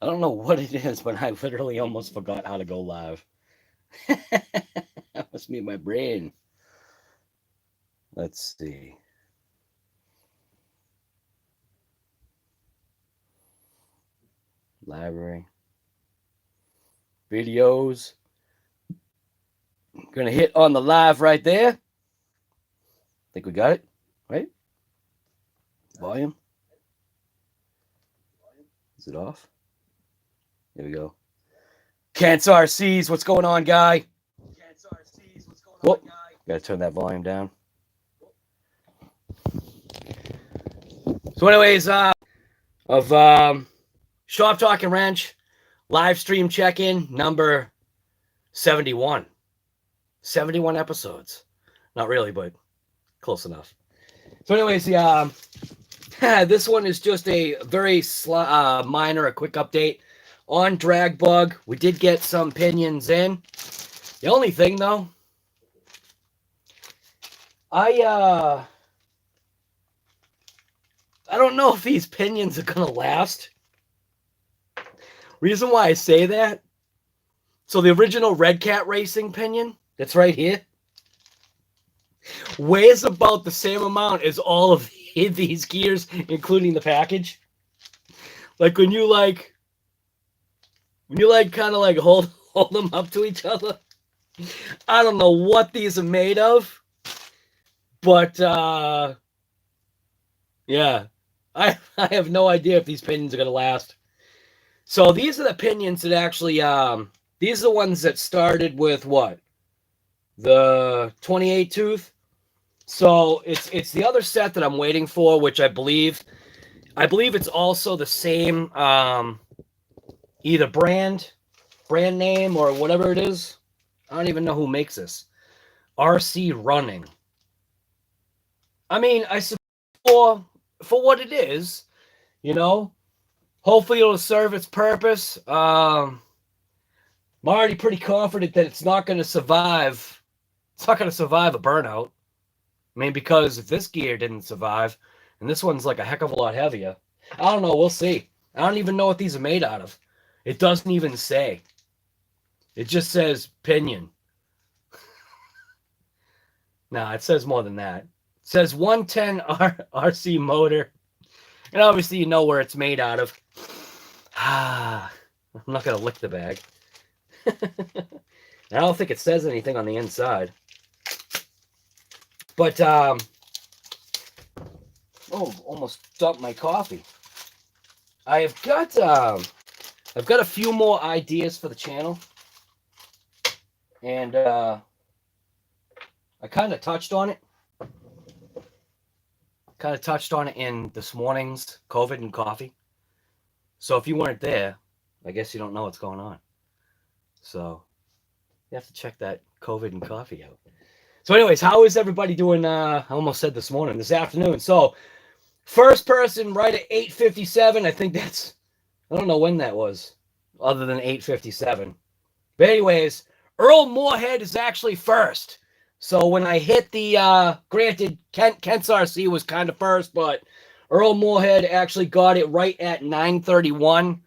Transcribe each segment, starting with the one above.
I don't know what it is, but I literally almost forgot how to go live. That must be my brain. Let's see. Library. Videos. Gonna hit on the live right there. Think we got it, right? Volume. Is it off? There we go. Kent's RCs, what's going on, guy? Whoop. Gotta turn that volume down. So, anyways, of Shop Talk and Wrench live stream check-in number 71. 71 episodes. Not really, but close enough. So, anyways, this one is just a very minor, a quick update on DragBug. We did get some pinions in. The only thing, though, I don't know if these pinions are gonna last. Reason why I say that, so the original Red Cat Racing pinion that's right here weighs about the same amount as all of these gears, including the package. Like when you kind of like hold them up to each other. I don't know what these are made of, but yeah, I have no idea if these pinions are gonna last. So these are the pinions that actually these are the ones that started with what? The 28 tooth. So it's the other set that I'm waiting for, which I believe it's also the same either brand name or whatever it is. I don't even know who makes this. RC Running. I mean, I suppose for what it is, you know, hopefully it'll serve its purpose. I'm already pretty confident that it's not going to survive. It's not going to survive a burnout. I mean, because if this gear didn't survive, and this one's like a heck of a lot heavier, I don't know. We'll see. I don't even know what these are made out of. It doesn't even say. It just says pinion. Nah, it says more than that. It says 110 RC motor. And obviously you know where it's made out of. I'm not going to lick the bag. I don't think it says anything on the inside. But, oh, almost dumped my coffee. I've got a few more ideas for the channel. And I kind of touched on it. In this morning's COVID and coffee. So if you weren't there, I guess you don't know what's going on. So you have to check that COVID and coffee out. So anyways, how is everybody doing? I almost said this afternoon. So first person right at 8:57. I think that's, I don't know when that was, other than 8:57. But anyways, Earl Moorhead is actually first. So when I hit the, granted, Kent's RC was kind of first, but Earl Moorhead actually got it right at 9:31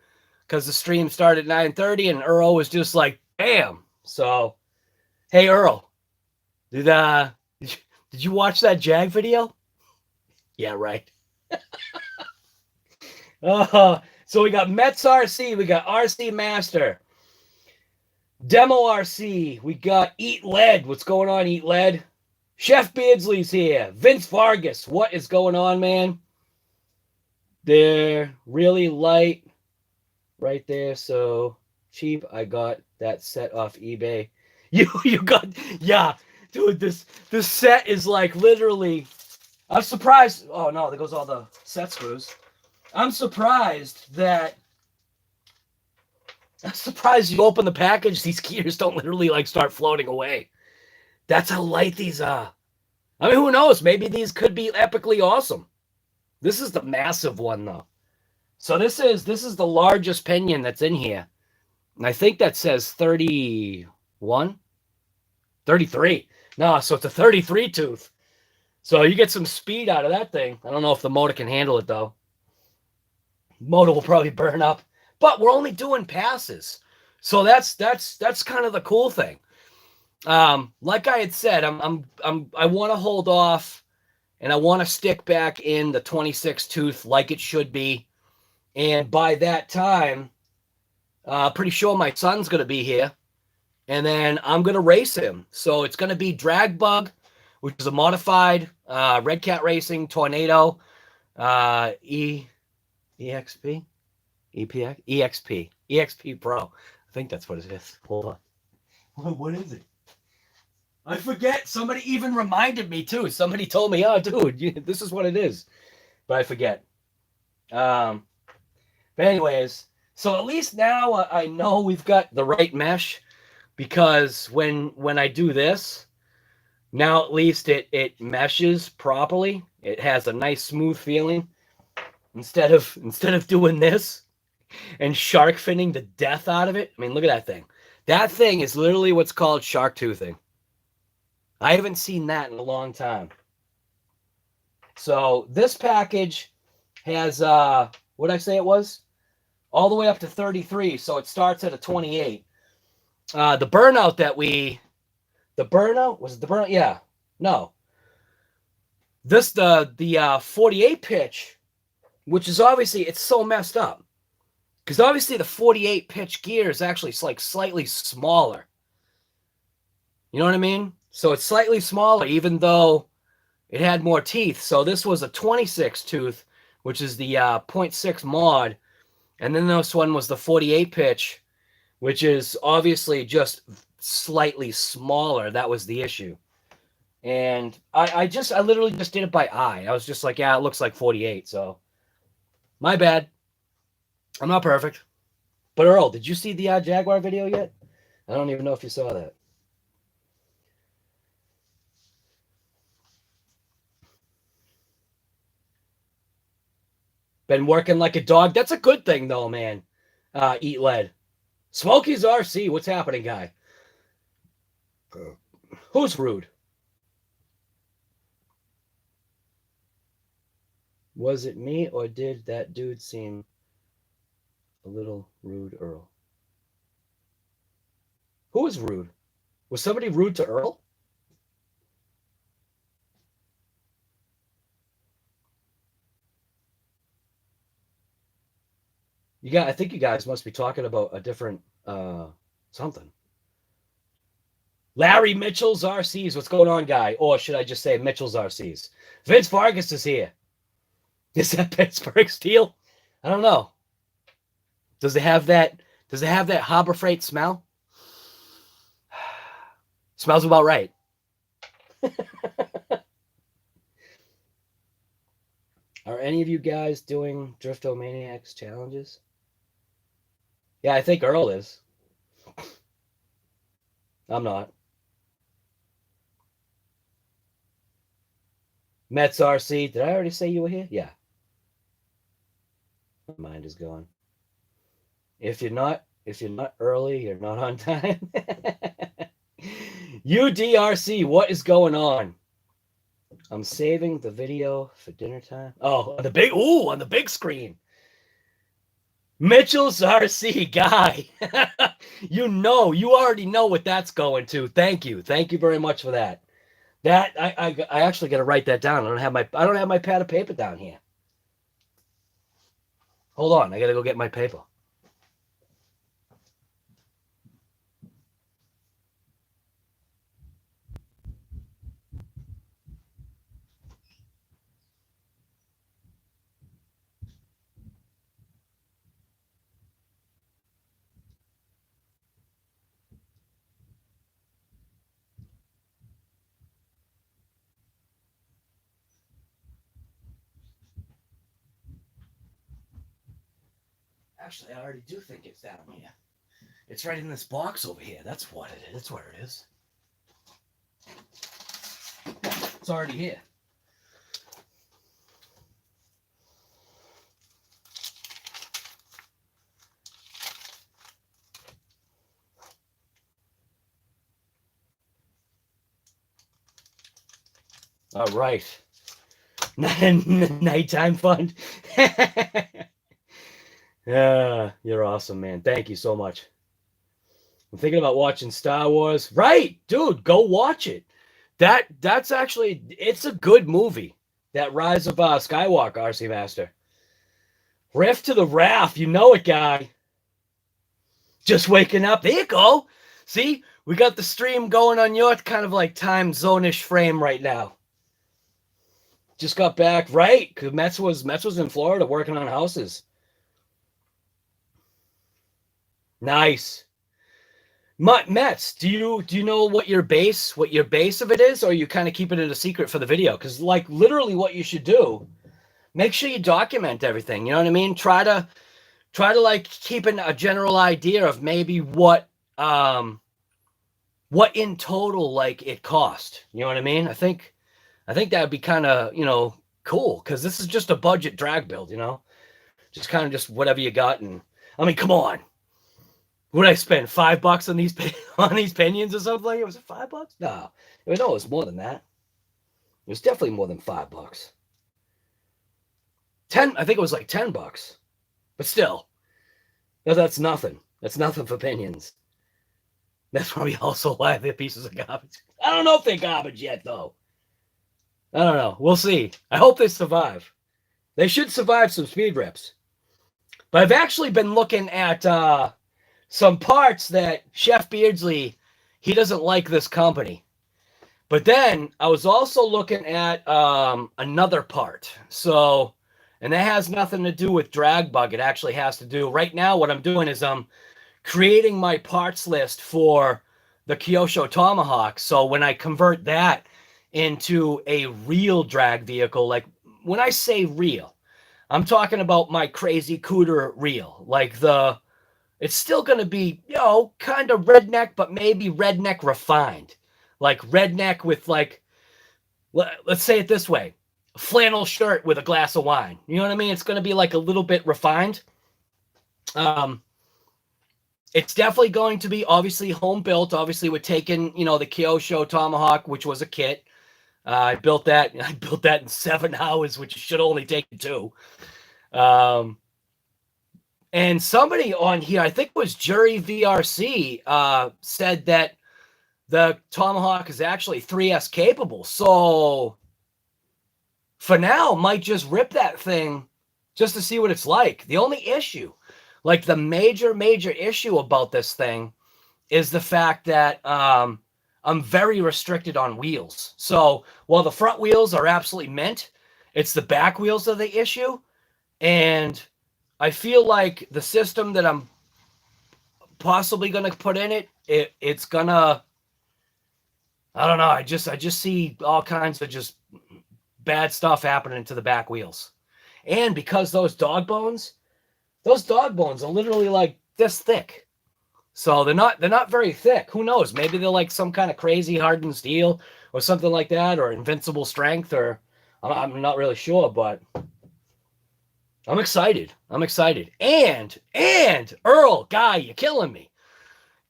because the stream started at 9:30, and Earl was just like, bam. So, hey, Earl, did you watch that Jag video? Yeah, right. So we got Mets RC, we got RC Master, Demo RC, we got Eat Lead. What's going on, Eat Lead? Chef Beardsley's here. Vince Vargas, what is going on, man? They're really light right there, so cheap. I got that set off eBay. You got, yeah, dude, this set is like literally, I'm surprised. Oh no, there goes all the set screws. I'm surprised you open the package, these gears don't literally like start floating away. That's how light these are. I mean, who knows? Maybe these could be epically awesome. This is the massive one though. So this is the largest pinion that's in here. And I think that says 31, 33. No, so it's a 33 tooth. So you get some speed out of that thing. I don't know if the motor can handle it though. Motor will probably burn up. but we're only doing passes. So that's kind of the cool thing. Like I had said, I want to hold off, and I want to stick back in the 26 tooth like it should be. And by that time, pretty sure my son's going to be here, and then I'm going to race him. So it's going to be DragBug, which is a modified Red Cat Racing Tornado EXP EXP Pro. I think that's what it is. Hold on. What is it? I forget. Somebody even reminded me too. Somebody told me, "Oh, dude, this is what it is," but I forget. But anyways, so at least now I know we've got the right mesh, because when I do this, now at least it meshes properly. It has a nice smooth feeling instead of doing this and shark finning the death out of it. I mean, look at that thing. That thing is literally what's called shark toothing. I haven't seen that in a long time. So this package has what did I say it was? All the way up to 33, so it starts at a 28. The burnout was it the burnout? Yeah. No. This the 48 pitch, which is obviously, it's so messed up. Because obviously the 48 pitch gear is actually like slightly smaller. You know what I mean? So it's slightly smaller, even though it had more teeth. So this was a 26 tooth, which is the 0.6 mod. And then this one was the 48 pitch, which is obviously just slightly smaller. That was the issue. And I literally just did it by eye. I was just like, yeah, it looks like 48. So my bad. I'm not perfect. But Earl, did you see the Jaguar video yet? I don't even know if you saw that. Been working like a dog. That's a good thing, though, man. Eat lead. Smokey's RC. What's happening, guy? Who's rude? Was it me, or did that dude seem a little rude, Earl? Who was rude? Was somebody rude to Earl? I think you guys must be talking about a different something. Larry Mitchell's RCs. What's going on, guy? Or should I just say Mitchell's RCs? Vince Vargas is here. Is that Pittsburgh steel? I don't know. Does it have that Harbor Freight smell? Smells about right. Are any of you guys doing Driftomaniacs challenges? Yeah, I think Earl is. I'm not. Mets RC. Did I already say you were here? Yeah. My mind is gone. If you're not early, you're not on time. UDRC, what is going on? I'm saving the video for dinner time. Oh, on the big screen. Mitchell's RC guy. You already know what that's going to. Thank you very much for that. That I actually got to write that down. I don't have my pad of paper down here. Hold on, I got to go get my paper. Actually, I already do think it's down here. It's right in this box over here. That's what it is. That's where it is. It's already here. All right. Nighttime fun. Yeah, you're awesome, man. Thank you so much. I'm thinking about watching Star Wars. Right, dude, go watch it. That's actually, it's a good movie. That Rise of Skywalker, RC Master. Riff to the Raft, you know it, guy. Just waking up. There you go. See, we got the stream going on your kind of like time zone-ish frame right now. Just got back, right? Because Mets was in Florida working on houses. Nice. Mets, do you know what your base of it is, or you kind of keep it a secret for the video? Because like literally what you should do, make sure you document everything. You know what I mean? Try to like keep a general idea of maybe what in total like it cost. You know what I mean? I think that would be kind of, you know, cool, because this is just a budget drag build, you know, just kind of just whatever you got. And I mean, come on, what did I spend $5 on these pinions or something like it? Was it $5? No, it was more than that. It was definitely more than $5. 10, I think it was like $10, but still, that's nothing. That's nothing for pinions. That's probably also why they're pieces of garbage. I don't know if they're garbage yet, though. I don't know. We'll see. I hope they survive. They should survive some speed rips. But I've actually been looking at some parts that Chef Beardsley, he doesn't like this company. But then I was also looking at another part. So, and that has nothing to do with DragBug. It actually has to do, right now what I'm doing is I'm creating my parts list for the Kyosho Tomahawk. So when I convert that into a real drag vehicle, like when I say real, I'm talking about my crazy cooter reel. Like it's still going to be, you know, kind of redneck, but maybe redneck refined. Like redneck with like, let's say it this way, a flannel shirt with a glass of wine. You know what I mean? It's going to be like a little bit refined. It's definitely going to be obviously home built. Obviously, we're taking, you know, the Kyosho Tomahawk, which was a kit. I built that in 7 hours, which should only take 2. And somebody on here, I think it was Jury VRC, said that the Tomahawk is actually 3S capable. So for now, might just rip that thing just to see what it's like. The only issue, like the major issue about this thing, is the fact that I'm very restricted on wheels. So while the front wheels are absolutely mint, it's the back wheels are the issue. And I feel like the system that I'm possibly going to put in it's going to, I don't know. I just see all kinds of just bad stuff happening to the back wheels. And because those dog bones are literally like this thick. So they're not very thick. Who knows? Maybe they're like some kind of crazy hardened steel or something like that, or invincible strength, or I'm not really sure, but I'm excited. And Earl, guy, you're killing me.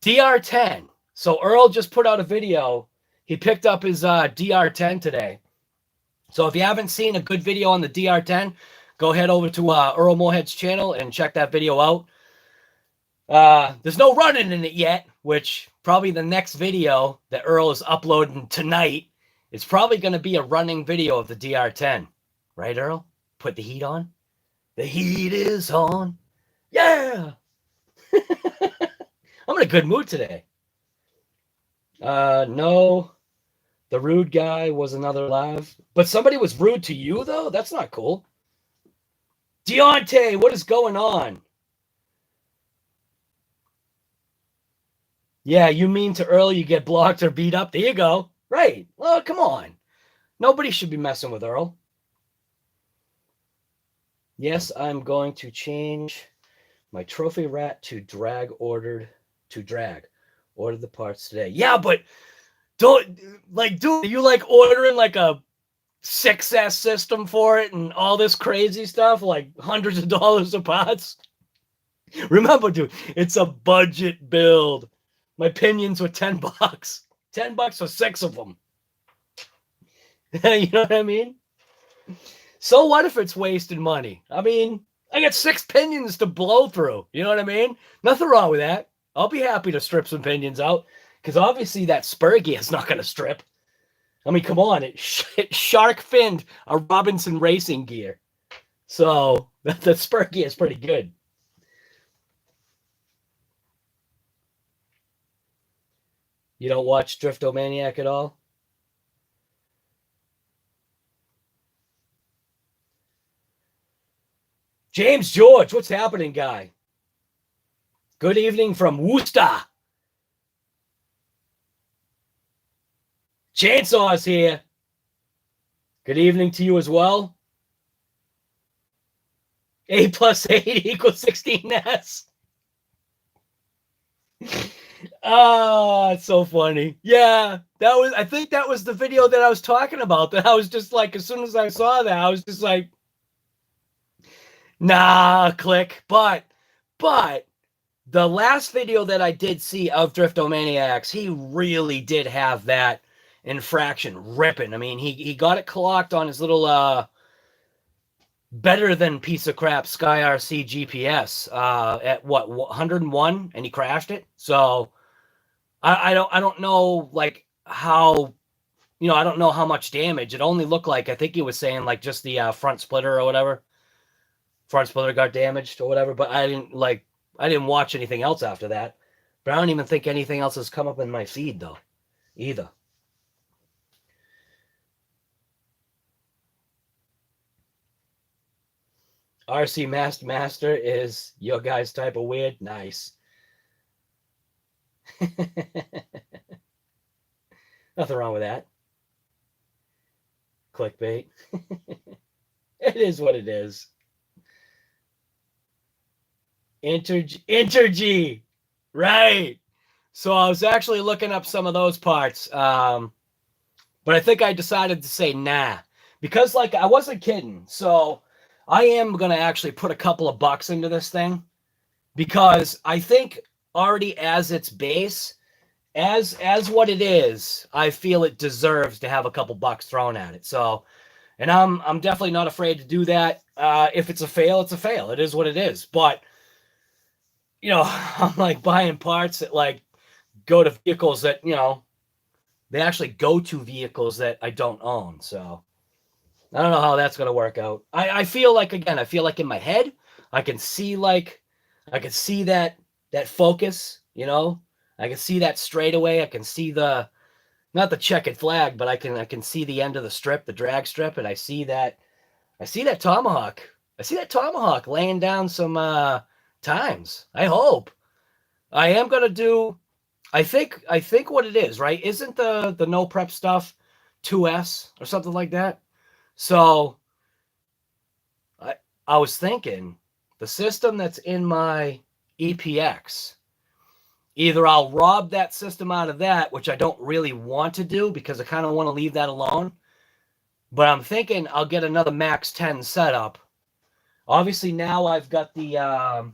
DR10. So Earl just put out a video. He picked up his DR10 today. So if you haven't seen a good video on the DR10, go head over to Earl Moorhead's channel and check that video out. There's no running in it yet, which probably the next video that Earl is uploading tonight is probably going to be a running video of the DR10. Right, Earl? Put the heat on. The heat is on. Yeah. I'm in a good mood today. No, the rude guy was another live, but somebody was rude to you though. That's not cool. Deontay, what is going on? Yeah, you mean to Earl you get blocked or beat up? There you go. Right. Well, come on. Nobody should be messing with Earl. Yes, I'm going to change my trophy rat to drag. Ordered the parts today. Yeah, but don't like, dude, you like ordering like a 6S system for it and all this crazy stuff, like hundreds of dollars of parts. Remember, dude, it's a budget build. My pinions were $10. $10 for 6 of them. You know what I mean? So what if it's wasted money? I mean, I got 6 pinions to blow through. You know what I mean? Nothing wrong with that. I'll be happy to strip some pinions out because obviously that spur gear is not going to strip. I mean, come on. It shark finned a Robinson racing gear. So the spur gear is pretty good. You don't watch Driftomaniac at all? James George, what's happening, guy? Good evening from Worcester. Chainsaw's here. Good evening to you as well. 8 + 8 = 16s. Oh, it's so funny. Yeah, I think that was the video that I was talking about. That I was just like, as soon as I saw that, I was just like, nah, click. But the last video that I did see of Driftomaniacs, he really did have that infraction ripping. I mean, he got it clocked on his little better than piece of crap Sky RC GPS at what 101, and he crashed it. So I don't know like how, you know, I don't know how much damage. It only looked like, I think he was saying like just the front splitter or whatever. Front splitter got damaged or whatever, but I didn't watch anything else after that. But I don't even think anything else has come up in my feed though, either. RC Master is your guy's type of weird. Nice. Nothing wrong with that. Clickbait. It is what it is. Intergy. Right. So I was actually looking up some of those parts. But I think I decided to say nah. Because like I wasn't kidding. So I am going to actually put a couple of bucks into this thing. Because I think already as its base, as what it is, I feel it deserves to have a couple bucks thrown at it. So, and I'm definitely not afraid to do that. If it's a fail, it's a fail. It is what it is. But, you know, I'm like buying parts that like go to vehicles that, you know, they actually go to vehicles that I don't own. So I don't know how that's going to work out. I feel like, again, I feel like in my head, I can see that focus, you know, I can see that straightaway. I can see not the checkered flag, but I can see the end of the strip, the drag strip. And I see that tomahawk. I see that tomahawk laying down some times. I hope. I am going to do, I think what it is, right? Isn't the no prep stuff 2S or something like that? So I was thinking the system that's in my EPX, either I'll rob that system out of that, which I don't really want to do because I kind of want to leave that alone. But I'm thinking I'll get another Max 10 setup. Obviously now I've got the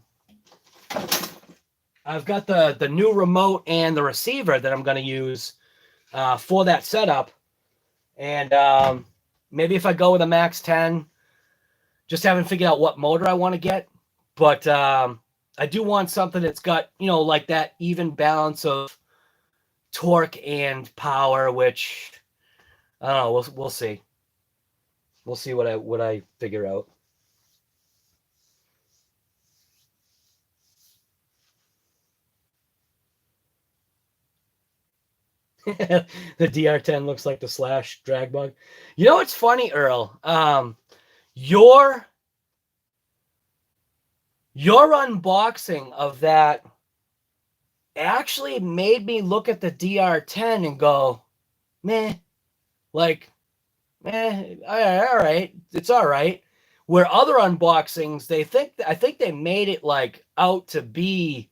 new remote and the receiver that I'm going to use for that setup. And maybe if I go with a Max 10, just haven't figured out what motor I want to get. But I do want something that's got, you know, like that even balance of torque and power, which I don't know. We'll see. We'll see what I figure out. The DR10 looks like the Slash DragBug. You know what's funny, Earl? Your unboxing of that actually made me look at the DR10 and go, meh, like, all right, it's all right. Where other unboxings, I think they made it like out to be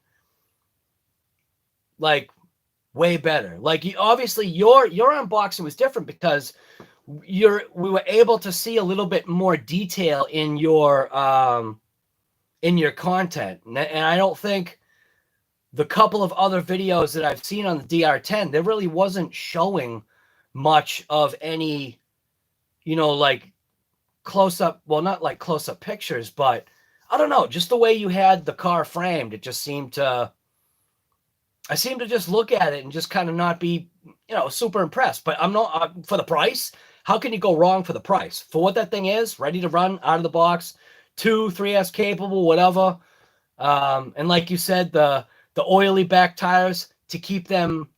like way better. Like obviously your unboxing was different because we were able to see a little bit more detail in your content. And I don't think the couple of other videos that I've seen on the DR10, there really wasn't showing much of any, you know, like close up, well, not like close up pictures, but I don't know, just the way you had the car framed, it just seemed to, I seem to just look at it and just kind of not be, super impressed. But I'm not, for the price. How can you go wrong for the price? For what that thing is, ready to run out of the box, 3S capable, whatever. And like you said, the oily back tires to keep them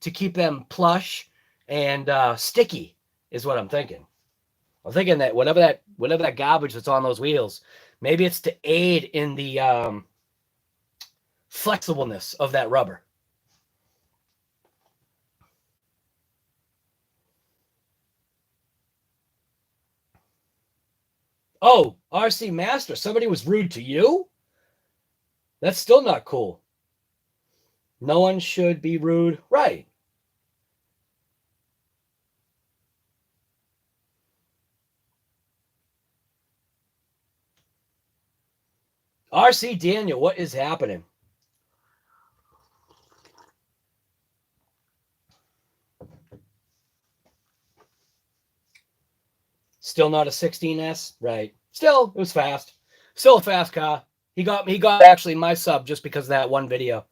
plush and sticky is what I'm thinking. I'm thinking that whatever that garbage that's on those wheels, maybe it's to aid in the flexibleness of that rubber. Oh, RC Master, somebody was rude to you? That's still not cool. No one should be rude. Right. RC Daniel, what is happening? Still not a 16S? Right. Still, it was fast. Still a fast car. He got actually my sub just because of that one video.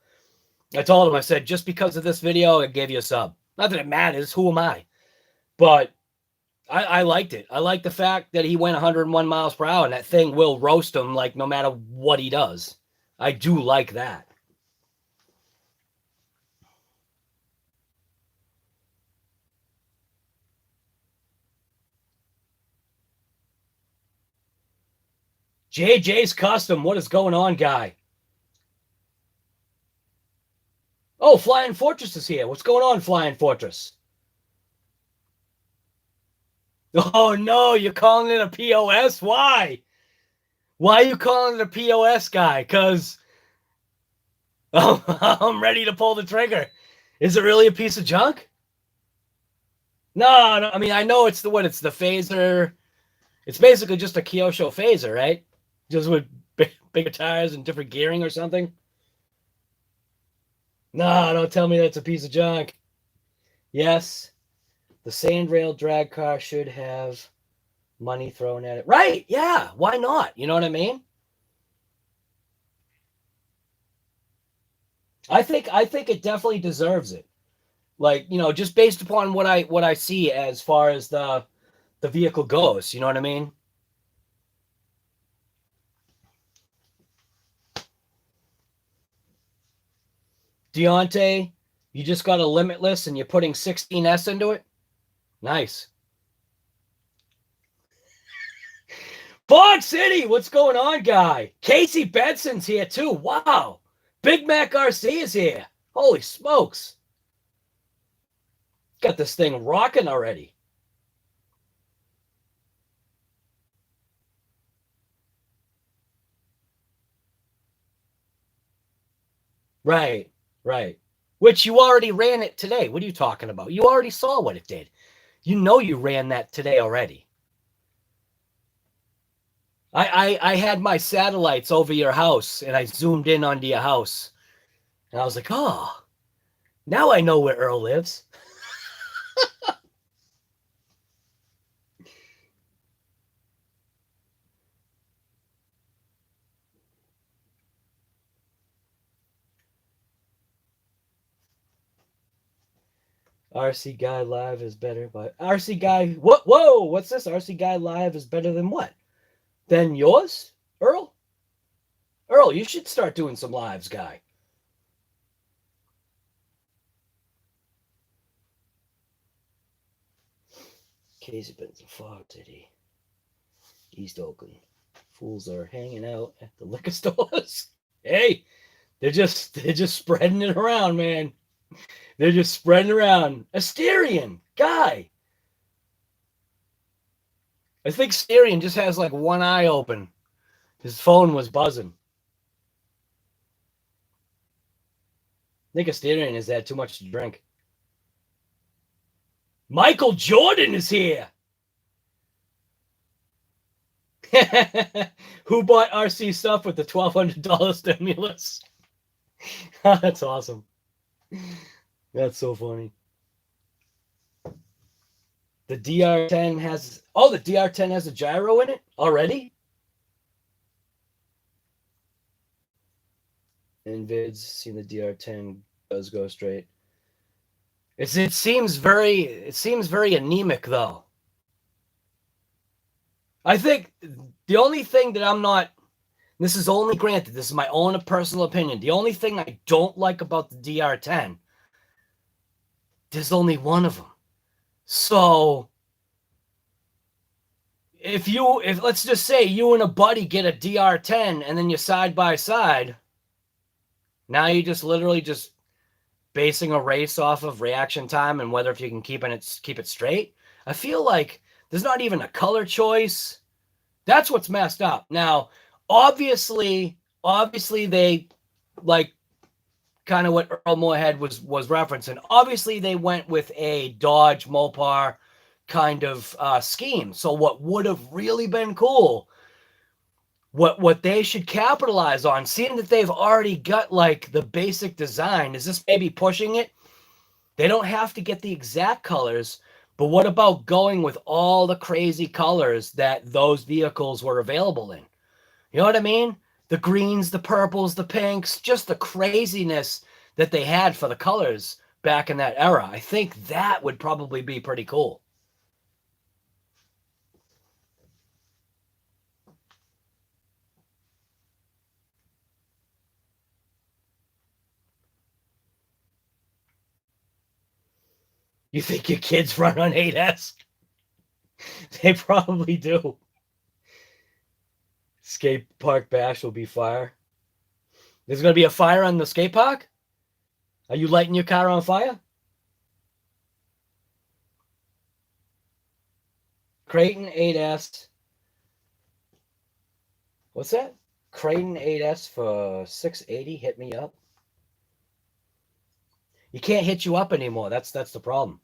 I told him, I said, just because of this video, it gave you a sub. Not that it matters. Who am I? But I liked it. I like the fact that he went 101 miles per hour and that thing will roast him like no matter what he does. I do like that. JJ's Custom, what is going on, guy? Oh, Flying Fortress is here. What's going on, Flying Fortress? Oh, no, you're calling it a POS? Why? Why are you calling it a POS, guy? Because I'm ready to pull the trigger. Is it really a piece of junk? No, I mean, I know it's the phaser. It's basically just a Kyosho phaser, right? Just with bigger tires and different gearing or something. No, don't tell me that's a piece of junk. Yes, the sandrail drag car should have money thrown at it. Right, yeah, why not? You know what I mean? I think it definitely deserves it. Like, just based upon what I see as far as the vehicle goes, you know what I mean? Deontay, you just got a Limitless and you're putting 16S into it? Nice. Fog City, what's going on, guy? Casey Benson's here too. Wow. Big Mac RC is here. Holy smokes. Got this thing rocking already. Right, right. Which you already ran it today. What are you talking about? You already saw what it did. You know you ran that today already. I had my satellites over your house and I zoomed in onto your house. And I was like, oh, now I know where Earl lives. RC Guy Live is better, but RC Guy, what? Whoa, what's this? RC Guy Live is better than what? Than yours, Earl? Earl, you should start doing some lives, guy. Casey Benson, Fog City, East Oakland. Fools are hanging out at the liquor stores. Hey, they're just spreading it around, man. They're just spreading around. Asterion, guy. I think Asterion just has like one eye open. His phone was buzzing. I think Asterion has had too much to drink. Michael Jordan is here. Who bought RC stuff with the $1,200 stimulus? That's awesome. That's so funny. The DR10 has... Oh, the DR10 has a gyro in it already? in vids, seen the DR10 does go straight. It seems very anemic though. I think the only thing that I'm not, this is only granted, this is my own personal opinion. The only thing I don't like about the DR10, there's only one of them. So if let's just say you and a buddy get a DR10 and then you're side by side, now you just literally just basing a race off of reaction time and whether if you can keep it straight. I feel like there's not even a color choice. That's what's messed up. Now, obviously they, like kind of what Earl Moorhead was referencing. Obviously they went with a Dodge Mopar kind of scheme. So what would have really been cool, what they should capitalize on, seeing that they've already got like the basic design, is this maybe pushing it? They don't have to get the exact colors, but what about going with all the crazy colors that those vehicles were available in? You know what I mean? The greens, the purples, the pinks, just the craziness that they had for the colors back in that era. I think that would probably be pretty cool. You think your kids run on 8S? They probably do. Skate park bash will be fire. There's going to be a fire on the skate park? Are you lighting your car on fire? Creighton 8S. What's that? Creighton 8S for 680. Hit me up. You can't hit you up anymore. That's the problem.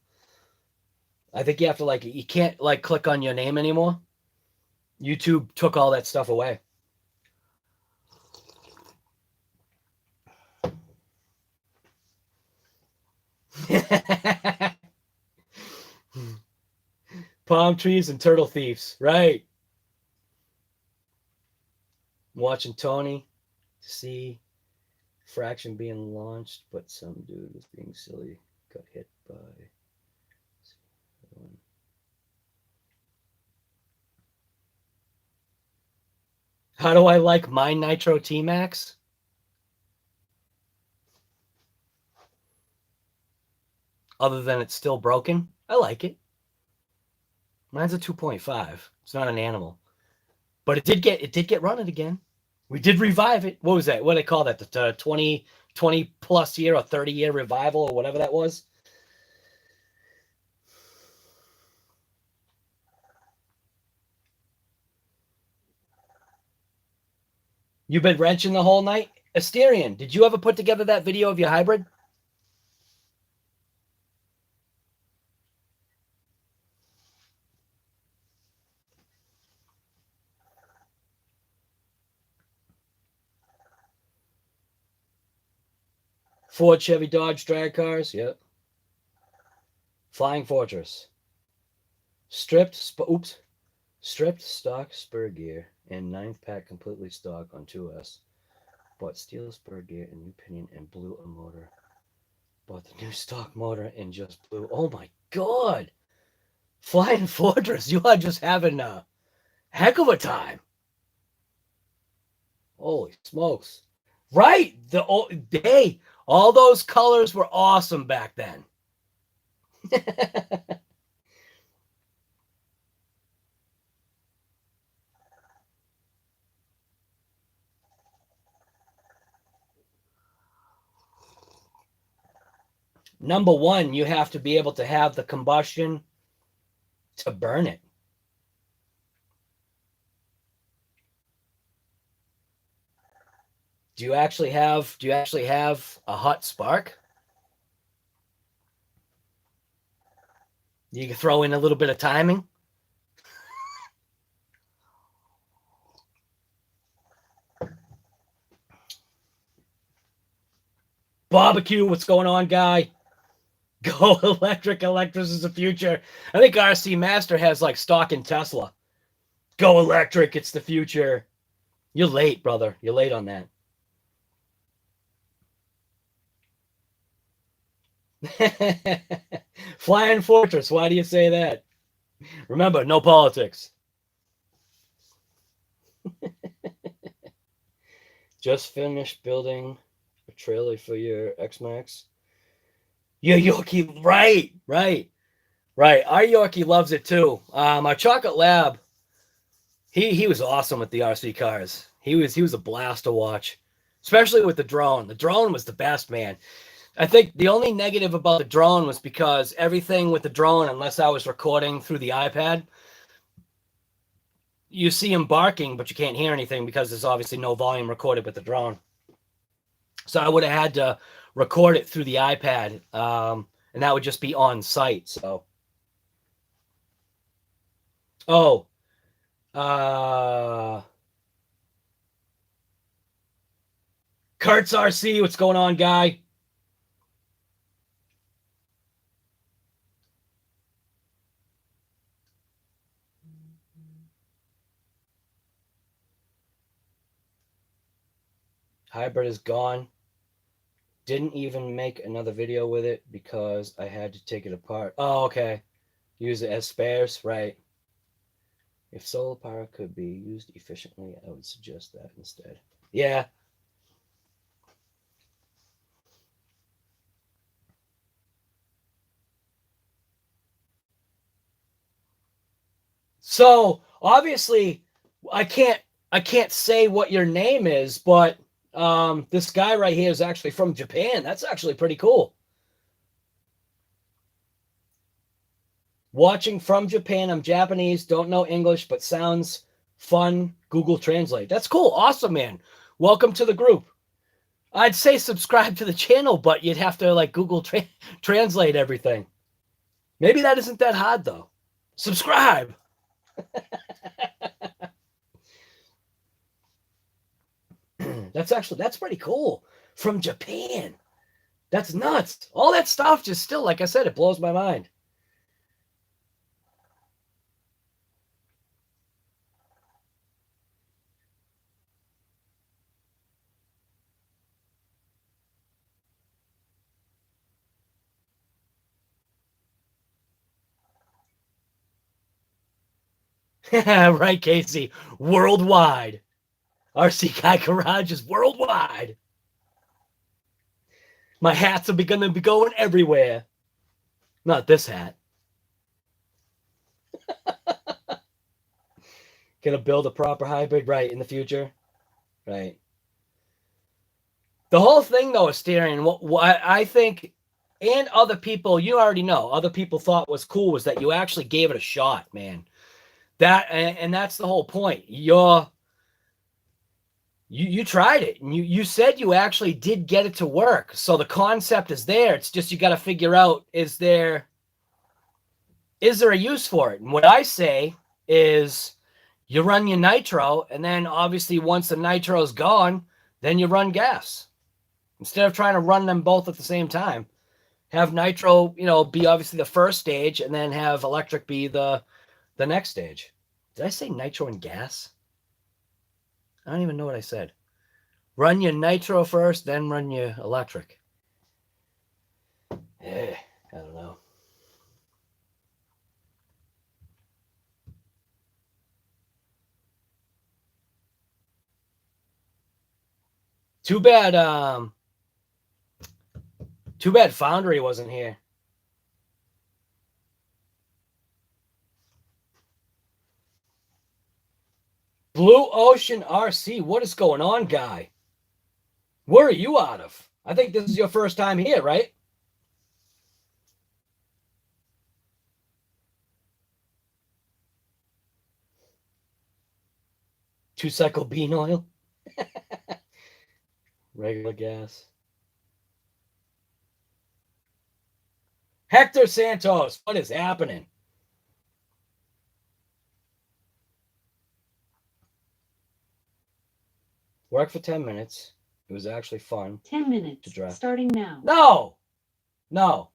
I think you have to you can't click on your name anymore. YouTube took all that stuff away. Palm trees and turtle thieves, right? I'm watching Tony to see Fraction being launched, but some dude was being silly, got hit by. How do I like my Nitro T-Max? Other than it's still broken, I like it. Mine's a 2.5. It's not an animal, but it did get running again. We did revive it. What was that? What do they call that? The 20 plus year or 30-year revival or whatever that was. You've been wrenching the whole night? Asterion, did you ever put together that video of your hybrid? Ford, Chevy, Dodge, drag cars. Yep. Flying Fortress. Stripped stock spur gear and 9th pack completely stock on 2S. Bought steel spur gear and new pinion and blew a motor. Bought the new stock motor and just blew. Oh my God. Flying Fortress, you are just having a heck of a time. Holy smokes. Right. Hey, all those colors were awesome back then. Number one, you have to be able to have the combustion to burn it. Do you actually have a hot spark? You can throw in a little bit of timing. Barbecue, what's going on, guy? Go electric. Electric is the future. I think RC Master has like stock in Tesla. Go electric, it's the future. You're late, brother. You're late on that. Flying Fortress, why do you say that? Remember, no politics. Just finished building a trailer for your X-Max. Yeah, Yorkie, right. Our Yorkie loves it too. Our Chocolate Lab, he was awesome with the RC cars. He was a blast to watch, especially with the drone. The drone was the best, man. I think the only negative about the drone was because everything with the drone, unless I was recording through the iPad, you see him barking, but you can't hear anything because there's obviously no volume recorded with the drone. So I would have had to record it through the iPad, and that would just be on site. So, oh, Kurtz RC, what's going on, guy? Hybrid is gone. Didn't even make another video with it because I had to take it apart. Oh, okay. Use it as spares, right? If solar power could be used efficiently, I would suggest that instead. Yeah. So obviously, I can't say what your name is, but this guy right here is actually from Japan. That's actually pretty cool. Watching from Japan. I'm Japanese, don't know English, but sounds fun. Google Translate. That's cool. Awesome, man. Welcome to the group. I'd say subscribe to the channel, but you'd have to like Google translate everything. Maybe that isn't that hard though. Subscribe. That's pretty cool. From Japan. That's nuts. All that stuff just still, like I said, it blows my mind. Right, Casey. Worldwide. RC Guy Garage is worldwide. My hats are going to be going everywhere. Not this hat. Gonna build a proper hybrid, right, in the future. Right. The whole thing, though, is steering. What I think, and other people, you already know, other people thought was cool was that you actually gave it a shot, man. That and that's the whole point. You tried it, and you said you actually did get it to work. So the concept is there. It's just you got to figure out is there a use for it? And what I say is you run your nitro, and then obviously once the nitro's gone, then you run gas. Instead of trying to run them both at the same time, have nitro, be obviously the first stage, and then have electric be the next stage. Did I say nitro and gas? I don't even know what I said. Run your nitro first, then run your electric. I don't know. Too bad Foundry wasn't here. Blue Ocean RC, what is going on, guy? Where are you out of? I think this is your first time here, right? Two-cycle bean oil. Regular gas. Hector Santos, what is happening? Work for 10 minutes. It was actually fun. 10 minutes, starting now. No.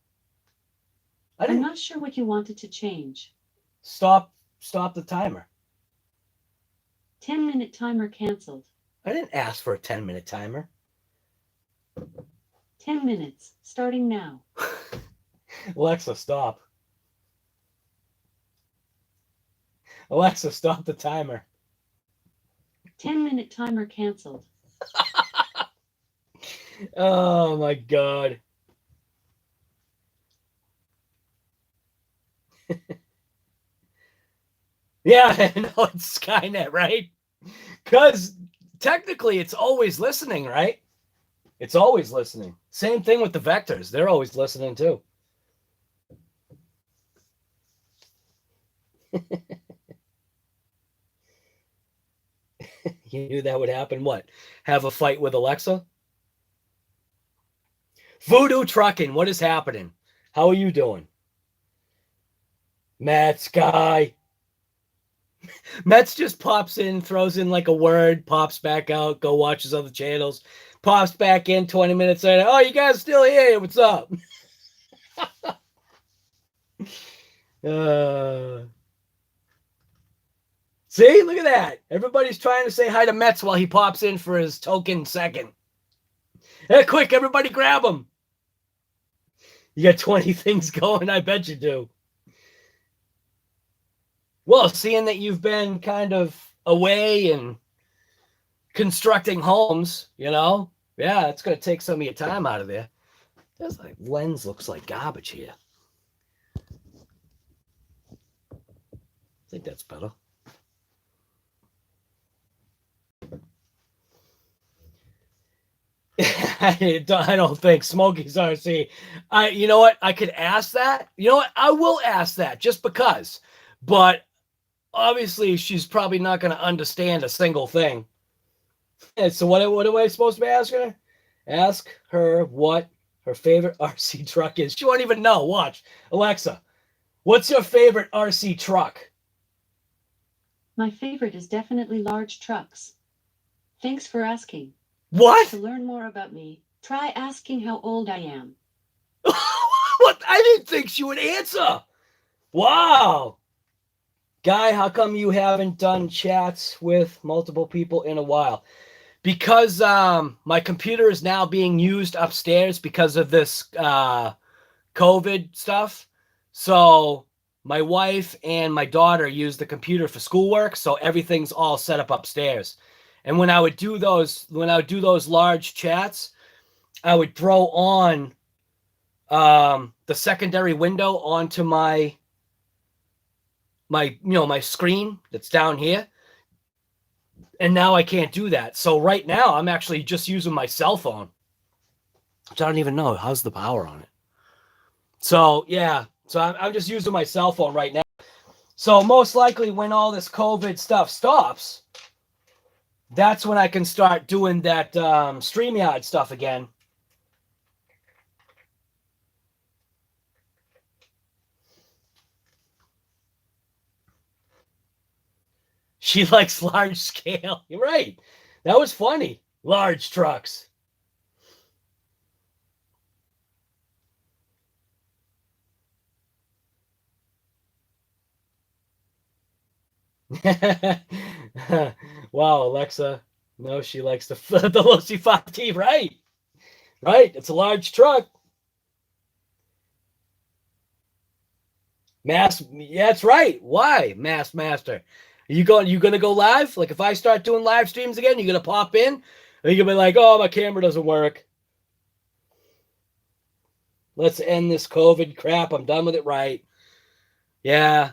I'm not sure what you wanted to change. Stop the timer. 10-minute timer canceled. I didn't ask for a 10-minute timer. 10 minutes, starting now. Alexa, stop. Alexa, stop the timer. 10-minute timer canceled. Oh my God. Yeah, I know it's Skynet, right? Because technically it's always listening, right? It's always listening. Same thing with the vectors. They're always listening too. You knew that would happen. What? Have a fight with Alexa? Voodoo Trucking, what is happening? How are you doing? Matt Sky. Mets just pops in, throws in like a word, pops back out, go watches other channels, pops back in 20 minutes later. Oh, you guys still here? What's up? See, look at that. Everybody's trying to say hi to Mets while he pops in for his token second. Hey, quick, everybody grab him. You got 20 things going? I bet you do. Well, seeing that you've been kind of away and constructing homes, yeah, it's going to take some of your time out of there. This lens looks like garbage here. I think that's better. I don't think Smokey's RC. You know what? I could ask that. You know what? I will ask that just because. But obviously, she's probably not going to understand a single thing. And so what am I supposed to be asking her? Ask her what her favorite RC truck is. She won't even know. Watch. Alexa, what's your favorite RC truck? My favorite is definitely large trucks. Thanks for asking. What? To learn more about me, try asking how old I am. What? I didn't think she would answer. Wow. Guy, how come you haven't done chats with multiple people in a while? Because my computer is now being used upstairs because of this COVID stuff. So my wife and my daughter use the computer for schoolwork, so everything's all set up upstairs. And when I would do those large chats, I would throw on the secondary window onto my screen that's down here. And now I can't do that. So right now I'm actually just using my cell phone, which I don't even know. How's the power on it? So yeah, so I'm just using my cell phone right now. So most likely when all this COVID stuff stops, that's when I can start doing that StreamYard stuff again. She likes large scale. You're right. That was funny. Large trucks. Wow, Alexa. No, she likes the Losi 5T. Right. Right. It's a large truck. Yeah, that's right. Why, Master? You gonna go live? Like if I start doing live streams again, you gonna pop in? Or you gonna be like, oh, my camera doesn't work. Let's end this COVID crap. I'm done with it, right? Yeah.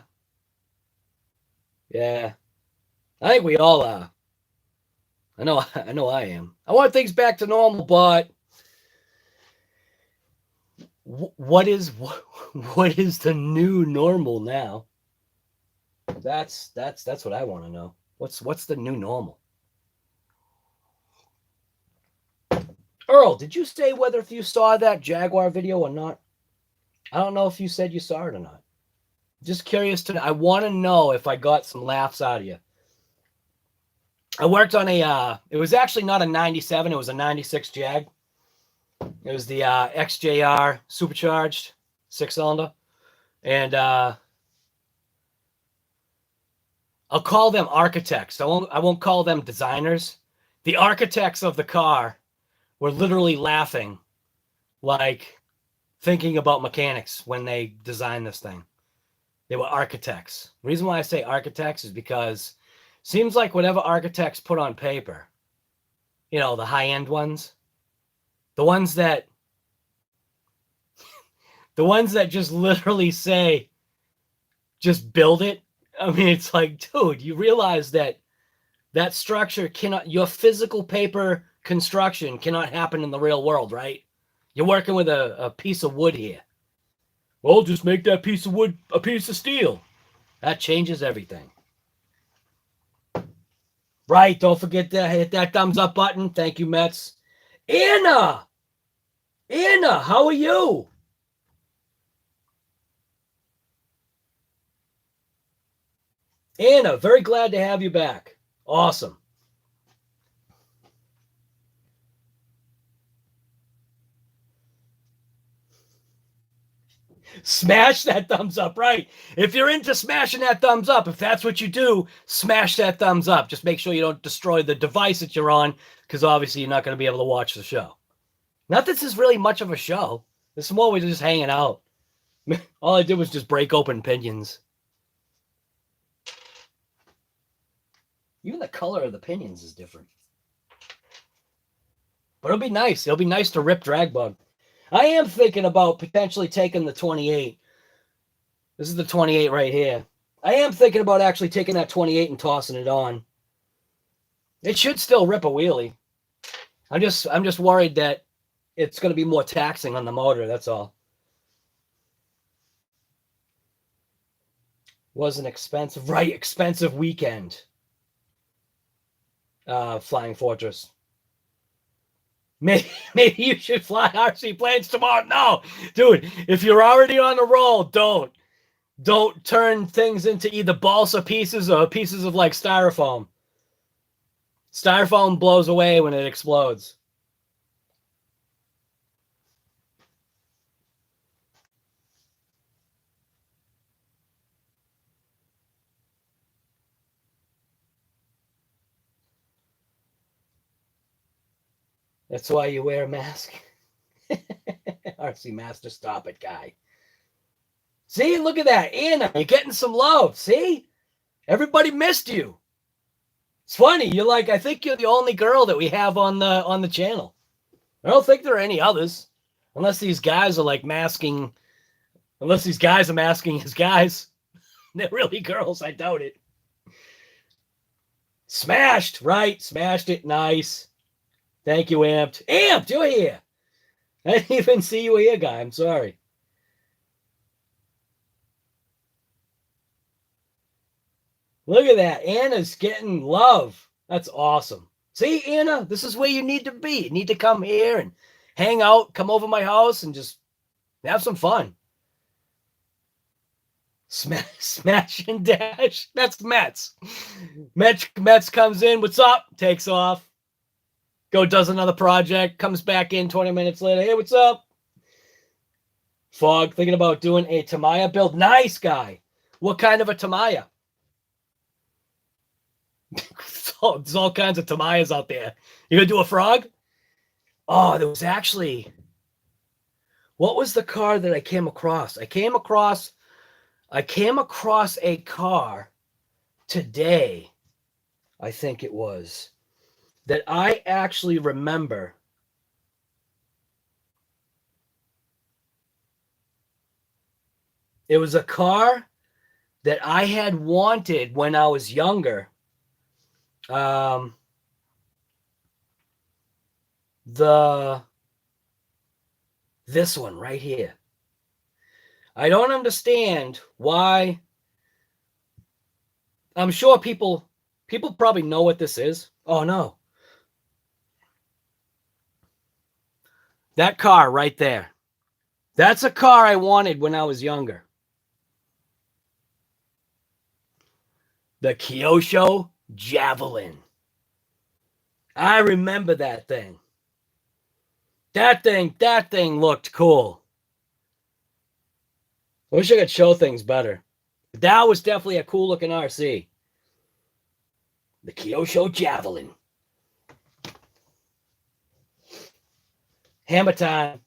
Yeah. I think we all are. I know I am. I want things back to normal, but what is the new normal now? That's what I want to know. What's the new normal? Earl, did you say whether if you saw that Jaguar video or not? I don't know if you said you saw it or not. Just curious to know. I want to know if I got some laughs out of you. I worked on it was actually not a 97, it was a 96 Jag. It was the XJR supercharged 6-cylinder. And I'll call them architects. I won't call them designers. The architects of the car were literally laughing like thinking about mechanics when they designed this thing. They were architects. The reason why I say architects is because it seems like whatever architects put on paper, you know, the high-end ones, the ones that just literally say, just build it. I mean, it's like, dude, you realize that structure cannot, your physical paper construction cannot happen in the real world, right? You're working with a piece of wood here. Well, just make that piece of wood a piece of steel. That changes everything. Right, don't forget to hit that thumbs up button. Thank you, Mets. Anna, how are you? Anna, very glad to have you back. Awesome. Smash that thumbs up, right? If you're into smashing that thumbs up, if that's what you do, smash that thumbs up. Just make sure you don't destroy the device that you're on, because obviously you're not going to be able to watch the show. Not that this is really much of a show. This is more we're just hanging out. All I did was just break open pinions. Even the color of the pinions is different. But it'll be nice. It'll be nice to rip DragBug. I am thinking about potentially taking the 28. This is the 28 right here. I am thinking about actually taking that 28 and tossing it on. It should still rip a wheelie. I'm just worried that it's going to be more taxing on the motor, that's all. Was an expensive, right, expensive weekend. Flying Fortress. Maybe you should fly RC planes tomorrow. No, dude, if you're already on the roll, don't turn things into either balsa pieces or pieces of like styrofoam. Styrofoam blows away when it explodes. That's why you wear a mask. RC Master, stop it, guy. See, look at that. Anna, you're getting some love. See? Everybody missed you. It's funny. You're like, I think you're the only girl that we have on the channel. I don't think there are any others. Unless these guys are like masking. Unless these guys are masking as guys. They're really girls. I doubt it. Smashed, right? Smashed it. Nice. Thank you, Amped. Amped, you're here. I didn't even see you here, guy. I'm sorry. Look at that. Anna's getting love. That's awesome. See, Anna, this is where you need to be. You need to come here and hang out, come over my house and just have some fun. Smash and dash. That's Mets. Mets comes in. What's up? Takes off. Does another project. Comes back in 20 minutes later. Hey, what's up? Fog, thinking about doing a Tamiya build. Nice, guy. What kind of a Tamiya? There's all kinds of Tamiyas out there. You gonna do a frog? Oh, there was actually... What was the car that I came across? I came across a car today, I think it was, that I actually remember. It was a car that I had wanted when I was younger. This one right here. I don't understand why. I'm sure people probably know what this is. Oh, no. That car right there. That's a car I wanted when I was younger. The Kyosho Javelin. I remember that thing. That thing looked cool. I wish I could show things better. That was definitely a cool looking RC. The Kyosho Javelin. Hammer time.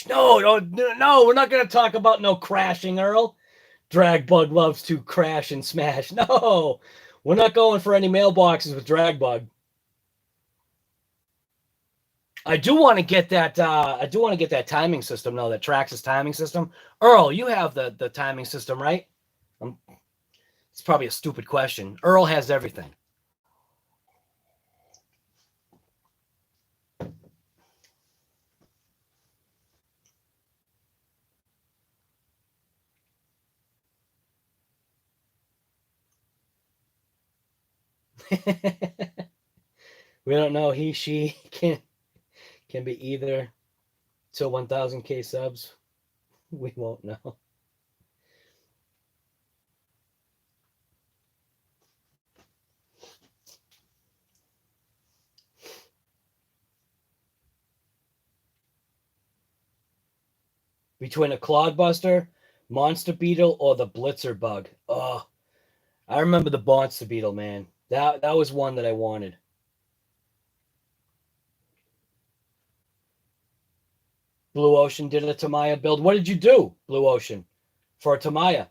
No, no, we're not going to talk about no crashing, Earl. DragBug loves to crash and smash. No, we're not going for any mailboxes with DragBug. I do want to get that. I do want to get that timing system, though. That Traxxas timing system. Earl, you have the timing system, right? It's probably a stupid question. Earl has everything. We don't know. He, she can be either. Till 1,000K subs, we won't know. Between a Clodbuster, Monster Beetle, or the Blitzer Bug. Oh, I remember the Monster Beetle, man. That was one that I wanted. Blue Ocean did a Tamiya build. What did you do, Blue Ocean, for a Tamiya?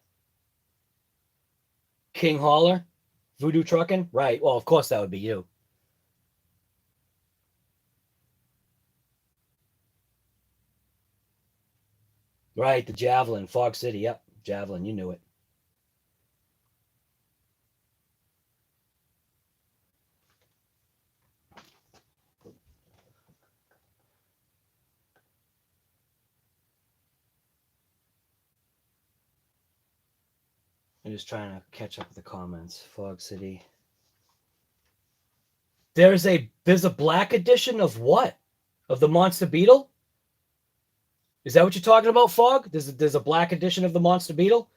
King Hauler? Voodoo Truckin'? Right. Well, of course that would be you. Right, the Javelin, Fog City. Yep, Javelin, you knew it. I'm just trying to catch up with the comments. Fog City. There's a black edition of what? Of the Monster Beetle? Is that what you're talking about, Fog? There's a black edition of the Monster Beetle?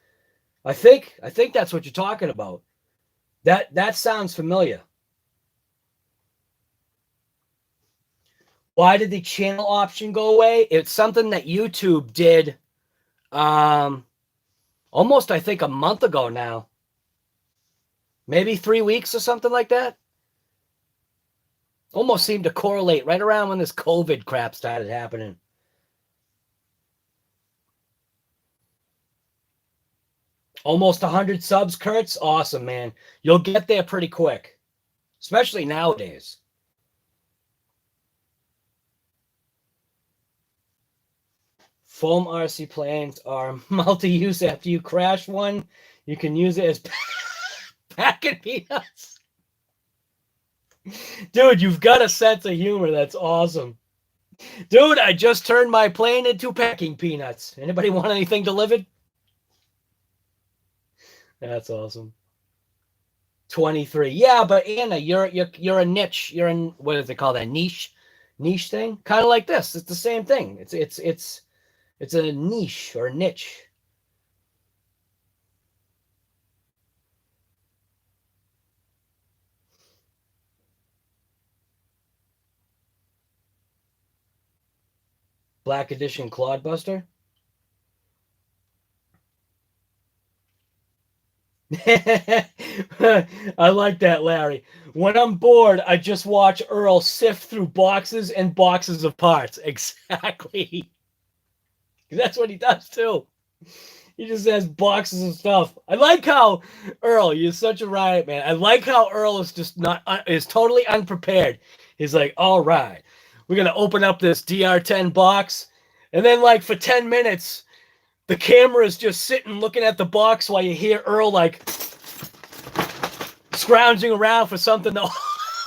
I think that's what you're talking about. That sounds familiar. Why did the channel option go away? It's something that YouTube did almost, I think, a month ago now. Maybe 3 weeks or something like that. Almost seemed to correlate right around when this COVID crap started happening. Almost 100 subs, Kurtz. Awesome, man. You'll get there pretty quick, especially nowadays. Foam RC planes are multi-use. After you crash one, you can use it as packing peanuts. Dude, you've got a sense of humor. That's awesome. Dude, I just turned my plane into packing peanuts. Anybody want anything delivered? That's awesome. 23. Yeah, but Anna, you're a niche. You're in, what do they call that? Niche thing? Kind of like this. It's the same thing. It's a niche or niche. Black Edition Clodbuster. I like that, Larry. When I'm bored, I just watch Earl sift through boxes and boxes of parts. Exactly. That's what he does too. He just has boxes of stuff. I like how Earl, you're such a riot, man. I like how Earl is just is totally unprepared. He's like, all right, we're going to open up this DR10 box. And then like for 10 minutes, the camera is just sitting looking at the box while you hear Earl like scrounging around for something to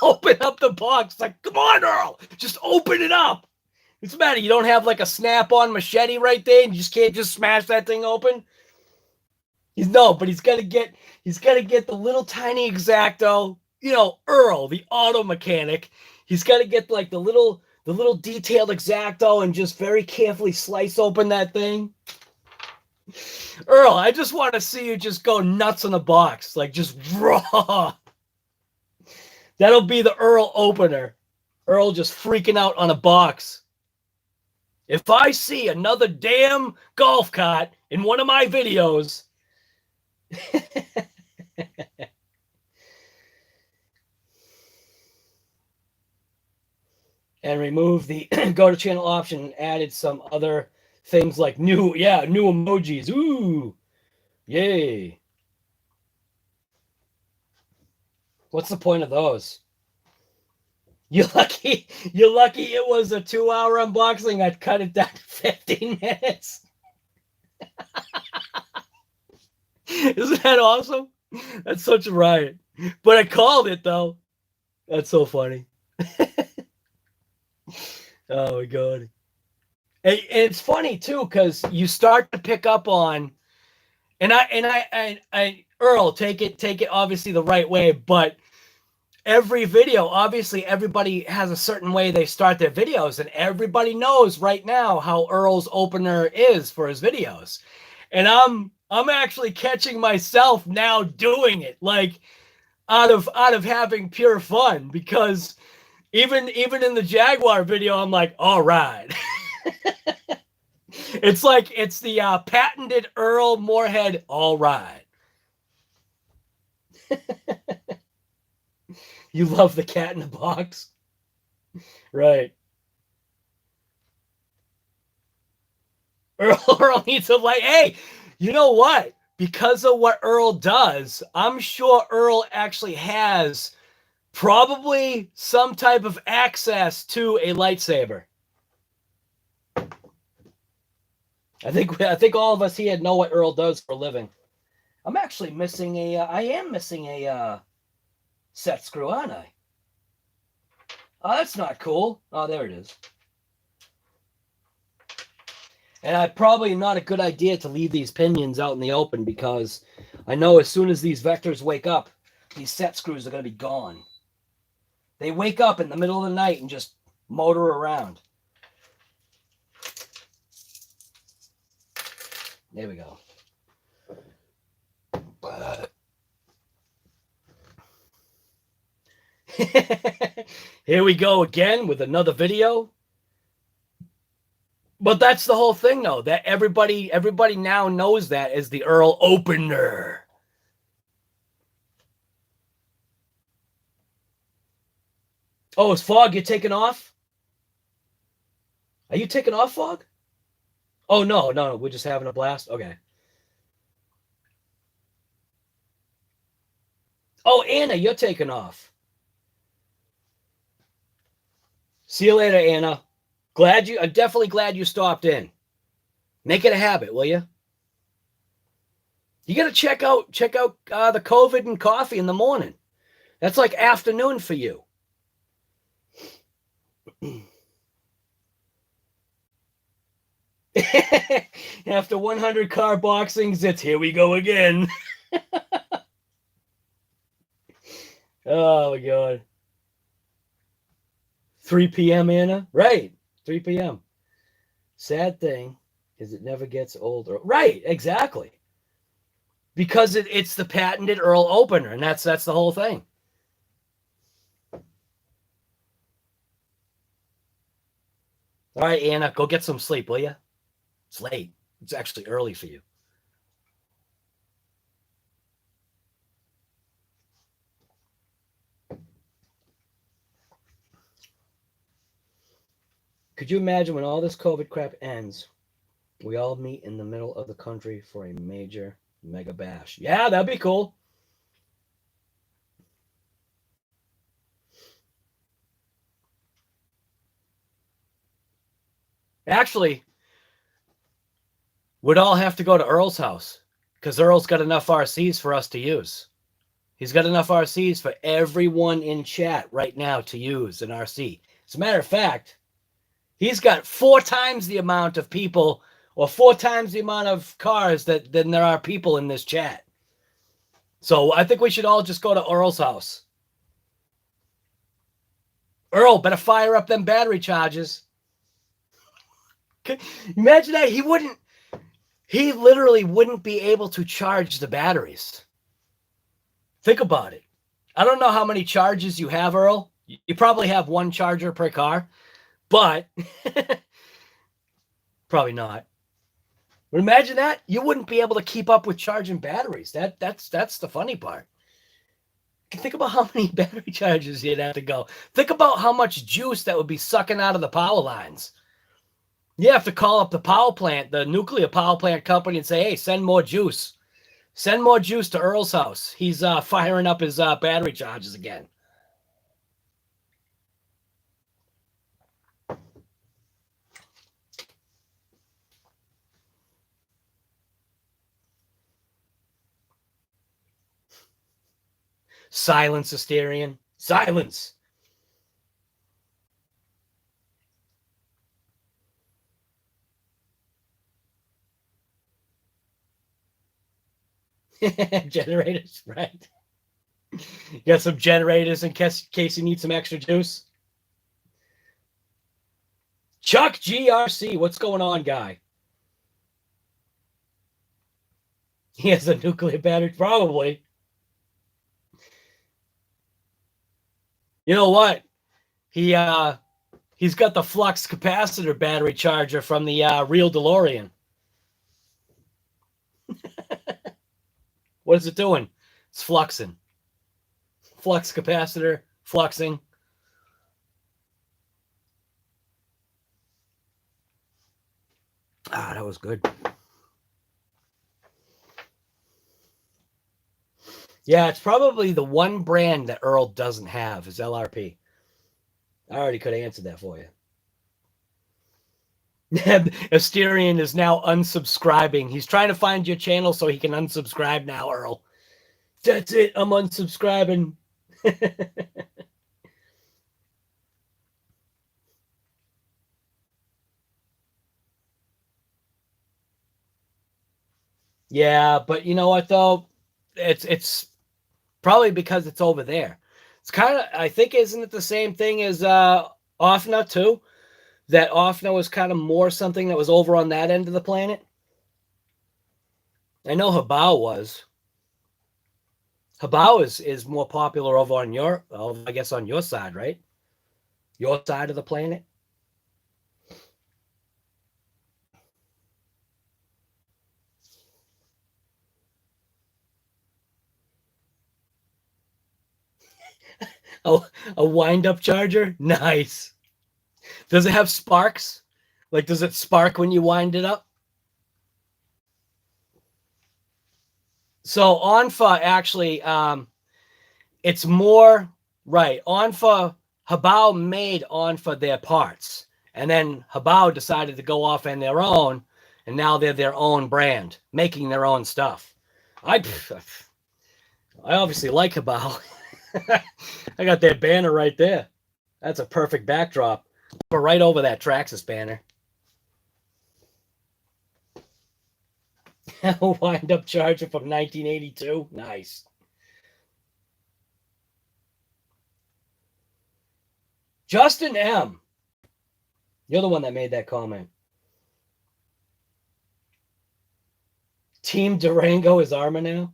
open up the box. Like, come on, Earl, just open it up. What's the matter? You don't have like a snap-on machete right there, and you just can't just smash that thing open? He's got to get the little tiny X-Acto. You know, Earl, the auto mechanic. He's got to get like the little detailed X-Acto and just very carefully slice open that thing. Earl, I just want to see you just go nuts on the box, like just raw. That'll be the Earl opener. Earl just freaking out on a box. If I see another damn golf cart in one of my videos, and remove the go to channel option and added some other things like new emojis. Ooh, yay. What's the point of those? You're lucky it was a 2-hour unboxing. I'd cut it down to 15 minutes. Isn't that awesome? That's such a riot. But I called it, though. That's so funny. Oh, my God. And it's funny, too, because you start to pick up on, and I Earl, take it obviously the right way, but every video, obviously everybody has a certain way they start their videos, and everybody knows right now how Earl's opener is for his videos. And I'm actually catching myself now doing it, like out of having pure fun, because even in the Jaguar video, I'm like, all right. It's like it's the patented Earl Moorhead, all right. You love the cat in the box. Right. Earl needs to like, hey, you know what? Because of what Earl does, I'm sure Earl actually has probably some type of access to a lightsaber. I think all of us here know what Earl does for a living. I'm actually missing a set screw, aren't I? Oh, that's not cool. Oh, there it is. And I probably not a good idea to leave these pinions out in the open, because I know as soon as these vectors wake up, these set screws are going to be gone. They wake up in the middle of the night and just motor around. There we go. Here we go again with another video. But that's the whole thing, though, that everybody now knows that as the Earl opener. Oh, is Fog, you're taking off? Are you taking off, Fog? Oh, no, we're just having a blast? Okay. Oh, Anna, you're taking off. See you later, Anna. I'm definitely glad you stopped in. Make it a habit, will you? You got to check out the COVID and coffee in the morning. That's like afternoon for you. After 100 car boxings, it's here we go again. Oh, my God. 3 p.m., Anna? Right. 3 p.m. Sad thing is it never gets older. Right, exactly. Because it's the patented Earl opener, and that's the whole thing. All right, Anna, go get some sleep, will you? It's late. It's actually early for you. Could you imagine when all this COVID crap ends, we all meet in the middle of the country for a major mega bash? Yeah, that'd be cool. Actually, we'd all have to go to Earl's house, because Earl's got enough RCs for us to use. He's got enough RCs for everyone in chat right now to use an RC. As a matter of fact, he's got 4 times the amount of people, or 4 times the amount of cars than there are people in this chat. So I think we should all just go to Earl's house. Earl, better fire up them battery charges. Imagine that. He literally wouldn't be able to charge the batteries. Think about it. I don't know how many charges you have, Earl. You probably have 1 charger per car, but probably not. But imagine that. You wouldn't be able to keep up with charging batteries. That's the funny part. Think about how many battery charges you'd have to go. Think about how much juice that would be sucking out of the power lines. You have to call up the power plant, the nuclear power plant company, and say, hey, send more juice. Send more juice to Earl's house. He's firing up his battery charges again. Silence, Asterian. Silence. Generators, right? You got some generators in case you need some extra juice. Chuck GRC, what's going on, guy? He has a nuclear battery, probably. You know what? He's got the flux capacitor battery charger from the real DeLorean. What is it doing? It's fluxing. Flux capacitor, fluxing. Ah, that was good. Yeah, it's probably the one brand that Earl doesn't have is LRP. I already could have answered that for you. Asterian is now unsubscribing. He's trying to find your channel so he can unsubscribe now, Earl. That's it. I'm unsubscribing. Yeah, but you know what though? It's probably because it's over there. It's kind of, I think, isn't it the same thing as Offna too? That Offna was kind of more something that was over on that end of the planet. I know Habao was. Habao is more popular over on your, I guess, on your side, right? Your side of the planet. Oh, a wind-up charger? Nice. Does it have sparks? Like, does it spark when you wind it up? So Onfa actually, it's more, right. Onfa, Habao made Onfa their parts. And then Habao decided to go off on their own. And now they're their own brand, making their own stuff. I obviously like Habao. I got that banner right there. That's a perfect backdrop. We're right over that Traxxas banner. Wind up charger from 1982. Nice. Justin M. You're the one that made that comment. Team Durango is Arma now.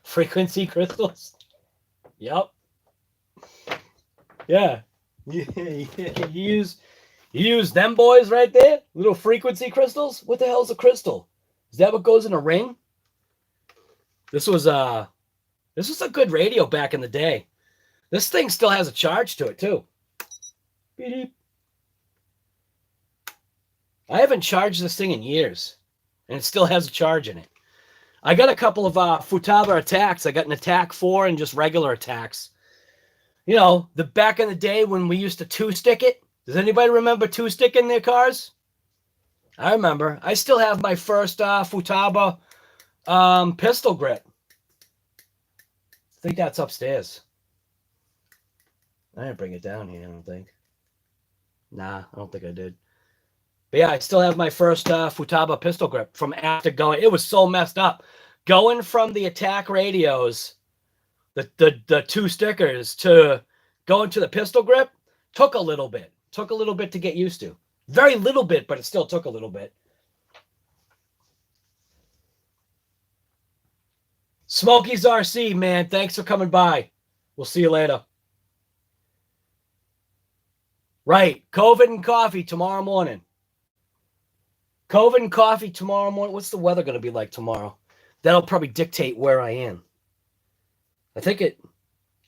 Frequency crystals. Yep. Yeah. You use them boys right there? Little frequency crystals? What the hell's a crystal? Is that what goes in a ring? This was a good radio back in the day. This thing still has a charge to it too. Beep. I haven't charged this thing in years, and it still has a charge in it. I got a couple of Futaba attacks. I got an attack 4 and just regular attacks. You know, the back in the day when we used to 2-stick it. Does anybody remember 2-sticking their cars? I remember. I still have my first Futaba pistol grip. I think that's upstairs. I didn't bring it down here, I don't think. Nah, I don't think I did. But yeah, I still have my first Futaba pistol grip from after going. It was so messed up. Going from the attack radios, the 2 stickers, to going to the pistol grip took a little bit. Took a little bit to get used to. Very little bit, but it still took a little bit. Smokey's RC, man. Thanks for coming by. We'll see you later. Right. COVID and coffee tomorrow morning. COVID and coffee tomorrow morning. What's the weather going to be like tomorrow? That'll probably dictate where I am. I think it...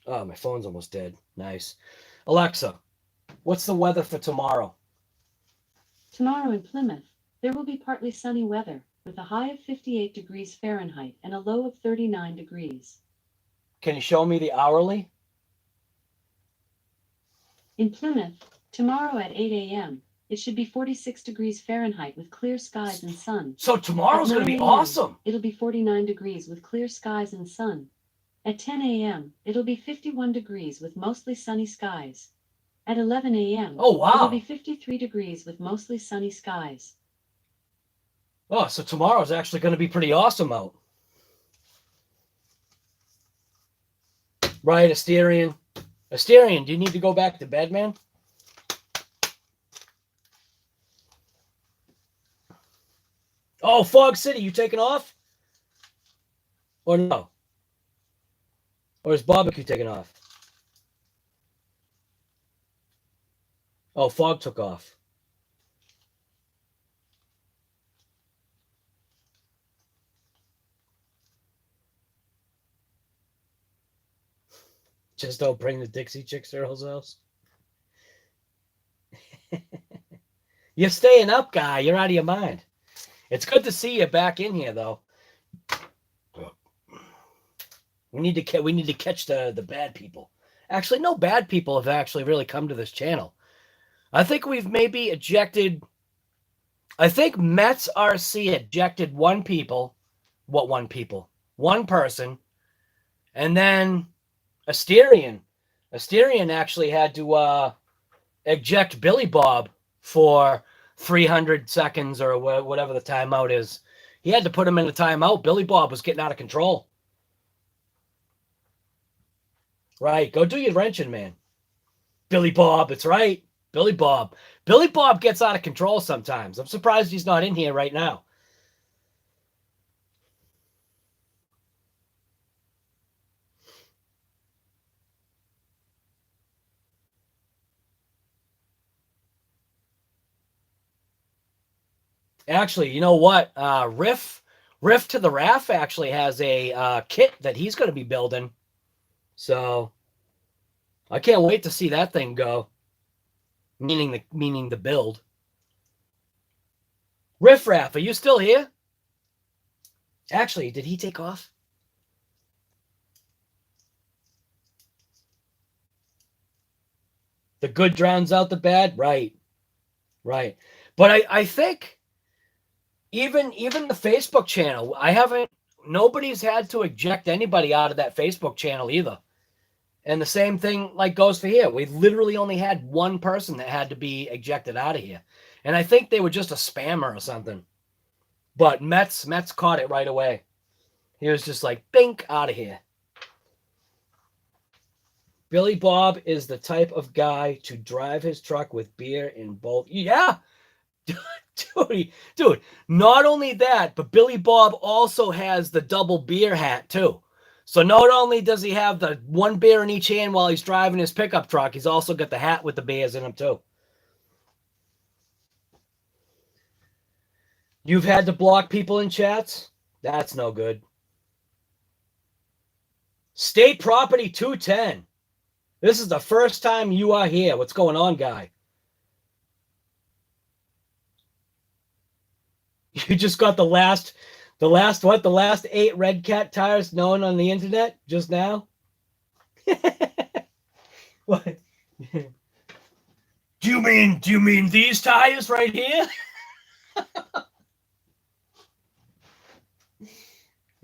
Oh, my phone's almost dead. Nice. Alexa, what's the weather for tomorrow? Tomorrow in Plymouth, there will be partly sunny weather, with a high of 58 degrees Fahrenheit and a low of 39 degrees. Can you show me the hourly? In Plymouth, tomorrow at 8 a.m., it should be 46 degrees Fahrenheit with clear skies and sun. So tomorrow's going to be awesome. It'll be 49 degrees with clear skies and sun. At 10 a.m., it'll be 51 degrees with mostly sunny skies. At 11 a.m., Oh, wow. It'll be 53 degrees with mostly sunny skies. Oh, so tomorrow's actually going to be pretty awesome out. Right, Asterian. Asterian, do you need to go back to bed, man? Oh, Fog City, you taking off? Or no? Or is Barbecue taking off? Oh, Fog took off. Just don't bring the Dixie Chicks to Earl's house. You're staying up, guy. You're out of your mind. It's good to see you back in here, though. We need to catch the bad people. Actually, no bad people have actually really come to this channel. I think we've maybe ejected. I think Mets RC ejected one person, and then Asterian actually had to eject Billy Bob for 300 seconds or whatever the timeout is. He had to put him in a timeout. Billy Bob was getting out of control. Right, go do your wrenching, man. Billy Bob, it's right. Billy Bob. Billy Bob gets out of control sometimes. I'm surprised he's not in here right now. Actually, you know what? Riff to the Raff actually has a kit that he's going to be building. So I can't wait to see that thing go. Meaning the build. Riff Raff, are you still here? Actually, did he take off? The good drowns out the bad? Right. Right. But I think even the Facebook channel, nobody's had to eject anybody out of that Facebook channel either. And the same thing like goes for here. We literally only had one person that had to be ejected out of here. And I think they were just a spammer or something. But Mets caught it right away. He was just like, bink, out of here. Billy Bob is the type of guy to drive his truck with beer in both. Yeah. Dude, not only that, but Billy Bob also has the double beer hat too. So not only does he have the one beer in each hand while he's driving his pickup truck, he's also got the hat with the beers in him too. You've had to block people in chats? That's no good. State Property 210. This is the first time you are here. What's going on, guy? You just got the last 8 Red Cat tires known on the internet just now? What? Do you mean these tires right here?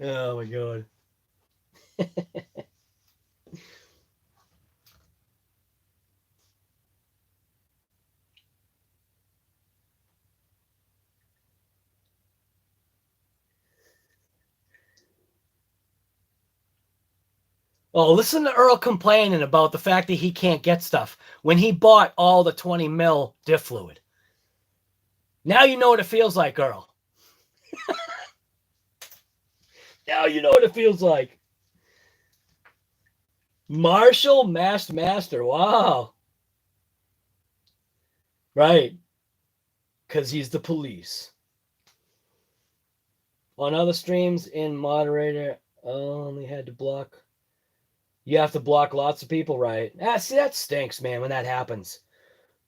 Oh my god. Oh, listen to Earl complaining about the fact that he can't get stuff when he bought all the 20 mil diff fluid. Now you know what it feels like, Earl. Now you know what it feels like. Marshall Master. Wow. Right. Because he's the police. On other streams, in moderator, only had to block. You have to block lots of people, right? See, that stinks, man, when that happens.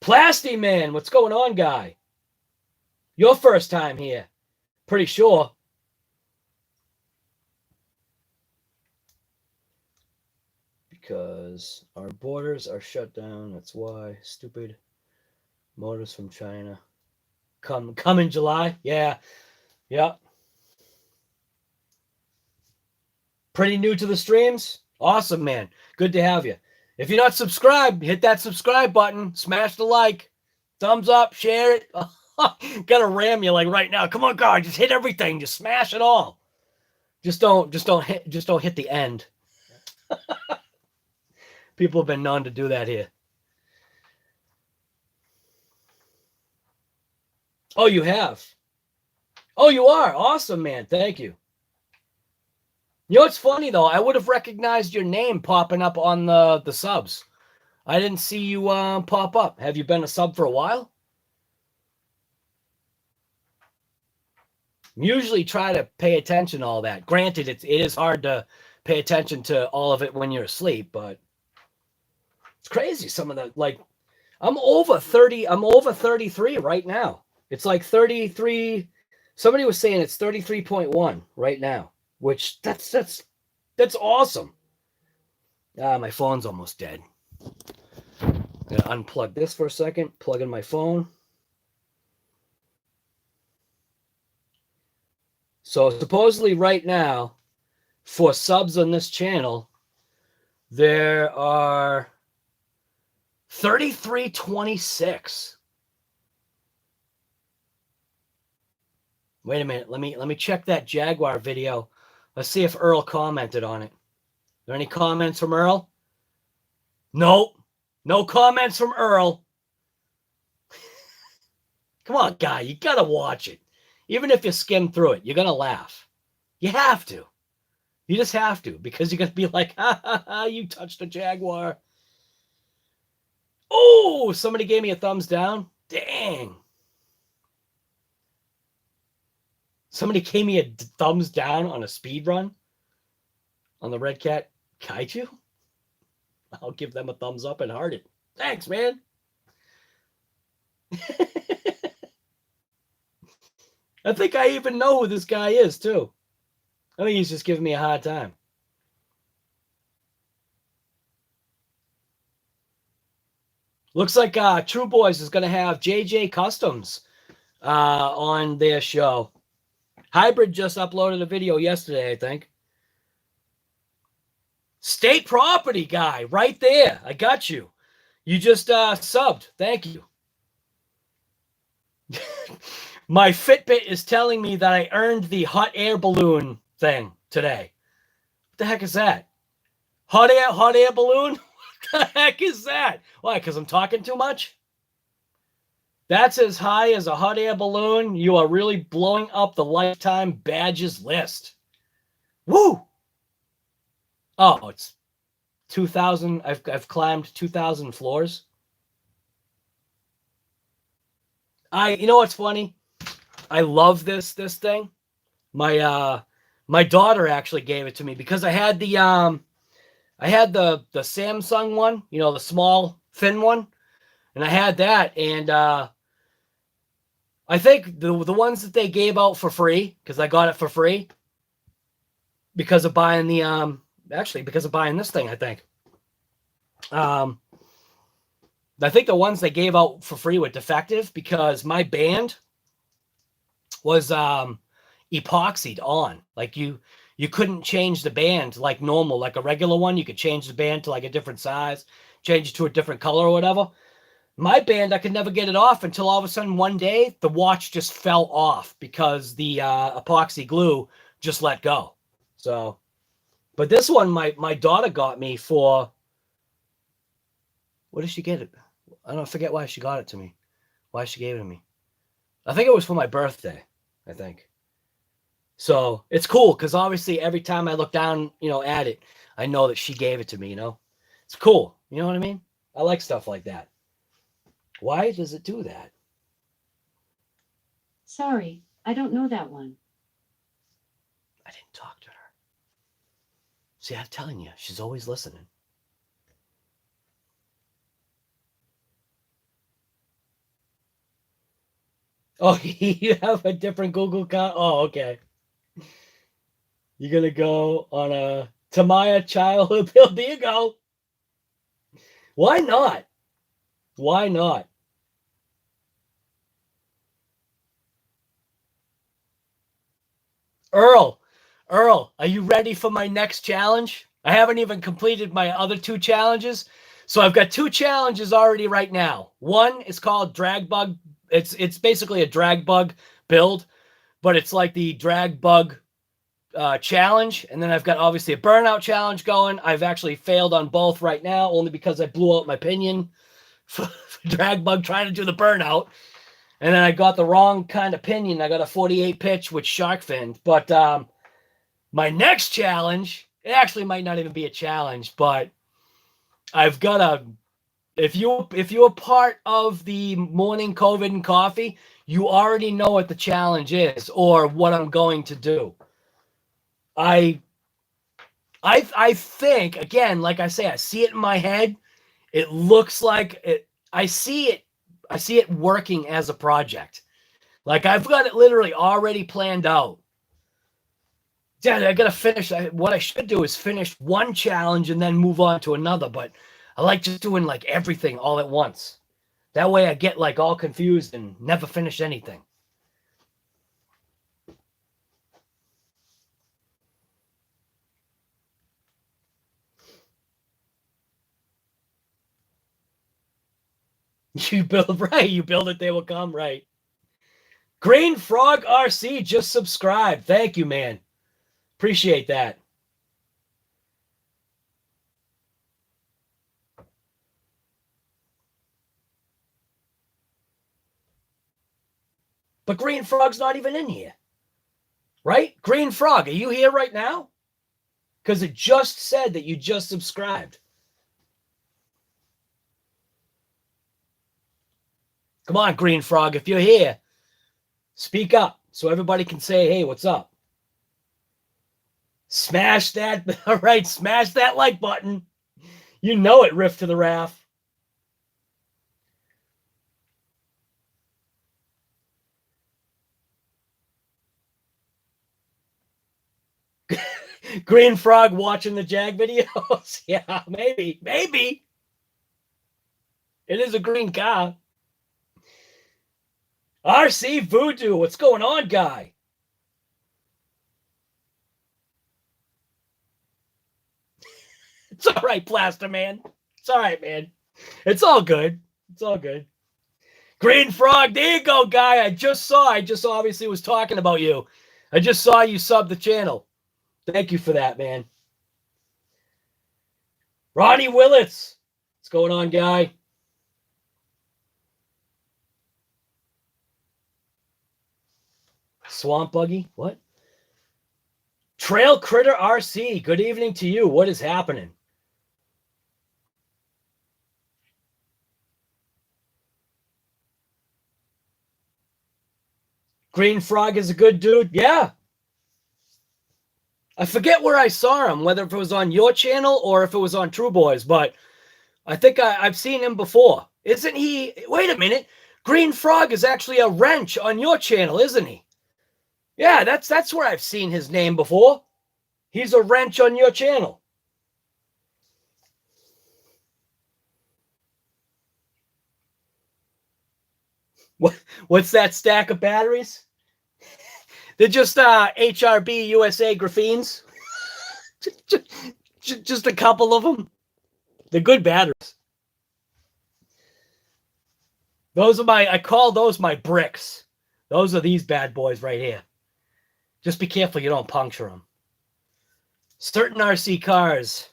Plasty Man, what's going on, guy? Your first time here. Pretty sure. Because our borders are shut down. That's why. Stupid motors from China. Come in July. Yeah. Yep. Pretty new to the streams? Awesome, man. Good to have you. If you're not subscribed, hit that subscribe button. Smash the like. Thumbs up. Share it. Gotta ram you like right now. Come on, God. Just hit everything. Just smash it all. Just don't hit the end. People have been known to do that here. Oh, you have? Oh, you are? Awesome, man. Thank you. You know what's funny, though? I would have recognized your name popping up on the subs. I didn't see you pop up. Have you been a sub for a while? Usually try to pay attention to all that. Granted, it is hard to pay attention to all of it when you're asleep, but it's crazy. Some of the, like, I'm over 30. I'm over 33 right now. It's like 33. Somebody was saying it's 33.1 right now, which that's awesome. My phone's almost dead. I'm gonna unplug this for a second, plug in my phone. So supposedly right now, for subs on this channel, there are 3326. Wait a minute. Let me check that Jaguar video. Let's see if Earl commented on it. Are there any comments from Earl? Nope. No comments from Earl. Come on, guy. You got to watch it. Even if you skim through it, you're going to laugh. You have to. You just have to, because you're going to be like, ha, ha, ha, you touched a Jaguar. Oh, somebody gave me a thumbs down. Dang. Somebody gave me a thumbs down on a speed run on the Red Cat Kaiju. I'll give them a thumbs up and heart it. Thanks, man. I think I even know who this guy is, too. I think he's just giving me a hard time. Looks like True Boys is going to have JJ Customs on their show. Hybrid just uploaded a video yesterday, I think. State property guy, right there. I got you. You just subbed. Thank you. My Fitbit is telling me that I earned the hot air balloon thing today. What the heck is that? Hot air balloon? What the heck is that? Why, because I'm talking too much? That's as high as a hot air balloon. You are really blowing up the lifetime badges list. Woo! Oh, it's 2,000. I've climbed 2,000 floors. You know what's funny? I love this thing. My daughter actually gave it to me because I had the Samsung one, you know, the small thin one, and I had that, and I think the ones that they gave out for free, because I got it for free because of buying the because of buying this thing, I think. I think the ones they gave out for free were defective because my band was epoxied on. Like you couldn't change the band like normal, like a regular one. You could change the band to like a different size, change it to a different color or whatever. My band, I could never get it off until all of a sudden one day the watch just fell off because the epoxy glue just let go. So, but this one my daughter got me for, what did she get it? I don't forget why she got it to me. Why she gave it to me. I think it was for my birthday, I think. So it's cool because obviously every time I look down, you know, at it, I know that she gave it to me, you know. It's cool. You know what I mean? I like stuff like that. Why does it do that? Sorry, I don't know that one. I didn't talk to her. See, I'm telling you, she's always listening. Oh, you have a different Google account? Oh, okay. You're going to go on a Tamaya childhood build. There you go. Why not? Why not? Earl, are you ready for my next challenge? I haven't even completed my other 2 challenges. So I've got 2 challenges already right now. One is called DragBug. It's basically a DragBug build, but it's like the DragBug challenge. And then I've got obviously a burnout challenge going. I've actually failed on both right now, only because I blew out my pinion for DragBug trying to do the burnout. And then I got the wrong kind of pinion. I got a 48 pitch with shark fin. But my next challenge, it actually might not even be a challenge, but I've got a. If you're part of the morning COVID and coffee, you already know what the challenge is or what I'm going to do. I think, again, like I say, I see it in my head. It looks like it. I see it working as a project. Like I've got it literally already planned out. Yeah, I gotta finish. What I should do is finish one challenge and then move on to another. But I like just doing like everything all at once. That way I get like all confused and never finish anything. You build right. You build it, they will come. Right. Green Frog RC just subscribed. Thank you, man. Appreciate that. But Green Frog's not even in here. Right? Green Frog, are you here right now? Because it just said that you just subscribed. Come on, Green Frog, if you're here, speak up so everybody can say, hey, what's up? Smash that, all right, smash that like button. You know it, Rift to the Raft. Green Frog watching the Jag videos. Yeah, maybe. It is a green car. RC Voodoo, what's going on, guy? It's all right, Plaster Man. It's all right, man. It's all good. It's all good. Green Frog, there you go, guy. I just obviously was talking about you. I just saw you sub the channel. Thank you for that, man. Ronnie Willits. What's going on, guy? Swamp Buggy? What? Trail Critter RC. Good evening to you. What is happening? Green Frog is a good dude. Yeah. I forget where I saw him, whether if it was on your channel or if it was on True Boys, but I think I've seen him before. Isn't he? Wait a minute. Green Frog is actually a wrench on your channel, isn't he? Yeah, that's where I've seen his name before. He's a wrench on your channel. What's that stack of batteries? They're just HRB USA graphines. just a couple of them. They're good batteries. I call those my bricks. Those are these bad boys right here. Just be careful you don't puncture them. Certain RC cars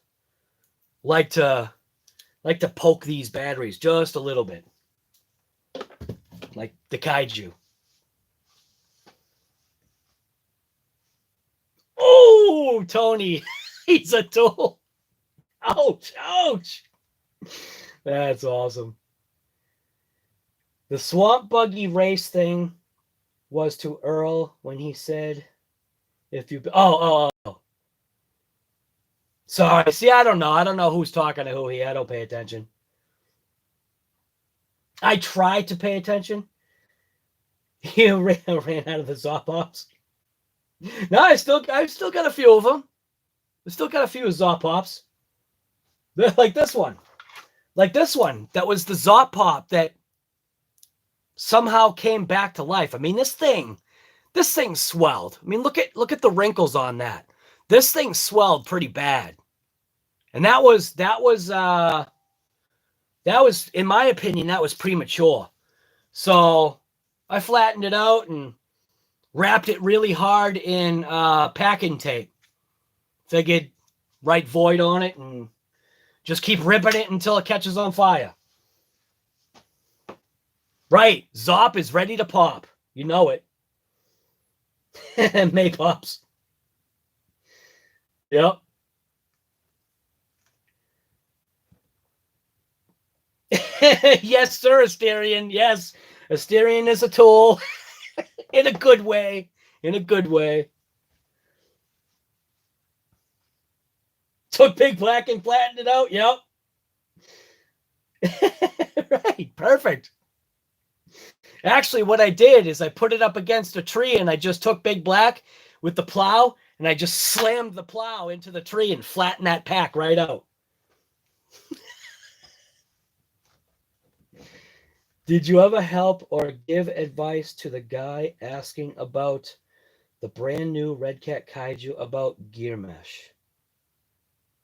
like to poke these batteries just a little bit. Like the Kaiju. Oh, Tony. He's a tool. Ouch. That's awesome. The swamp buggy race thing was to Earl when he said, if you... Oh. Sorry. See, I don't know. I don't know who's talking to who here. I don't pay attention. I tried to pay attention. He ran out of the Zopops. No, I still got a few of them. I still got a few Zopops. Like this one. Like this one. That was the Zopop that somehow came back to life. I mean, this thing swelled. I mean, look at the wrinkles on that. This thing swelled pretty bad. And that was, in my opinion, that was premature. So I flattened it out and wrapped it really hard in packing tape. Figured write void on it and just keep ripping it until it catches on fire. Right. Zop is ready to pop. You know it. May pops. Yep. Yes, sir, Asterion. Yes. Asterion is a tool. In a good way. In a good way. Took Big Black and flattened it out. Yep. Right. Perfect. Actually, what I did is I put it up against a tree and I just took Big Black with the plow and I just slammed the plow into the tree and flattened that pack right out. Did you ever help or give advice to the guy asking about the brand new Red Cat Kaiju about gear mesh?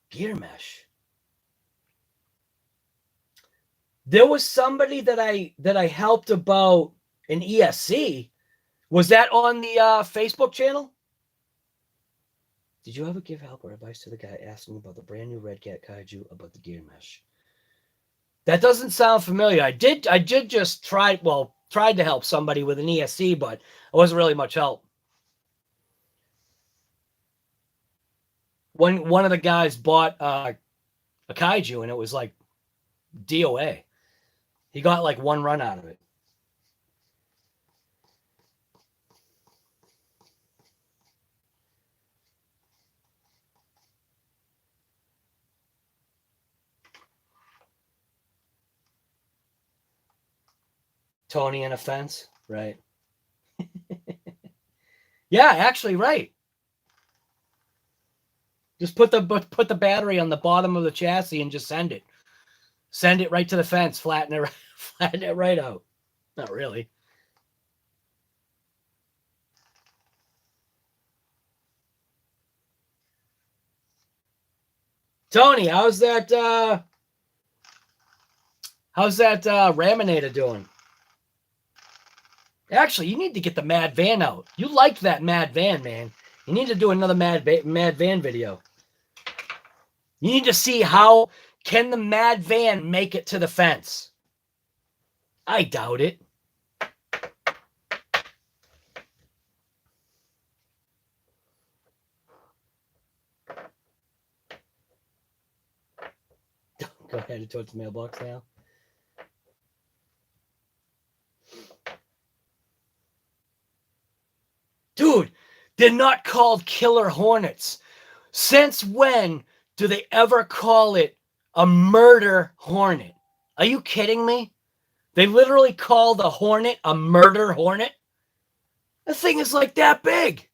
Gear mesh. There was somebody that I helped about an ESC. Was that on the Facebook channel? Did you ever give help or advice to the guy asking about the brand new Red Cat Kaiju about the gear mesh? That doesn't sound familiar. I did just try to help somebody with an ESC, but it wasn't really much help. One of the guys bought a Kaiju and it was like DOA. He got like one run out of it. Tony and a fence, right? Yeah, actually, right. Just put the battery on the bottom of the chassis and just send it. Send it right to the fence, flatten it right out. Not really. Tony, how's that Raminator doing? Actually, you need to get the Mad Van out. You liked that Mad Van, man. You need to do another Mad Van video. You need to see how can the Mad Van make it to the fence. I doubt it. Go ahead and towards the mailbox now. Dude, they're not called killer hornets. Since when do they ever call it a murder hornet? Are you kidding me? They literally call the hornet a murder hornet? The thing is like that big.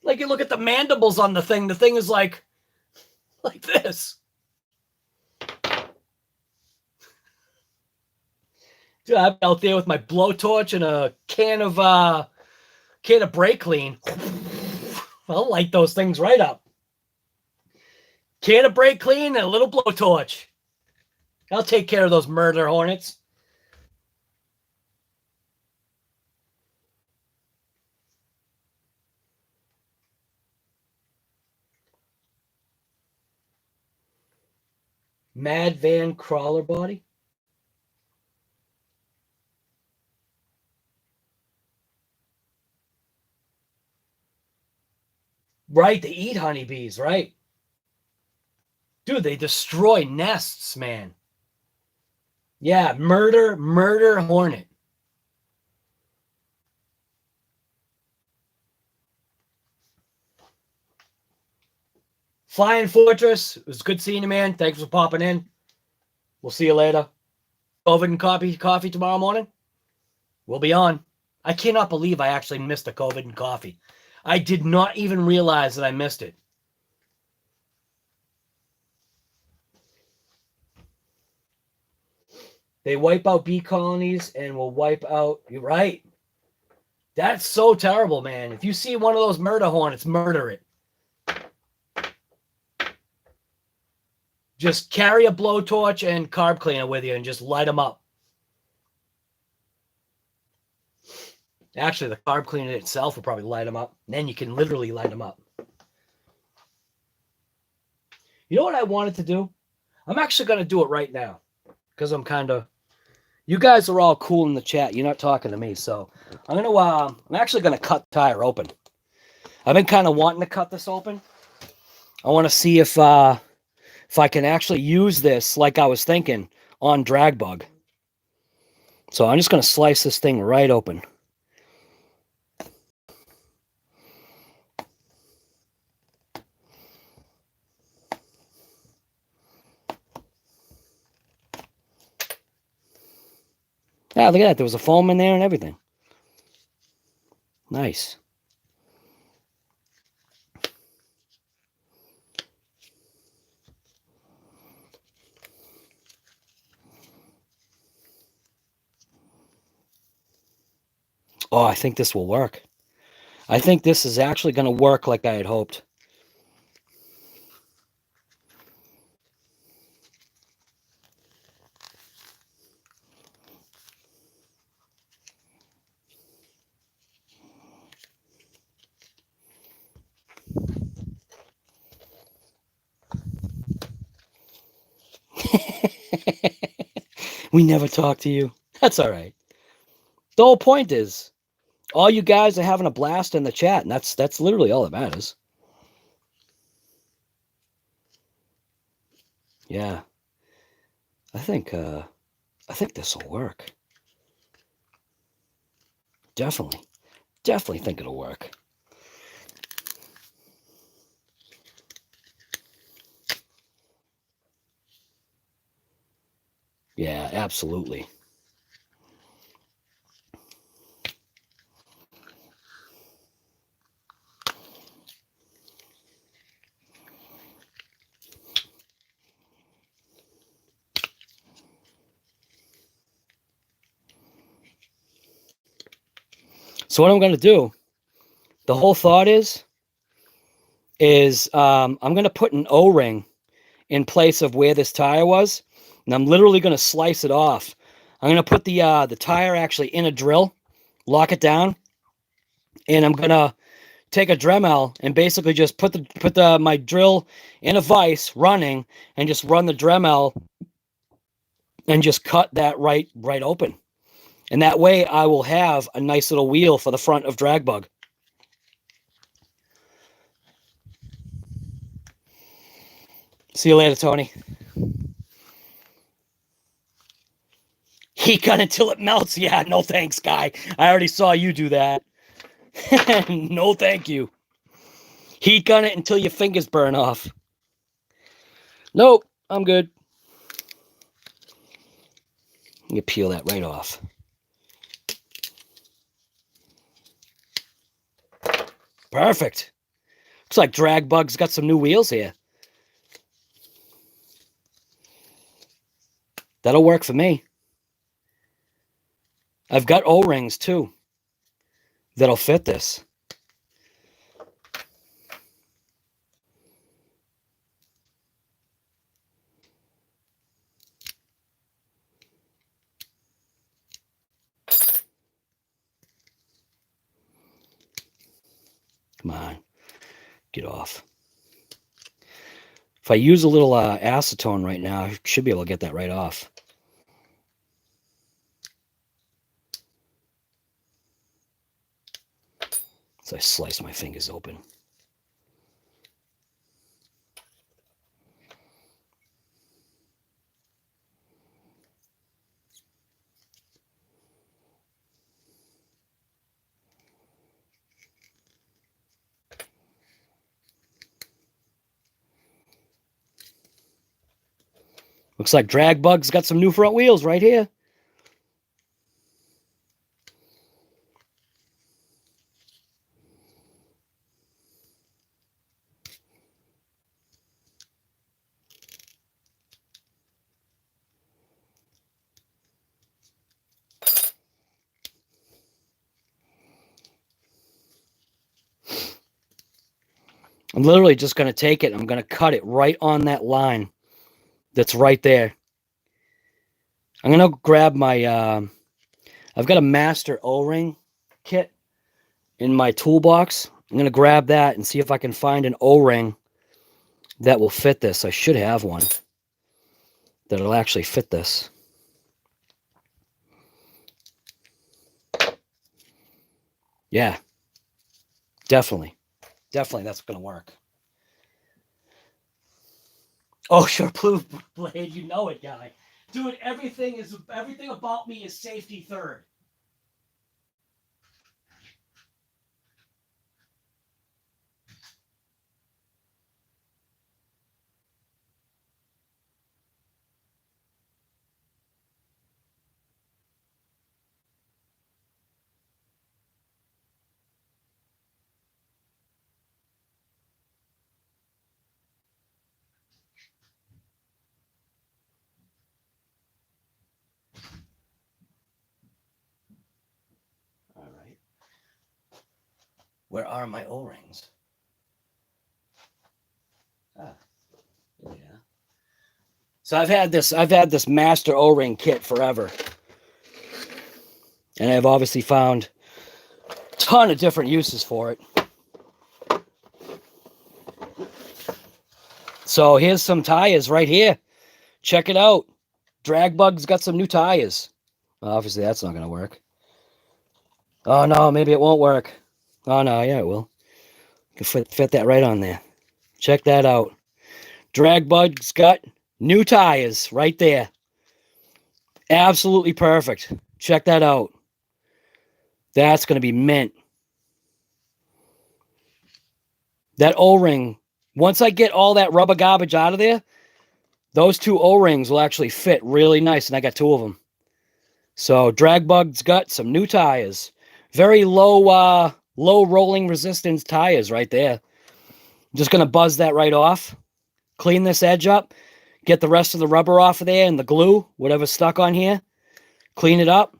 Like you look at the mandibles on the thing is like this. Dude, I'm out there with my blowtorch and a can of brake clean. I'll light those things right up. Can of brake clean and a little blowtorch. I'll take care of those murder hornets. Mad Van crawler body. Right, they eat honeybees, right? Dude, they destroy nests, man. Yeah, murder hornet. Flying Fortress, it was good seeing you, man. Thanks for popping in. We'll see you later. COVID and coffee tomorrow morning. We'll be on. I cannot believe I actually missed the COVID and coffee. I did not even realize that I missed it. They wipe out bee colonies and will wipe out. You're right. That's so terrible, man. If you see one of those murder hornets, murder it. Just carry a blowtorch and carb cleaner with you and just light them up. Actually, the carb cleaner itself will probably light them up. Then you can literally light them up. You know what I wanted to do? I'm actually going to do it right now because I'm kind of. You guys are all cool in the chat. You're not talking to me, so I'm gonna. I'm actually going to cut the tire open. I've been kind of wanting to cut this open. I want to see if I can actually use this like I was thinking on DragBug. So I'm just going to slice this thing right open. Yeah, look at that. There was a foam in there and everything. Nice. Oh, I think this will work. I think this is actually going to work like I had hoped. We never talk to you. That's all right. The whole point is, all you guys are having a blast in the chat, and that's literally all that matters. Yeah. I think this will work. Definitely think it'll work. Yeah, absolutely. So what I'm going to do, the whole thought is I'm going to put an O-ring in place of where this tire was, and I'm literally going to slice it off. I'm going to put the tire actually in a drill, lock it down, and I'm going to take a Dremel and basically just put my drill in a vise running and just run the Dremel and just cut that right open. And that way I will have a nice little wheel for the front of DragBug. See you later, Tony. Heat gun until it melts. Yeah, no thanks, guy. I already saw you do that. No thank you. Heat gun it until your fingers burn off. Nope, I'm good. You peel that right off. Perfect. Looks like DragBug's got some new wheels here. That'll work for me. I've got O-rings too that'll fit this. Come on, get off. If I use a little acetone right now, I should be able to get that right off. So I slice my fingers open. Looks like DragBug's got some new front wheels right here. I'm literally just going to take it. I'm going to cut it right on that line that's right there. I'm going to grab my, I've got a master O-ring kit in my toolbox. I'm going to grab that and see if I can find an O-ring that will fit this. I should have one that'll actually fit this. Yeah, definitely. Definitely that's going to work. Oh, sure, Blue Blade, you know it, guy. Dude, everything about me is safety third. All right. Where are my O-rings? Ah, yeah. So I've had this master O-ring kit forever. And I've obviously found a ton of different uses for it. So here's some tires right here. Check it out. DragBug's got some new tires. Obviously that's not going to work. Oh no, maybe it won't work. Oh no, yeah it will. You can fit that right on there. Check that out. DragBug's got new tires right there. Absolutely perfect. Check that out. That's going to be mint. That O-ring, once I get all that rubber garbage out of there, those two O-rings will actually fit really nice, and I got two of them. So DragBug's got some new tires. Very low rolling resistance tires right there. I'm just going to buzz that right off. Clean this edge up. Get the rest of the rubber off of there and the glue, whatever's stuck on here. Clean it up.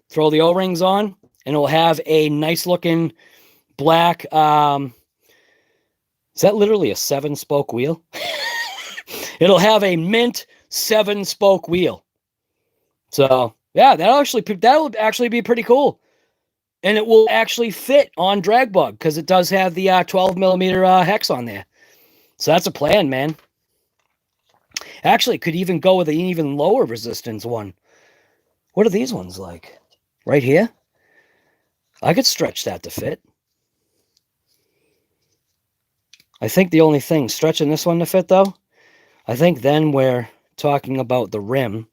Throw the O-rings on, and it'll have a nice looking black, is that literally a 7-spoke wheel? It'll have a mint 7-spoke wheel. So yeah, that'll actually be pretty cool. And it will actually fit on DragBug because it does have the 12mm hex on there. So that's a plan, man. Actually, it could even go with an even lower resistance one. What are these ones like? Right here? I could stretch that to fit. I think the only thing stretching this one to fit, though, I think then we're talking about the rim.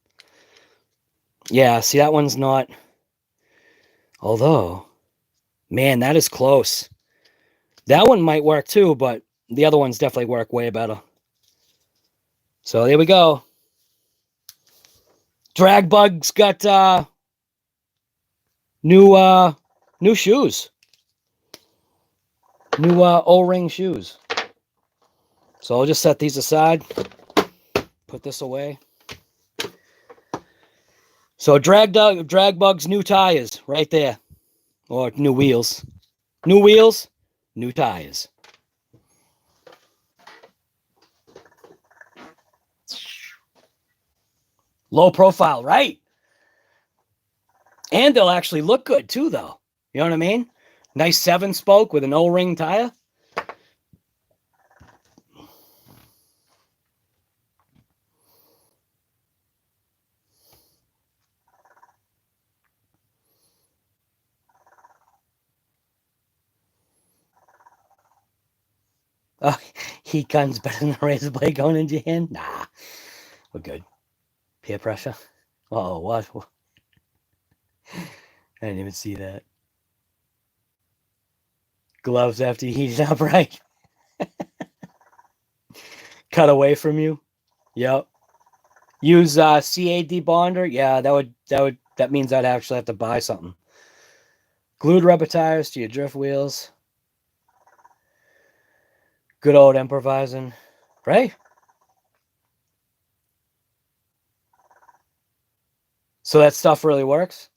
Yeah, see, that one's not. Although, man, that is close. That one might work too, but the other ones definitely work way better. So there we go. DragBug's got new shoes. New O-ring shoes. So I'll just set these aside. Put this away. So DragBug's new tires right there. Or new wheels. New wheels, new tires. Low profile, right? And they'll actually look good too, though. You know what I mean? Nice 7-spoke with an O-ring tire. Oh, heat gun's better than a razor blade going into your hand? Nah, we're good. Peer pressure? Oh, what? I didn't even see that. Gloves after you heat it up, right? Cut away from you? Yep. Use CAD bonder. Yeah, that means I'd actually have to buy something. Glued rubber tires to your drift wheels. Good old improvising, right? So that stuff really works.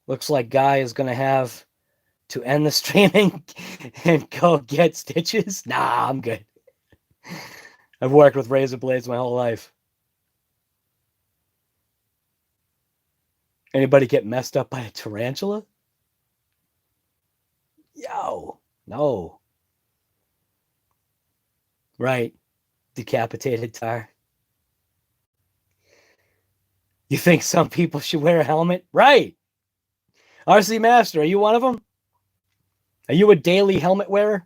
Looks like Guy is gonna have to end the streaming and go get stitches. Nah, I'm good. I've worked with razor blades my whole life. Anybody get messed up by a tarantula? Yo, no. Right. Decapitated tire. You think some people should wear a helmet? Right. RC Master, are you one of them? Are you a daily helmet wearer?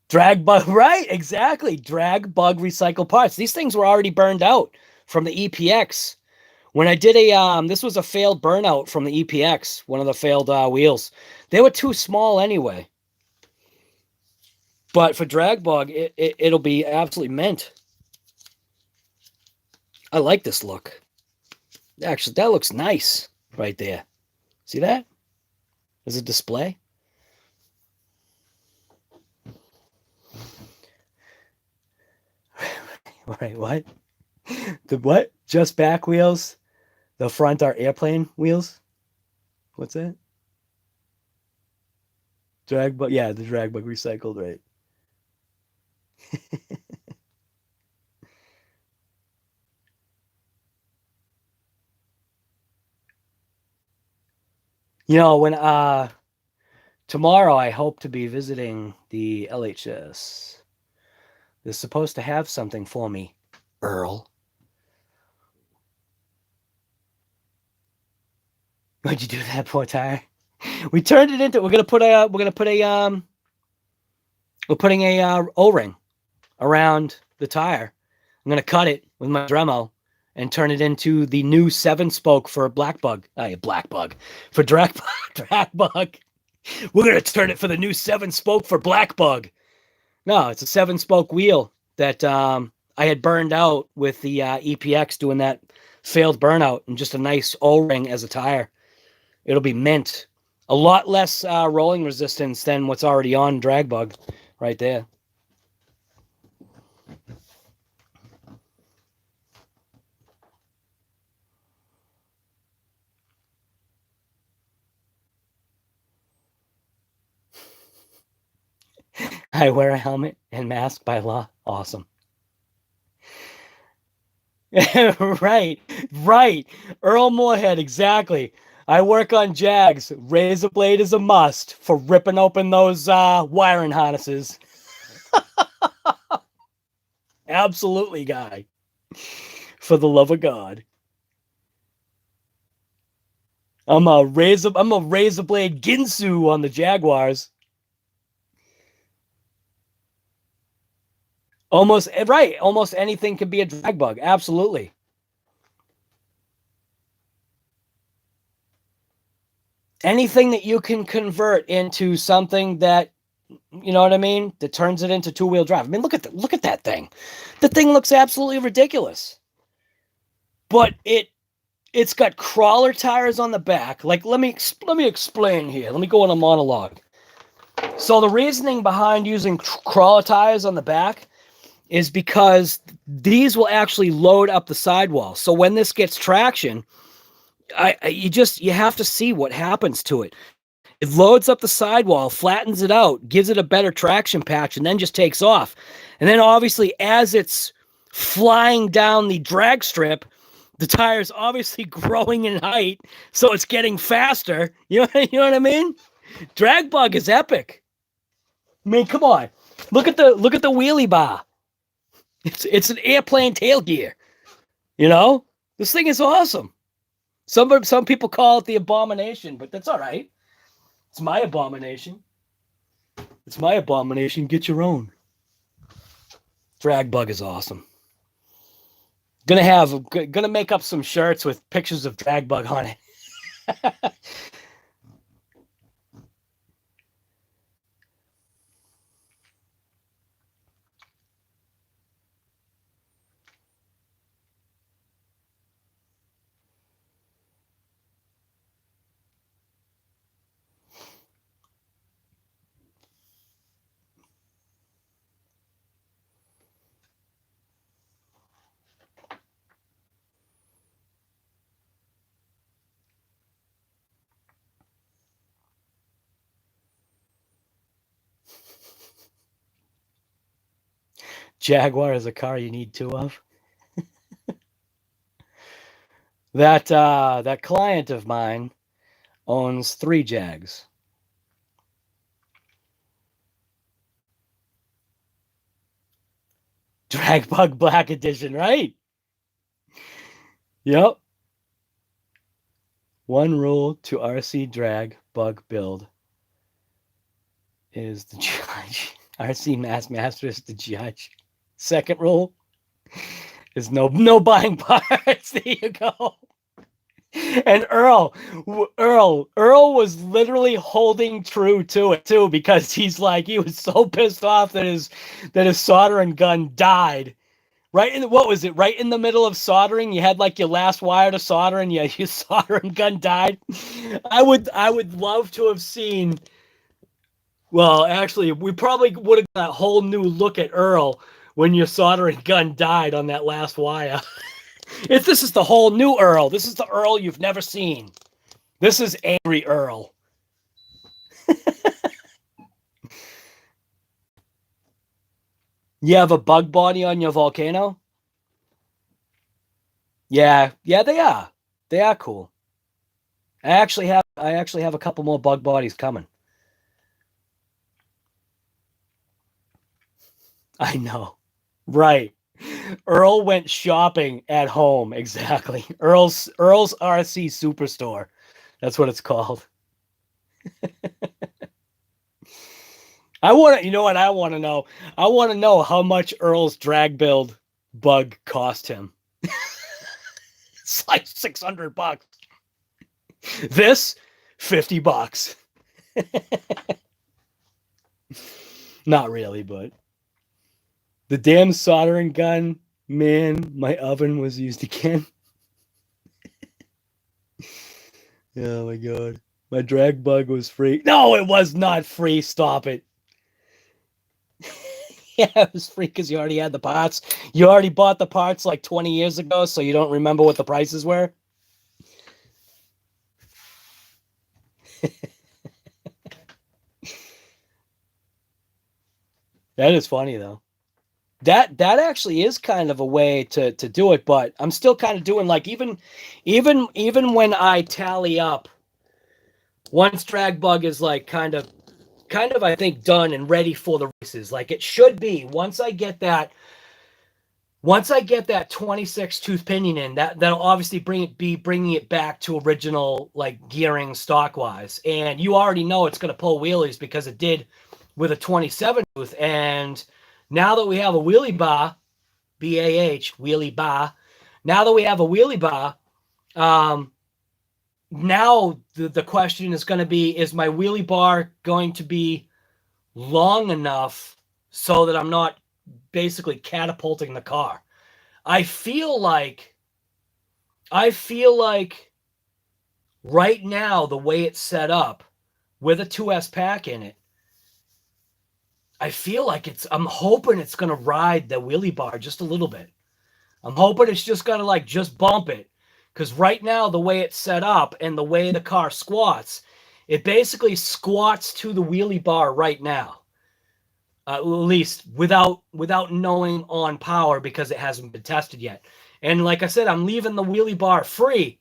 DragBug, right? Exactly. DragBug recycle parts. These things were already burned out from the EPX. When I did this was a failed burnout from the EPX, one of the failed wheels. They were too small anyway. But for DragBug, it'll be absolutely mint. I like this look. Actually, that looks nice right there. See that? There's a display. Right, what? The what? Just back wheels? The front are airplane wheels? What's that? DragBug, yeah, the DragBug recycled, right? You know, when tomorrow I hope to be visiting the LHS. They're supposed to have something for me, Earl. Why'd you do that, poor tire? We turned it into. We're putting a O-ring around the tire. I'm gonna cut it with my Dremel and turn it into the new 7-spoke for DragBug. For DragBug. We're gonna turn it for the new 7-spoke for DragBug. No, it's a 7-spoke wheel that I had burned out with the EPX doing that failed burnout, and just a nice O-ring as a tire. It'll be mint. A lot less rolling resistance than what's already on DragBug right there. I wear a helmet and mask by law. Awesome. Right. Earl Moorhead, exactly. I work on Jags. Razor blade is a must for ripping open those wiring harnesses. Absolutely, Guy. For the love of God. I'm a razor blade Ginsu on the Jaguars. Almost right. Almost anything could be a DragBug. Absolutely. Anything that you can convert into something that, you know what I mean, that turns it into two-wheel drive. I mean, look at that thing. The thing looks absolutely ridiculous. But it's got crawler tires on the back. Like, let me explain here. Let me go on a monologue. So the reasoning behind using crawler tires on the back is because these will actually load up the sidewall. So when this gets traction, you have to see what happens to it. It loads up the sidewall, flattens it out, gives it a better traction patch, and then just takes off. And then obviously as it's flying down the drag strip, the tire's obviously growing in height, so it's getting faster. You know what I mean? DragBug is epic. I mean, come on. Look at the wheelie bar. It's an airplane tail gear. You know? This thing is awesome. Some people call it the abomination, but that's all right. It's my abomination. It's my abomination. Get your own. DragBug is awesome. Gonna make up some shirts with pictures of DragBug on it. Jaguar is a car you need two of. That client of mine owns 3 Jags. DragBug Black Edition, right? Yep. One rule to RC drag bug build is the judge. RC Masters the judge. Second rule is no buying parts. There you go. And Earl was literally holding true to it too, because he's like, he was so pissed off that his soldering gun died. Right in what was it? Right in the middle of soldering, you had like your last wire to solder, and your soldering gun died. I would love to have seen. Well, actually, we probably would have got a whole new look at Earl when your soldering gun died on that last wire. This is the whole new Earl. This is the Earl you've never seen. This is angry Earl. You have a bug body on your volcano? Yeah, they are. They are cool. I actually have a couple more bug bodies coming. I know. Right. Earl went shopping at home. Exactly. Earl's RC Superstore. That's what it's called. You know what I want to know? I want to know how much Earl's drag build bug cost him. It's like $600. This, $50. Not really, but the damn soldering gun, man, my oven was used again. Oh my god. My drag bug was free. No, it was not free. Stop it. Yeah, it was free because you already had the parts. You already bought the parts like 20 years ago, so you don't remember what the prices were. That is funny though. That actually is kind of a way to do it, but I'm still kind of doing like even when I tally up, once DragBug is like kind of I think done and ready for the races, like it should be. Once I get that 26 tooth pinion in, that'll obviously bringing it back to original like gearing stock wise, and you already know it's going to pull wheelies because it did with a 27 tooth. And now that we have a wheelie bar, BAH, wheelie bar, now that we have a wheelie bar, now the question is going to be, is my wheelie bar going to be long enough so that I'm not basically catapulting the car? I feel like right now, the way it's set up with a 2S pack in it, I feel like I'm hoping it's going to ride the wheelie bar just a little bit. I'm hoping it's just going to like just bump it. Because right now, the way it's set up and the way the car squats, it basically squats to the wheelie bar right now. At least without knowing on power, because it hasn't been tested yet. And like I said, I'm leaving the wheelie bar free.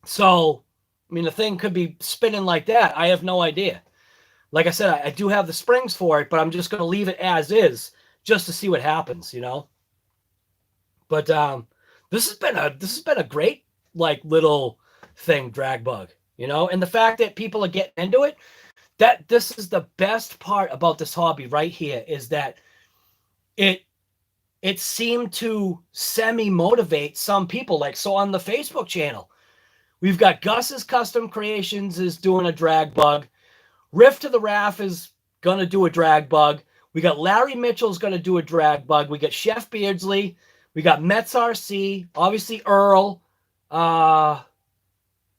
So, I mean, the thing could be spinning like that. I have no idea. Like I said, I do have the springs for it, but I'm just going to leave it as is just to see what happens, you know? But this has been a great like little thing, DragBug, you know? And the fact that people are getting into it, that this is the best part about this hobby right here, is that it seemed to semi-motivate some people. Like, so on the Facebook channel, we've got Gus's Custom Creations is doing a DragBug. Riff to the Raff is going to do a DragBug. We got Larry Mitchell's going to do a DragBug. We got Chef Beardsley. We got Mets RC. Obviously, Earl.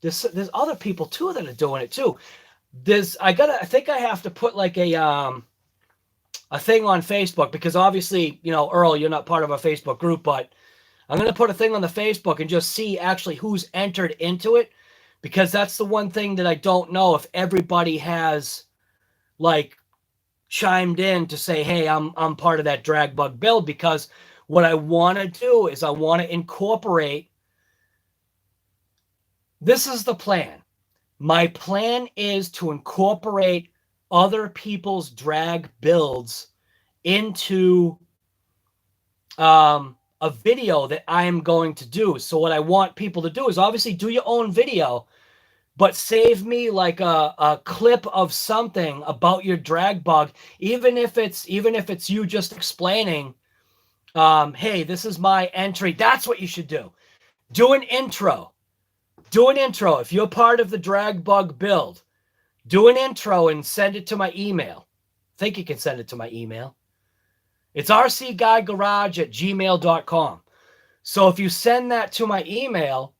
There's other people, too, that are doing it, too. I think I have to put like a thing on Facebook, because obviously, you know, Earl, you're not part of our Facebook group, but I'm going to put a thing on the Facebook and just see actually who's entered into it, because that's the one thing that I don't know if everybody has like chimed in to say, hey, I'm part of that DragBug build, because what I want to do is I want to incorporate. This is the plan. My plan is to incorporate other people's drag builds into a video that I am going to do. So what I want people to do is obviously do your own video, but save me like a clip of something about your drag bug, even if it's you just explaining, hey, this is my entry. That's what you should do. Do an intro. Do an intro. If you're part of the drag bug build, do an intro and send it to my email. I think you can send it to my email. It's rcguygarage@gmail.com. So if you send that to my email,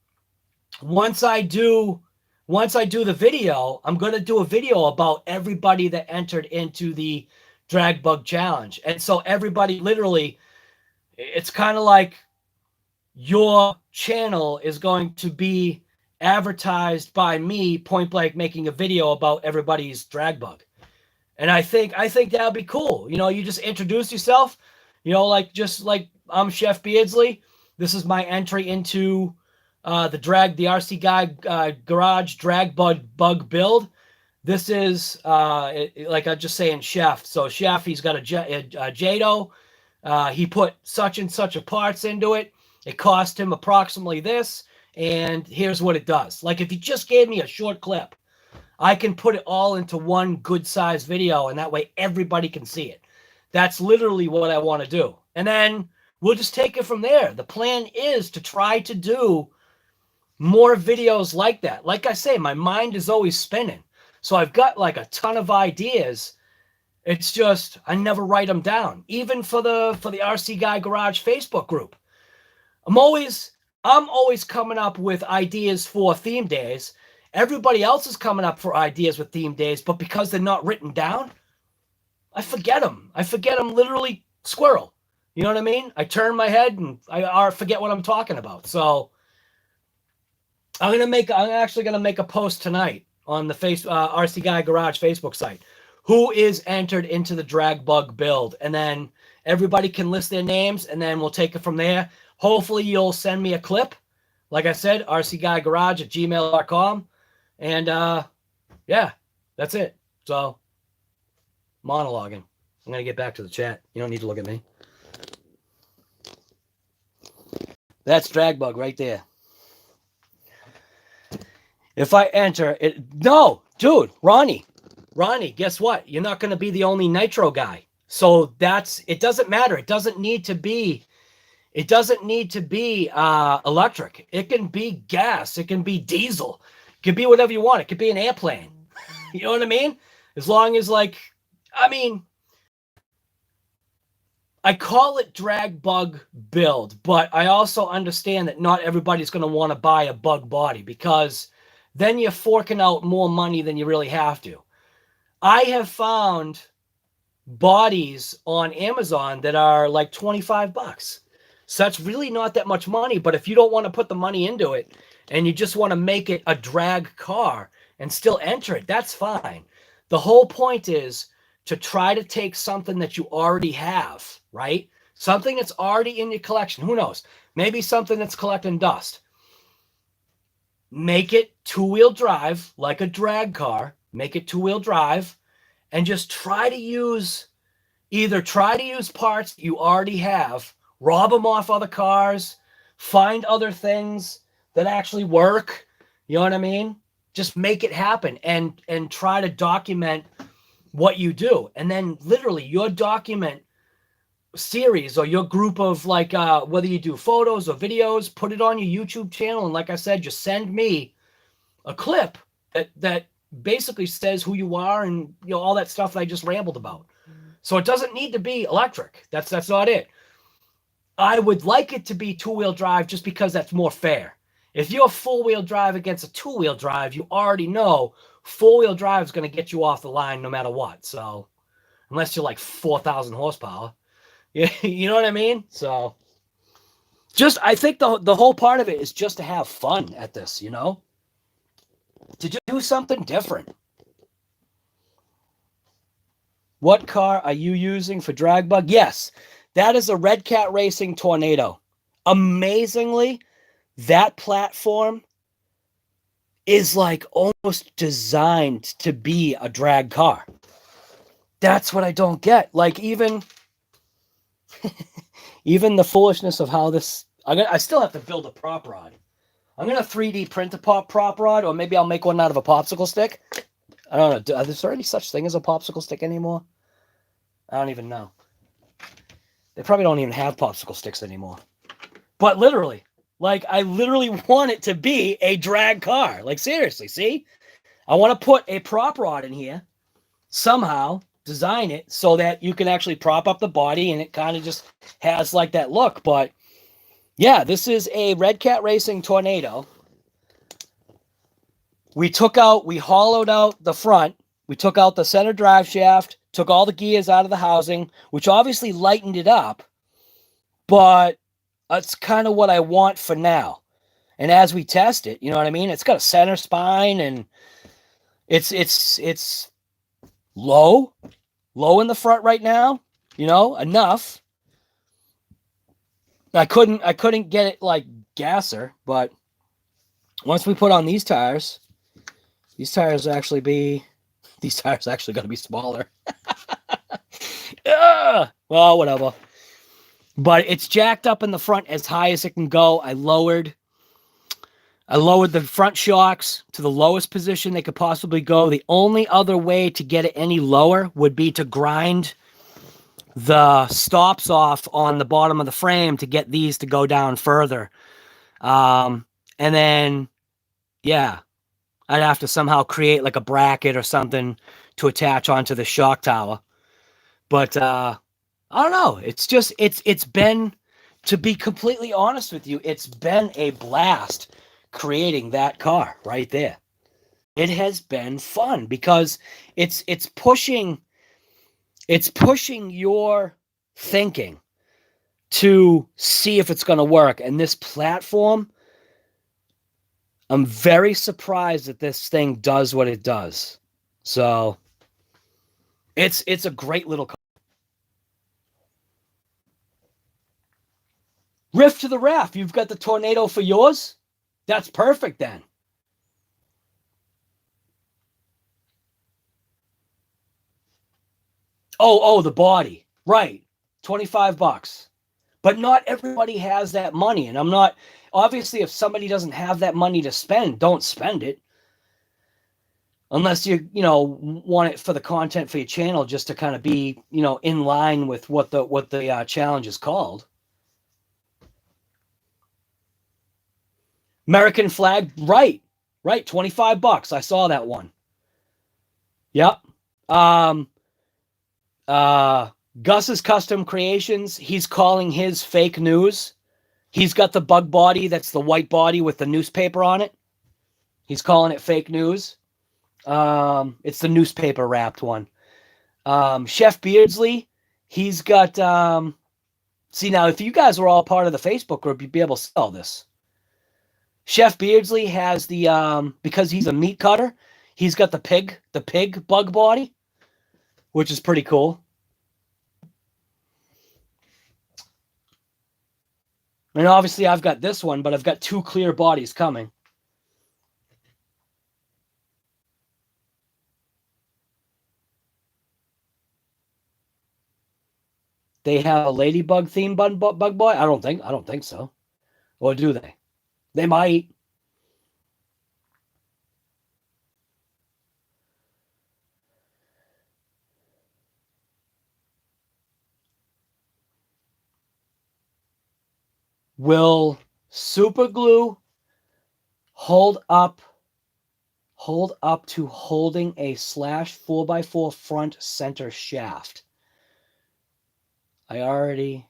once I do the video, I'm going to do a video about everybody that entered into the drag bug challenge. And so everybody, literally, it's kind of like your channel is going to be advertised by me, point blank, making a video about everybody's drag bug. And I think that'd be cool. You know, you just introduce yourself, you know, like, just like, I'm Chef Beardsley. This is my entry into the RC Guy Garage drag bug build. This is like I'm just saying, Chef. So Chef, he's got a Jado. He put such and such a parts into it. It cost him approximately this, and here's what it does. Like, if you just gave me a short clip, I can put it all into one good size video, and that way everybody can see it. That's literally what I want to do. And then we'll just take it from there. The plan is to try to do more videos like that. Like I say, my mind is always spinning. So I've got like a ton of ideas. It's just I never write them down. Even for the RC Guy Garage Facebook group. I'm always coming up with ideas for theme days. Everybody else is coming up for ideas with theme days, but because they're not written down, I forget them. I forget them literally squirrel. You know what I mean? I turn my head and I forget what I'm talking about. So I'm actually gonna make a post tonight on the RC Guy Garage Facebook site. Who is entered into the drag bug build? And then everybody can list their names, and then we'll take it from there. Hopefully you'll send me a clip. Like I said, rcguygarage@gmail.com. And yeah, that's it. So monologuing. I'm gonna get back to the chat. You don't need to look at me. That's DragBug right there. If I enter it, no, dude, Ronnie, guess what? You're not going to be the only nitro guy. So it doesn't matter. It doesn't need to be electric. It can be gas. It can be diesel. It can be whatever you want. It could be an airplane. You know what I mean? As long as, like, I mean, I call it drag bug build, but I also understand that not everybody's going to want to buy a bug body, because then you're forking out more money than you really have to. I have found bodies on Amazon that are like $25. So that's really not that much money. But if you don't want to put the money into it and you just want to make it a drag car and still enter it, that's fine. The whole point is to try to take something that you already have, right? Something that's already in your collection. Who knows? Maybe something that's collecting dust. Make it two-wheel drive like a drag car. Make it two-wheel drive, and just try to use parts you already have, rob them off other cars, find other things that actually work. You know what I mean? Just make it happen and try to document what you do. And then literally your document series or your group of, like, whether you do photos or videos, put it on your YouTube channel. And like I said, just send me a clip that basically says who you are and, you know, all that stuff that I just rambled about. So it doesn't need to be electric. That's not it. I would like it to be two-wheel drive just because that's more fair. If you're four-wheel drive against a two-wheel drive, you already know four-wheel drive is going to get you off the line no matter what. So unless you're like 4,000 horsepower, you know what I mean? So just, I think the whole part of it is just to have fun at this, you know, to do something different. What car are you using for DragBug? Yes, that is a Red Cat Racing Tornado. Amazingly, that platform is like almost designed to be a drag car. That's what I don't get. Like even the foolishness of how this. I still have to build a prop rod. I'm gonna 3D print a prop rod, or maybe I'll make one out of a popsicle stick. I don't know. Is there any such thing as a popsicle stick anymore? I don't even know. They probably don't even have popsicle sticks anymore. But literally, like I literally want it to be a drag car. Like seriously, see? I want to put a prop rod in here somehow, design it so that you can actually prop up the body and it kind of just has like that look. But yeah, this is a Red Cat Racing Tornado. We hollowed out the front. We took out the center drive shaft, took all the gears out of the housing, which obviously lightened it up. But that's kind of what I want for now. And as we test it, you know what I mean? It's got a center spine and it's low in the front right now, you know, enough. I couldn't get it like gasser, but once we put on these tires are actually going to be smaller. Well, whatever. But it's jacked up in the front as high as it can go. I lowered the front shocks to the lowest position they could possibly go. The only other way to get it any lower would be to grind the stops off on the bottom of the frame to get these to go down further. And then, yeah, I'd have to somehow create like a bracket or something to attach onto the shock tower. But I don't know. It's been, to be completely honest with you, it's been a blast creating that car right there. It has been fun because it's pushing your thinking to see if it's going to work. And this platform, I'm very surprised that this thing does what it does. So it's a great little car. Rift to the Raft, you've got the Tornado for yours? That's perfect then. Oh, the body. Right. $25. But not everybody has that money. And I'm not, obviously, if somebody doesn't have that money to spend, don't spend it. Unless you want it for the content for your channel, just to kind of be, in line with what the challenge is called. American flag, right, $25. I saw that one. Yep. Gus's Custom Creations, he's calling his fake news. He's got the bug body, that's the white body with the newspaper on it. He's calling it fake news. It's the newspaper wrapped one. Chef Beardsley, he's got see, now if you guys were all part of the Facebook group, you'd be able to sell this. Chef Beardsley has the because he's a meat cutter, he's got the pig bug body, which is pretty cool. And obviously I've got this one, but I've got two clear bodies coming. They have a ladybug theme bug boy? I don't think so. Or do they? They might. Will super glue hold up to holding a /4x4 front center shaft? I already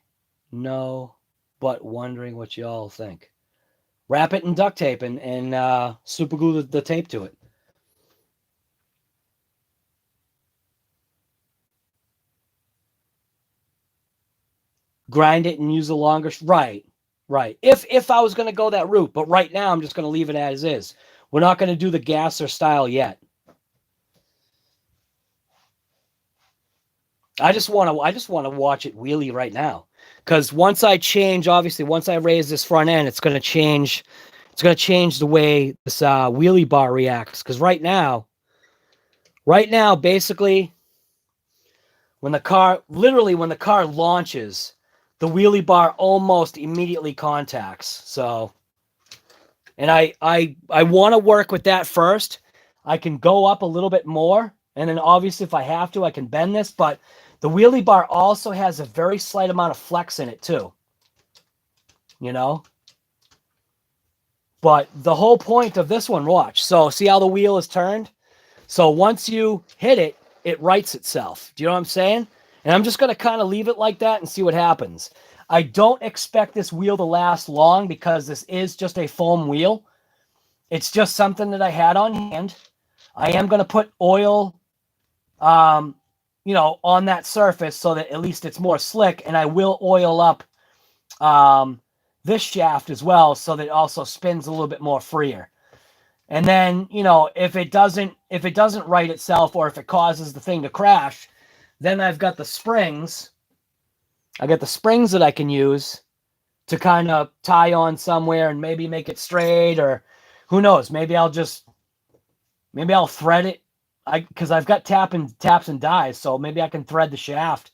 know, but wondering what y'all think. Wrap it in duct tape and super glue the tape to it. Grind it and use a longer... Right. If I was going to go that route, but right now I'm just going to leave it as is. We're not going to do the gasser style yet. I just want to watch it wheelie right now. Because once I raise this front end, it's going to change. It's going to change the way this wheelie bar reacts. Because right now, basically, when the car launches, the wheelie bar almost immediately contacts. So, and I want to work with that first. I can go up a little bit more, and then obviously if I have to, I can bend this. But the wheelie bar also has a very slight amount of flex in it too. You know. But the whole point of this one, watch. So see how the wheel is turned? So once you hit it, it rights itself. Do you know what I'm saying? And I'm just going to kind of leave it like that and see what happens. I don't expect this wheel to last long because this is just a foam wheel. It's just something that I had on hand. I am going to put oil, on that surface so that at least it's more slick. And I will oil up this shaft as well so that it also spins a little bit more freer. And then, if it doesn't right itself, or if it causes the thing to crash, then I've got the springs. I got the springs that I can use to kind of tie on somewhere and maybe make it straight, or who knows, maybe I'll thread it. Because I've got taps and dies, so maybe I can thread the shaft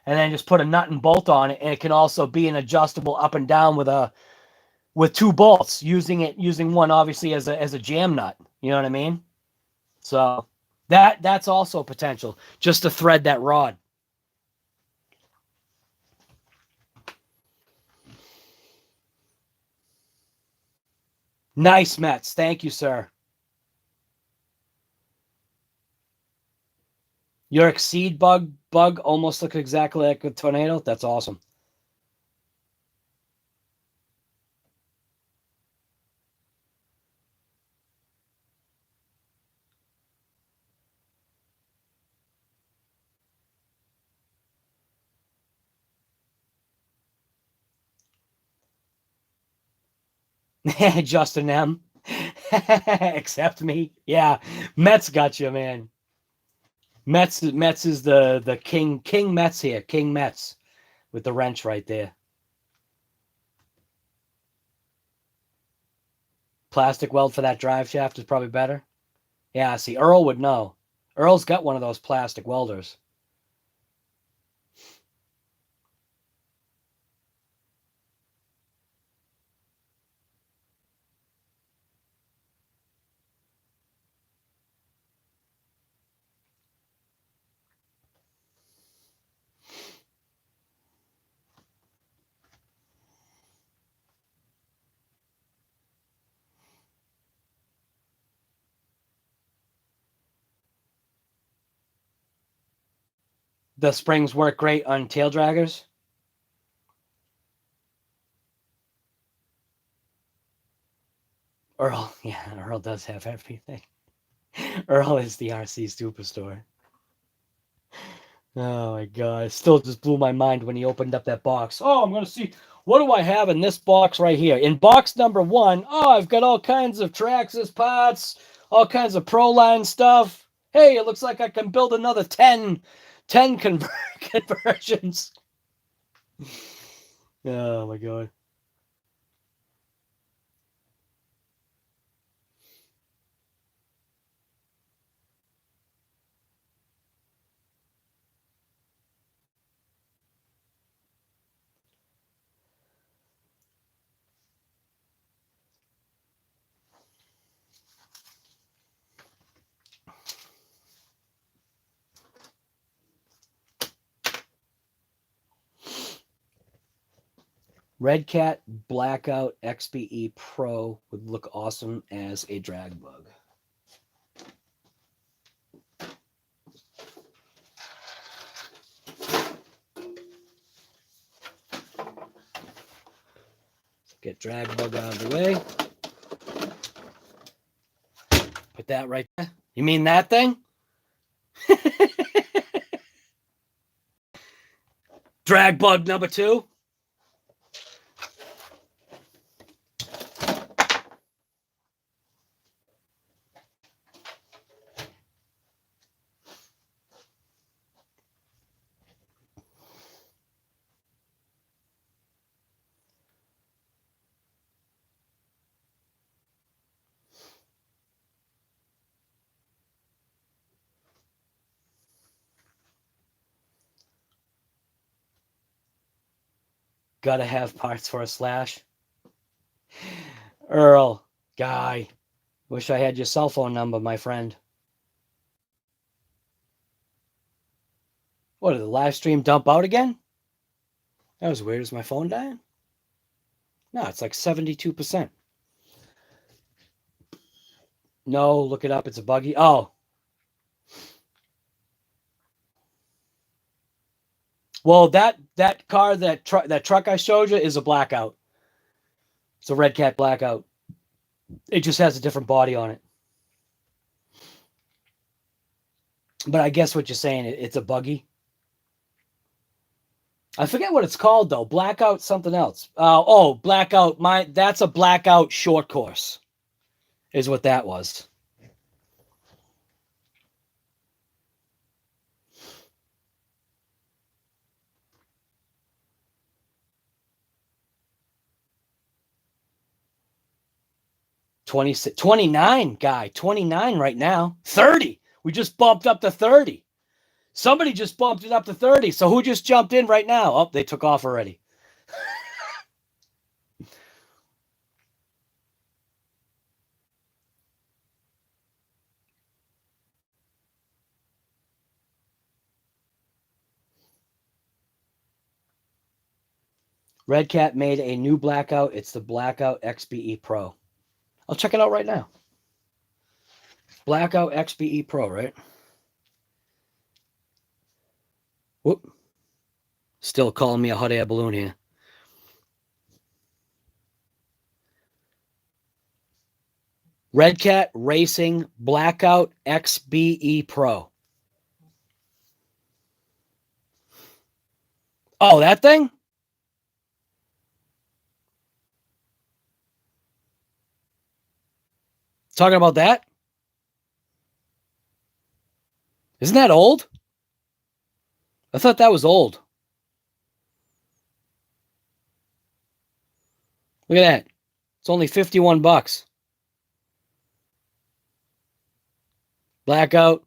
and then just put a nut and bolt on it, and it can also be an adjustable up and down with two bolts, using one obviously as a jam nut. You know what I mean? So that's also potential, just to thread that rod. Nice, Mets. Thank you, sir. Your Exceed bug almost looks exactly like a tornado. That's awesome. Justin M. Accept me. Yeah. Mets got you, man. Mets is the king Mets here. King Mets with the wrench right there. Plastic weld for that drive shaft is probably better. Yeah, see, Earl would know. Earl's got one of those plastic welders. The springs work great on tail draggers. Earl, yeah, Earl does have everything. Earl is the RC superstore. Oh my god, it still just blew my mind when he opened up that box. Oh, I'm gonna see, what do I have in this box right here? In box number 1, oh, I've got all kinds of Traxxas parts, all kinds of Proline stuff. Hey, it looks like I can build another 10 conversions. Oh my god. Red Cat Blackout XBE Pro would look awesome as a DragBug. Get DragBug out of the way. Put that right there. You mean that thing? DragBug number 2. Gotta have parts for a slash. Earl, guy, wish I had your cell phone number, my friend. What, did the live stream dump out again? That was weird. Is my phone dying? No, it's like 72%. No, look it up. It's a buggy. Oh. Well, that car, that truck I showed you is a blackout. It's a Red Cat blackout. It just has a different body on it. But I guess what you're saying, it's a buggy. I forget what it's called though. Blackout something else. Blackout. That's a blackout short course, is what that was. $26, $29, guy, $29 right now. $30. We just bumped up to $30. Somebody just bumped it up to $30. So who just jumped in right now? Oh, they took off already. Red Cat made a new blackout. It's the Blackout XBE Pro. I'll check it out right now. Blackout XBE Pro, right? Whoop. Still calling me a hot air balloon here. Red Cat Racing Blackout XBE Pro. Oh, that thing? Talking about that? Isn't that old? I thought that was old. Look at that. It's only $51. Blackout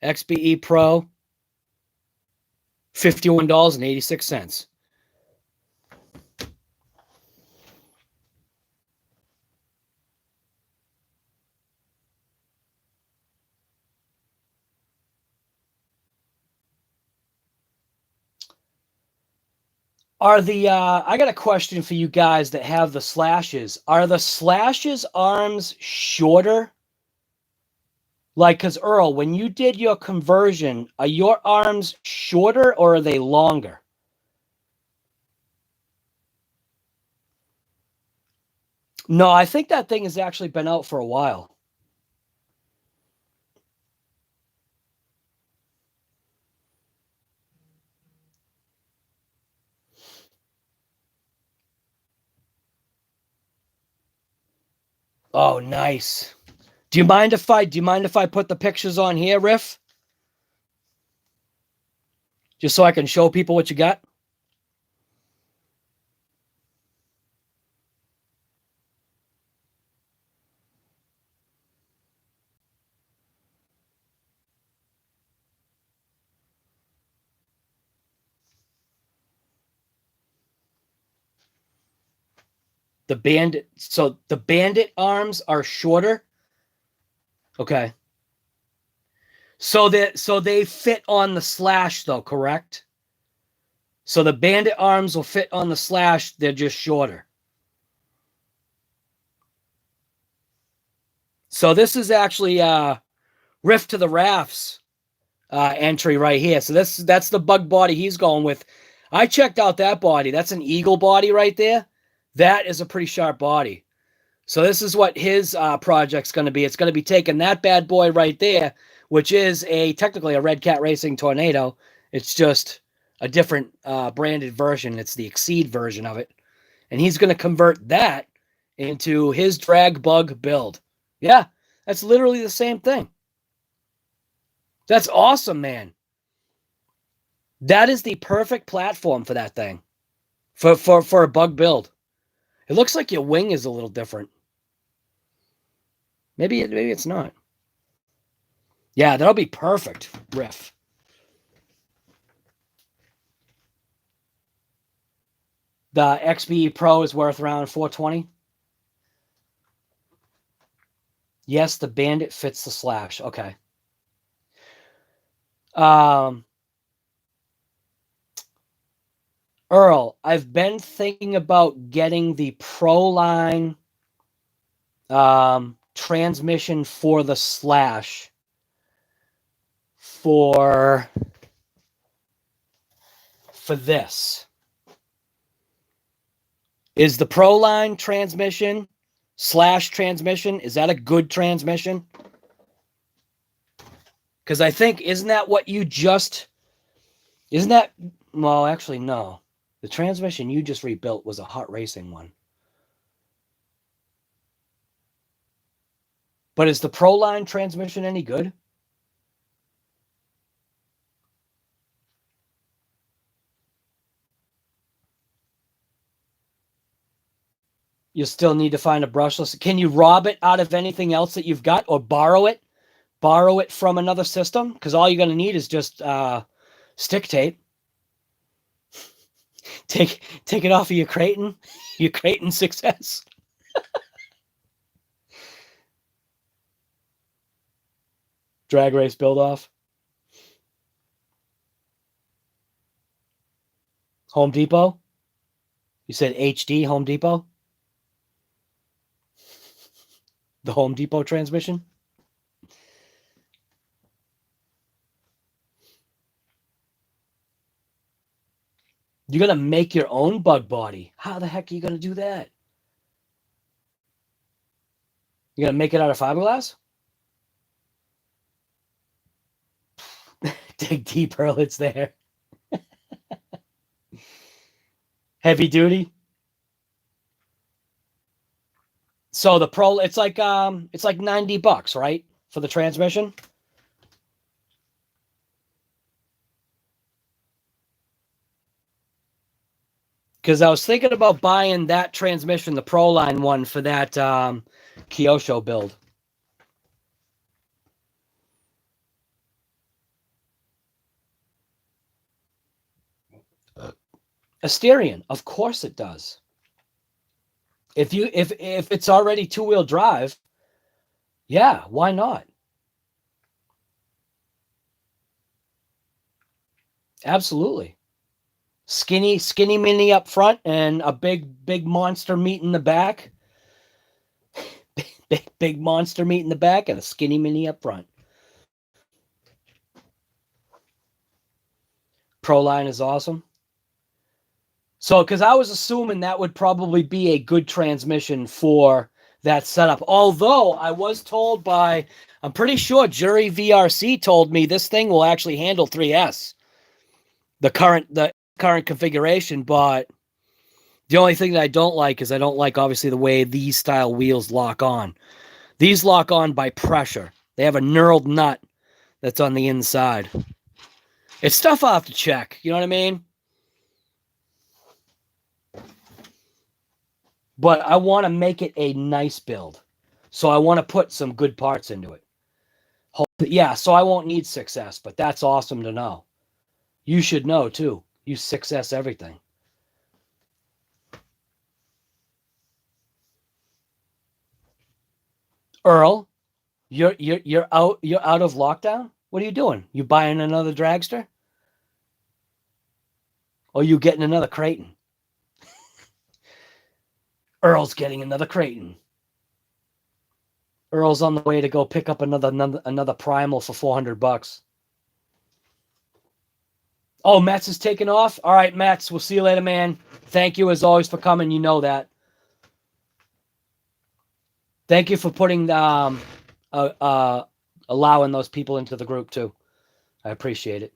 XBE Pro, $51.86. Are the I got a question for you guys that have the slashes. Are the slashes arms shorter? Like, because Earl, when you did your conversion, are your arms shorter or are they longer? No, I think that thing has actually been out for a while. Oh, nice. Do you mind if I put the pictures on here, Riff? Just so I can show people what you got? The bandit, so the bandit arms are shorter. Okay. So they fit on the slash though, correct? So the bandit arms will fit on the slash, they're just shorter. So this is actually Rift to the Rafts entry right here. So that's the bug body he's going with. I checked out that body. That's an eagle body right there. That is a pretty sharp body. So this is what his project's going to be. It's going to be taking that bad boy right there, which is technically a Red Cat Racing Tornado. It's just a different branded version. It's the Exceed version of it. And he's going to convert that into his DragBug build. Yeah, that's literally the same thing. That's awesome, man. That is the perfect platform for that thing. For a bug build. It looks like your wing is a little different. Maybe it's not. Yeah, that'll be perfect, Riff. The XBE Pro is worth around $420. Yes, the Bandit fits the Slash. Okay. Earl, I've been thinking about getting the Pro line transmission for the Slash for this. Is the Pro line transmission Slash transmission, is that a good transmission? Because I think, isn't that what you just, isn't that, well, actually, no. The transmission you just rebuilt was a hot racing one. But is the Pro line transmission any good? You still need to find a brushless. Can you rob it out of anything else that you've got or borrow it? Borrow it from another system? Because all you're going to need is just stick tape. Take it off of your Creighton. Your Creighton success. Drag race build off. Home Depot? You said HD Home Depot? The Home Depot transmission? You're going to make your own bug body. How the heck are you going to do that? You're going to make it out of fiberglass? Dig deep, Earl, it's there. Heavy duty. So the Pro, it's like $90, right? For the transmission. Because I was thinking about buying that transmission, the Pro line one, for that Kyosho build. Asterion, of course it does. If it's already two-wheel drive, yeah, why not? Absolutely. Skinny mini up front and a big monster meat in the back. big monster meat in the back and a skinny mini up front. Pro line is awesome. So, because I was assuming that would probably be a good transmission for that setup. Although I was told by, I'm pretty sure Jury VRC told me this thing will actually handle 3S, the current configuration. But the only thing that I don't like is I don't like, obviously, the way these style wheels lock on. These lock on by pressure. They have a knurled nut that's on the inside. It's stuff I'll have to check. You know what I mean? But I want to make it a nice build. So I want to put some good parts into it. Yeah, so I won't need 6S, but that's awesome to know. You should know, too. You 6S everything. Earl, you're out of lockdown? What are you doing? You buying another dragster? Or you getting another Creighton? Earl's getting another Creighton. Earl's on the way to go pick up another Primal for $400. Oh, Mets is taking off? All right, Mets, we'll see you later, man. Thank you, as always, for coming. You know that. Thank you for putting allowing those people into the group, too. I appreciate it.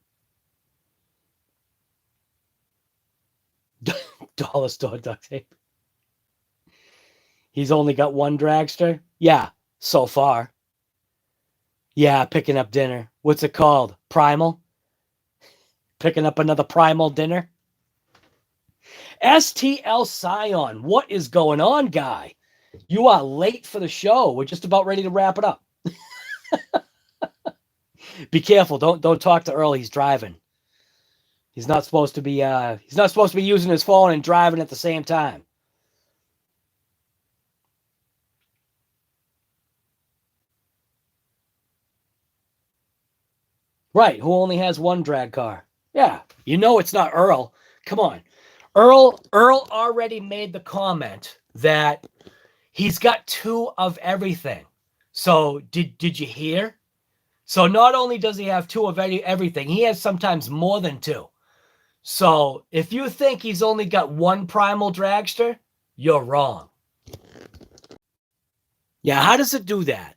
Dollar store duct tape. He's only got one dragster? Yeah, so far. Yeah, picking up dinner. What's it called? Primal? Picking up another Primal dinner? STL Scion, what is going on, guy? You are late for the show. We're just about ready to wrap it up. Be careful. Don't talk to Earl. He's driving. He's not supposed to be using his phone and driving at the same time. Right, who only has one drag car. Yeah, you know it's not Earl. Come on. Earl already made the comment that he's got 2 of everything. So did you hear? So not only does he have 2 of everything, he has sometimes more than 2. So if you think he's only got 1 primal dragster, you're wrong. Yeah, how does it do that?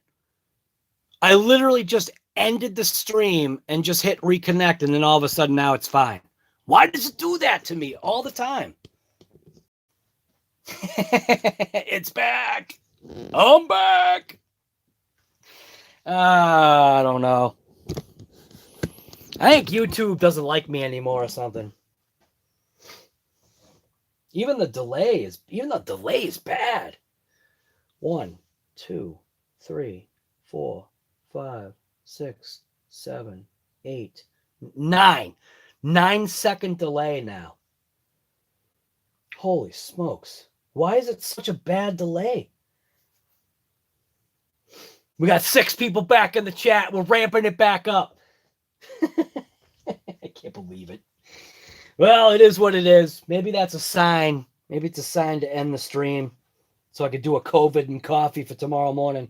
I literally just ended the stream and just hit reconnect, and then all of a sudden now it's fine. Why does it do that to me all the time? It's back. I'm back. I don't know. I think YouTube doesn't like me anymore or something. Even the delay is bad. 1, 2, 3, 4, 5, 6, 7, 8, 9. 9-second delay now. Holy smokes. Why is it such a bad delay? We got 6 people back in the chat. We're ramping it back up. I can't believe it. Well, it is what it is. Maybe that's a sign. Maybe it's a sign to end the stream so I could do a COVID and coffee for tomorrow morning.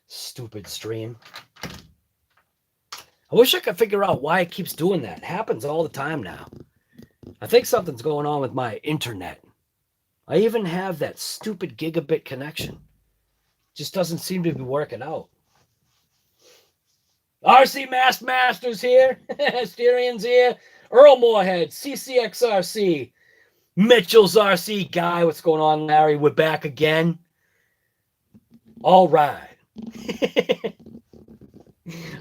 Stupid stream. I wish I could figure out why it keeps doing that. It happens all the time now. I think something's going on with my internet. I even have that stupid gigabit connection. Just doesn't seem to be working out. RC Masters here. Styrian's here. Earl Moorhead. CCXRC. Mitchell's RC guy. What's going on, Larry? We're back again. All right.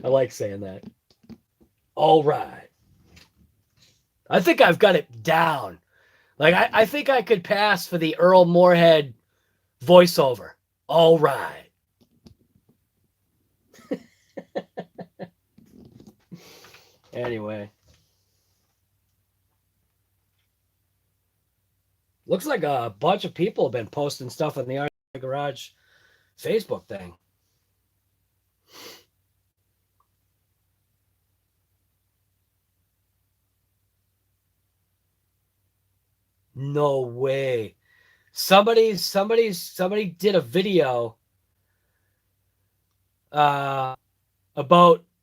I like saying that. All right. I think I've got it down. Like, I think I could pass for the Earl Moorhead voiceover. All right. Anyway. Looks like a bunch of people have been posting stuff on the RC Garage Facebook thing. No way. Somebody did a video about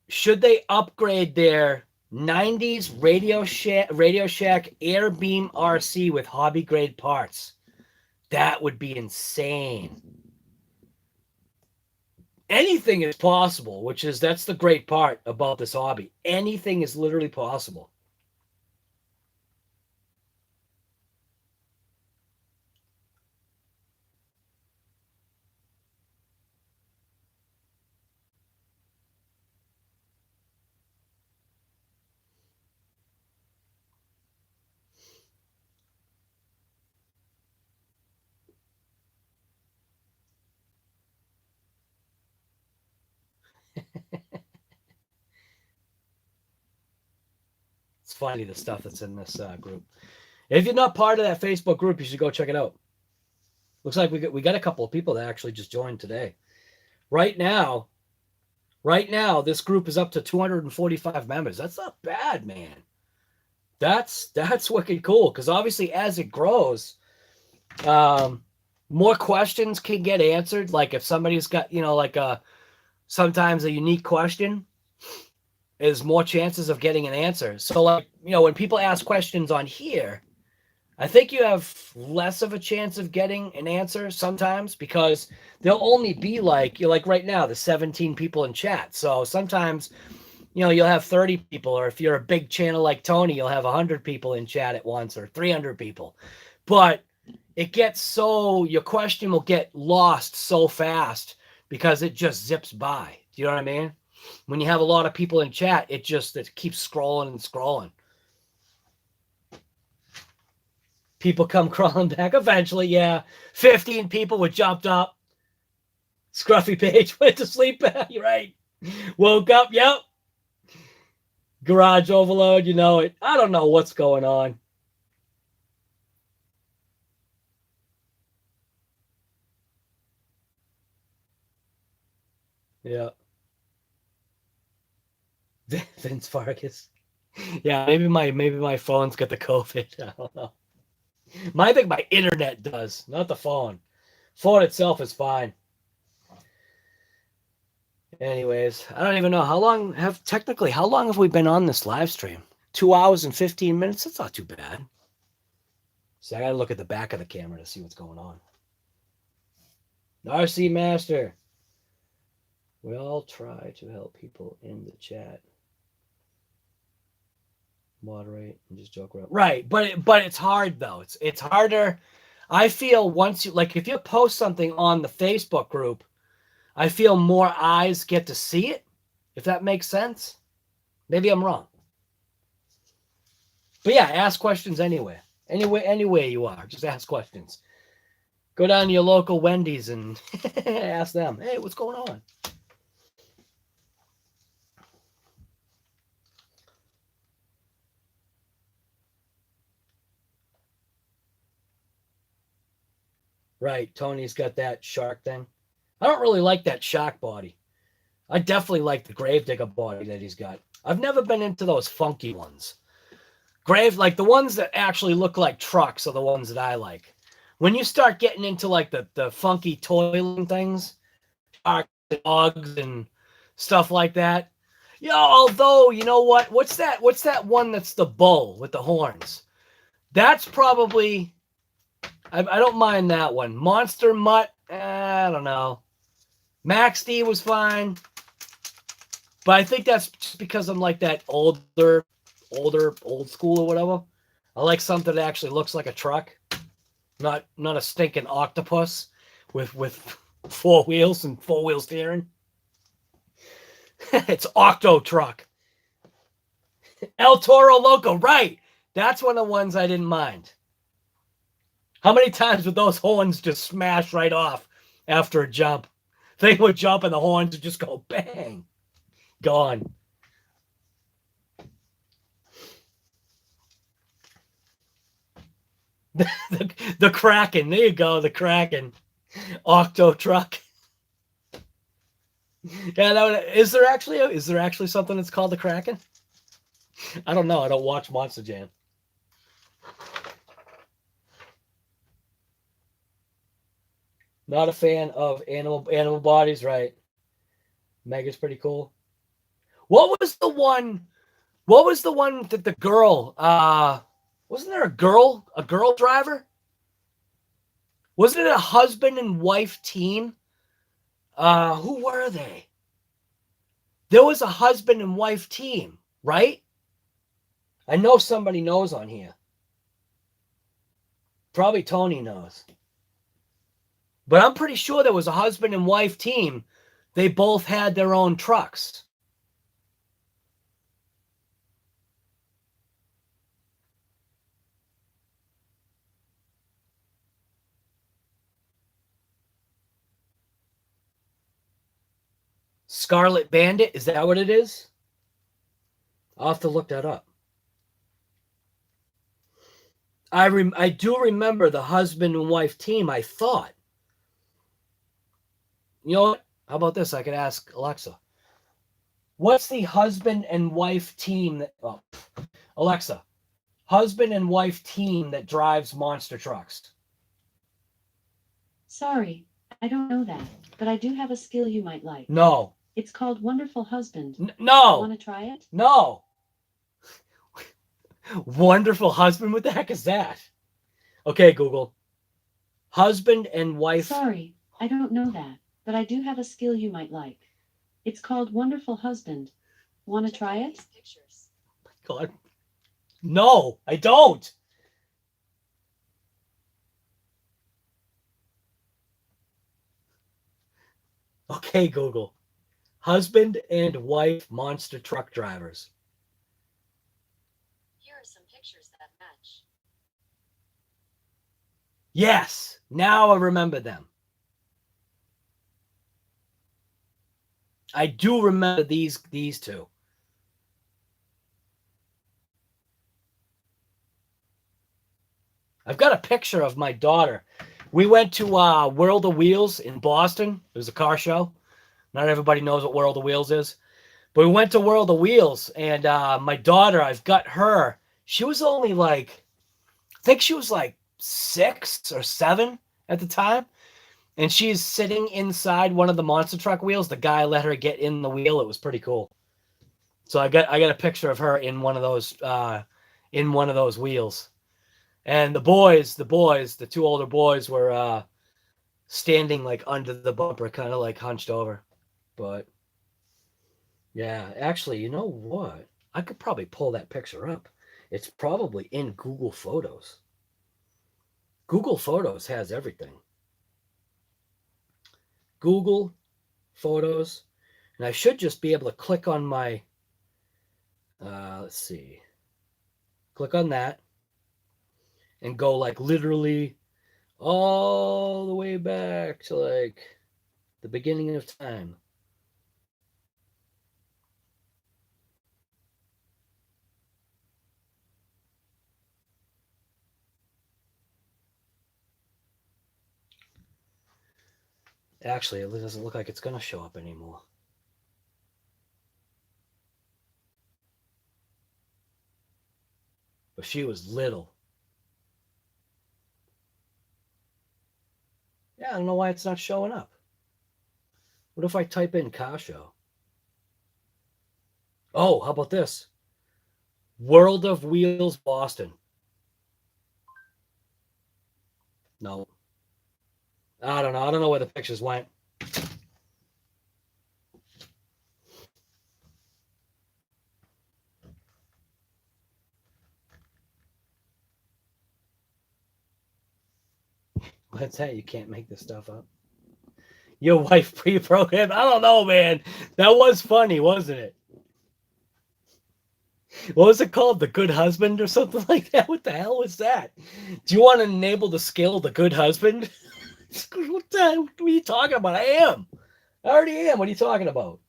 should they upgrade their 90s Radio Shack Airbeam RC with hobby grade parts. That would be insane. Anything is possible, that's the great part about this hobby. Anything is literally possible. It's funny, the stuff that's in this group. If you're not part of that Facebook group, you should go check it out. Looks like we got a couple of people that actually just joined today. Right now, this group is up to 245 members. That's not bad, man. That's wicked cool, because obviously as it grows, more questions can get answered. Like if somebody's got, sometimes a unique question, is more chances of getting an answer. So like, when people ask questions on here, I think you have less of a chance of getting an answer sometimes, because there'll only be like right now, the 17 people in chat. So sometimes, you'll have 30 people, or if you're a big channel like Tony, you'll have 100 people in chat at once, or 300 people. But it gets your question will get lost so fast because it just zips by. Do you know what I mean? When you have a lot of people in chat, it keeps scrolling and scrolling. People come crawling back eventually. Yeah. 15 people were jumped up. Scruffy Page went to sleep. You're right. Woke up, yep. Garage overload, you know it. I don't know what's going on. Yeah. Vince Vargas. Yeah, maybe my phone's got the COVID. I don't know. I think my internet does, not the phone. Phone itself is fine. Anyways, I don't even know how long have we been on this live stream? 2 hours and 15 minutes? That's not too bad. So I gotta look at the back of the camera to see what's going on. RC Master. We all try to help people in the chat. Moderate and just joke around. Right, but it's hard though. It's harder. I feel once you if you post something on the Facebook group, I feel more eyes get to see it, if that makes sense. Maybe I'm wrong. But yeah, ask questions anyway. Anywhere you are, just ask questions. Go down to your local Wendy's and ask them, hey, what's going on? Right, Tony's got that shark thing. I don't really like that shark body. I definitely like the Gravedigger body that he's got. I've never been into those funky ones. The ones that actually look like trucks are the ones that I like. When you start getting into the funky toiling things, dogs and stuff like that. Although, you know what? What's that one that's the bull with the horns? That's probably I don't mind that one. Monster Mutt, I don't know. Max D was fine. But I think that's just because I'm like that old school or whatever. I like something that actually looks like a truck, not a stinking octopus with 4 wheels and 4-wheel steering. It's Octo Truck. El Toro Loco, right? That's one of the ones I didn't mind. How many times would those horns just smash right off after a jump? Thing would jump and the horns would just go bang. Gone. The Kraken. There you go, the Kraken. Octo Truck. Yeah, is there actually something that's called the Kraken? I don't know. I don't watch Monster Jam. Not a fan of animal bodies, right? Mega's pretty cool. What was the one that the girl wasn't there a girl driver? Wasn't it a husband and wife team? Who were they? There was a husband and wife team, right? I know somebody knows on here. Probably Tony knows. But I'm pretty sure there was a husband and wife team. They both had their own trucks. Scarlet Bandit, is that what it is? I'll have to look that up. I do remember the husband and wife team, I thought. You know what? How about this? I could ask Alexa. What's the husband and wife team Alexa, husband and wife team that drives monster trucks? Sorry, I don't know that, but I do have a skill you might like. No. It's called Wonderful Husband. No. Want to try it? No. Wonderful Husband? What the heck is that? Okay, Google. Husband and wife. Sorry, I don't know that, but I do have a skill you might like. It's called Wonderful Husband. Want to try it? Oh my God. No, I don't. Okay, Google. Husband and wife monster truck drivers. Here are some pictures that match. Yes, now I remember them. I do remember these two. I've got a picture of my daughter. We went to World of Wheels in Boston. It was a car show. Not everybody knows what World of Wheels is. But we went to World of Wheels, and my daughter, I've got her. She was only like, I think she was like 6 or 7 at the time. And she's sitting inside one of the monster truck wheels. The guy let her get in the wheel. It was pretty cool. So I got a picture of her in one of those wheels. And the 2 older boys were standing like under the bumper, kind of like hunched over. But yeah, actually, you know what? I could probably pull that picture up. It's probably in Google Photos. Google Photos has everything. Google Photos. And I should just be able to click on my, let's see, click on that and go like literally all the way back to like the beginning of time. Actually, it doesn't look like it's going to show up anymore. But she was little. Yeah, I don't know why it's not showing up. What if I type in car show? Oh, how about this? World of Wheels Boston. No. I don't know. I don't know where the pictures went. What's that? You can't make this stuff up. Your wife pre-programmed? I don't know, man. That was funny, wasn't it? What was it called? The Good Husband or something like that? What the hell was that? Do you want to enable the skill, the Good Husband? What are you talking about? I am. I already am. What are you talking about?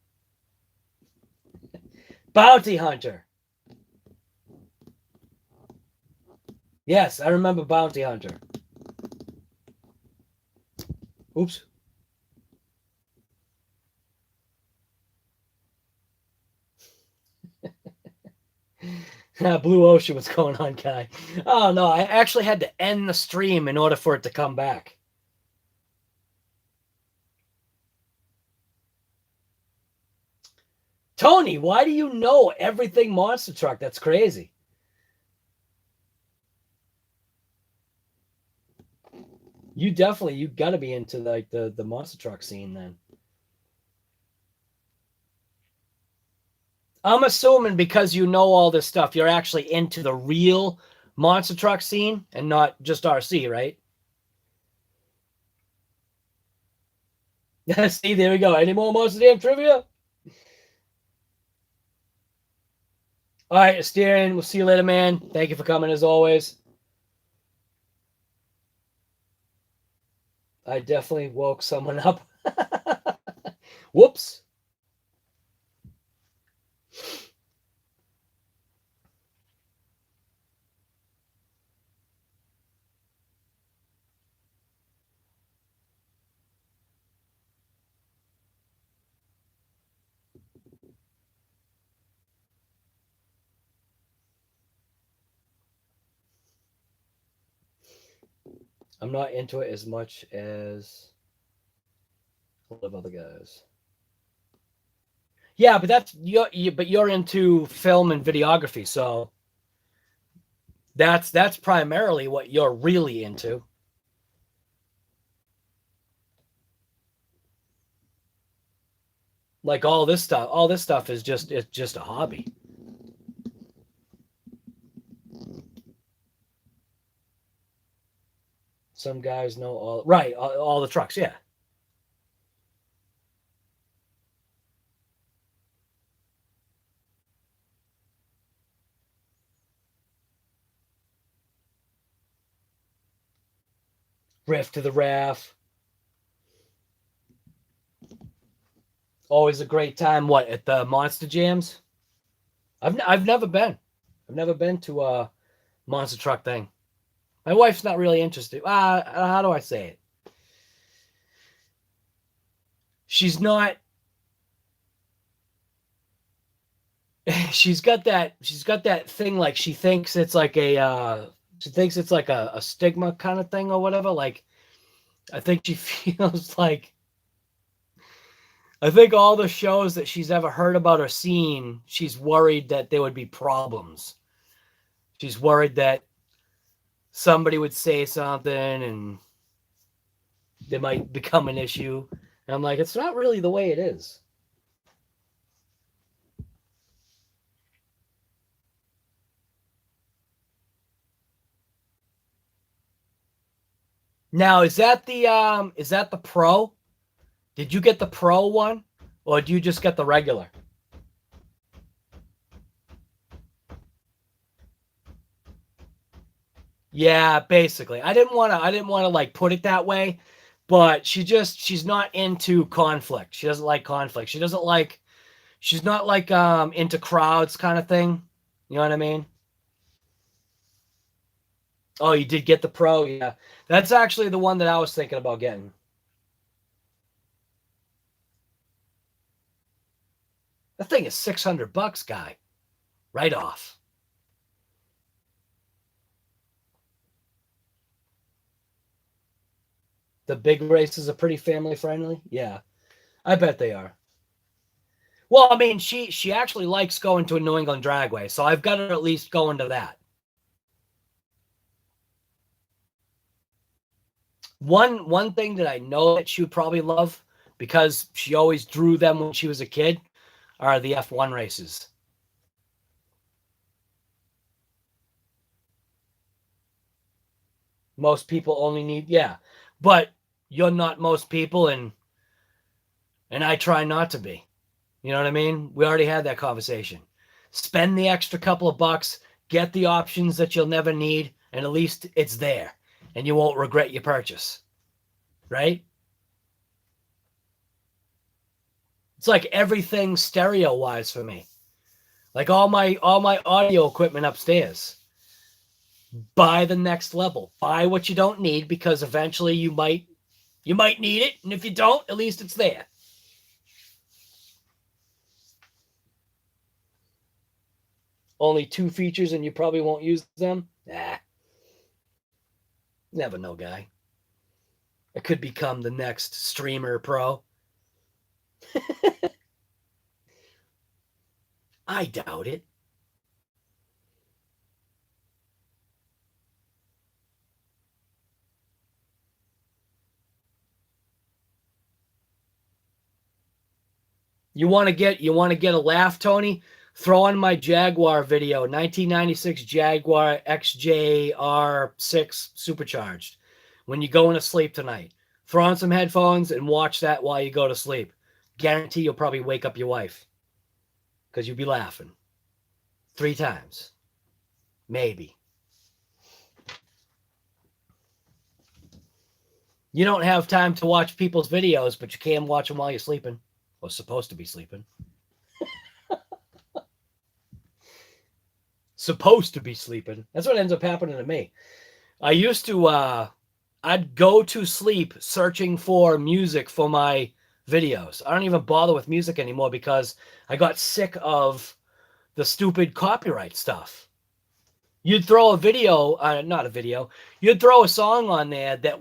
Bounty Hunter. Yes, I remember Bounty Hunter. Oops. Blue Ocean, what's going on, Kai? Oh, no, I actually had to end the stream in order for it to come back. Tony, why do you know everything Monster Truck? That's crazy. You got to be into like the Monster Truck scene then. I'm assuming because you know all this stuff, you're actually into the real Monster Truck scene and not just RC, right? See, there we go. Any more Monster Jam trivia? All right, Asterian, we'll see you later, man. Thank you for coming as always. I definitely woke someone up. Whoops. I'm not into it as much as a lot of other guys. Yeah, but you're into film and videography, so that's primarily what you're really into. Like all this stuff is just a hobby. Some guys know all the trucks, yeah. Riff to the RAF. Always a great time. What, at the Monster Jams? I've never been. I've never been to a monster truck thing. My wife's not really interested. How do I say it? She's not. She's got that thing, like she thinks it's like a stigma kind of thing or whatever. Like I think she feels like, I think all the shows that she's ever heard about or seen, she's worried that there would be problems. She's worried that somebody would say something and there might become an issue. And I'm like, it's not really the way it is. Now, is that the Pro? Did you get the Pro one, or do you just get the regular? Yeah, basically. I didn't want to like put it that way, but she's not into conflict. She doesn't like conflict. She's not like into crowds kind of thing. You know what I mean? Oh, you did get the Pro? Yeah. That's actually the one that I was thinking about getting. That thing is $600, guy. Right off. The big races are pretty family friendly. Yeah, I bet they are. Well, I mean, she actually likes going to a New England Dragway, so I've got her at least going to that. One thing that I know that she would probably love, because she always drew them when she was a kid, are the F1 races. Most people only need, yeah, but you're not most people, and I try not to be. You know what I mean? We already had that conversation. Spend the extra couple of bucks, get the options that you'll never need, and at least it's there, and you won't regret your purchase. Right? It's like everything stereo-wise for me. Like all my audio equipment upstairs. Buy the next level. Buy what you don't need, because eventually you might need it, and if you don't, at least it's there. Only 2 features and you probably won't use them? Nah. Never know, guy. It could become the next streamer pro. I doubt it. You want to get a laugh, Tony? Throw on my Jaguar video, 1996 Jaguar XJR6 supercharged. When you're going to sleep tonight, throw on some headphones and watch that while you go to sleep. Guarantee you'll probably wake up your wife, because you'll be laughing 3 times, maybe. You don't have time to watch people's videos, but you can watch them while you're sleeping, or supposed to be sleeping. Supposed to be sleeping. That's what ends up happening to me. I used to, I'd go to sleep searching for music for my videos. I don't even bother with music anymore, because I got sick of the stupid copyright stuff. You'd throw a video, not a video. You'd throw a song on there that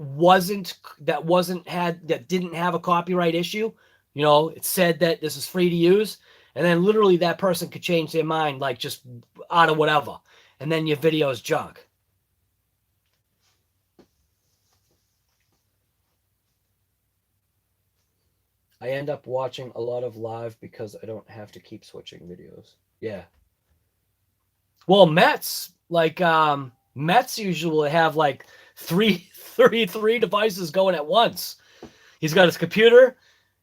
didn't have a copyright issue. You know, it said that this is free to use, and then literally that person could change their mind, like just out of whatever, and then your video is junk. I end up watching a lot of live because I don't have to keep switching videos. Yeah. Well, Mets usually have like three devices going at once. He's got his computer,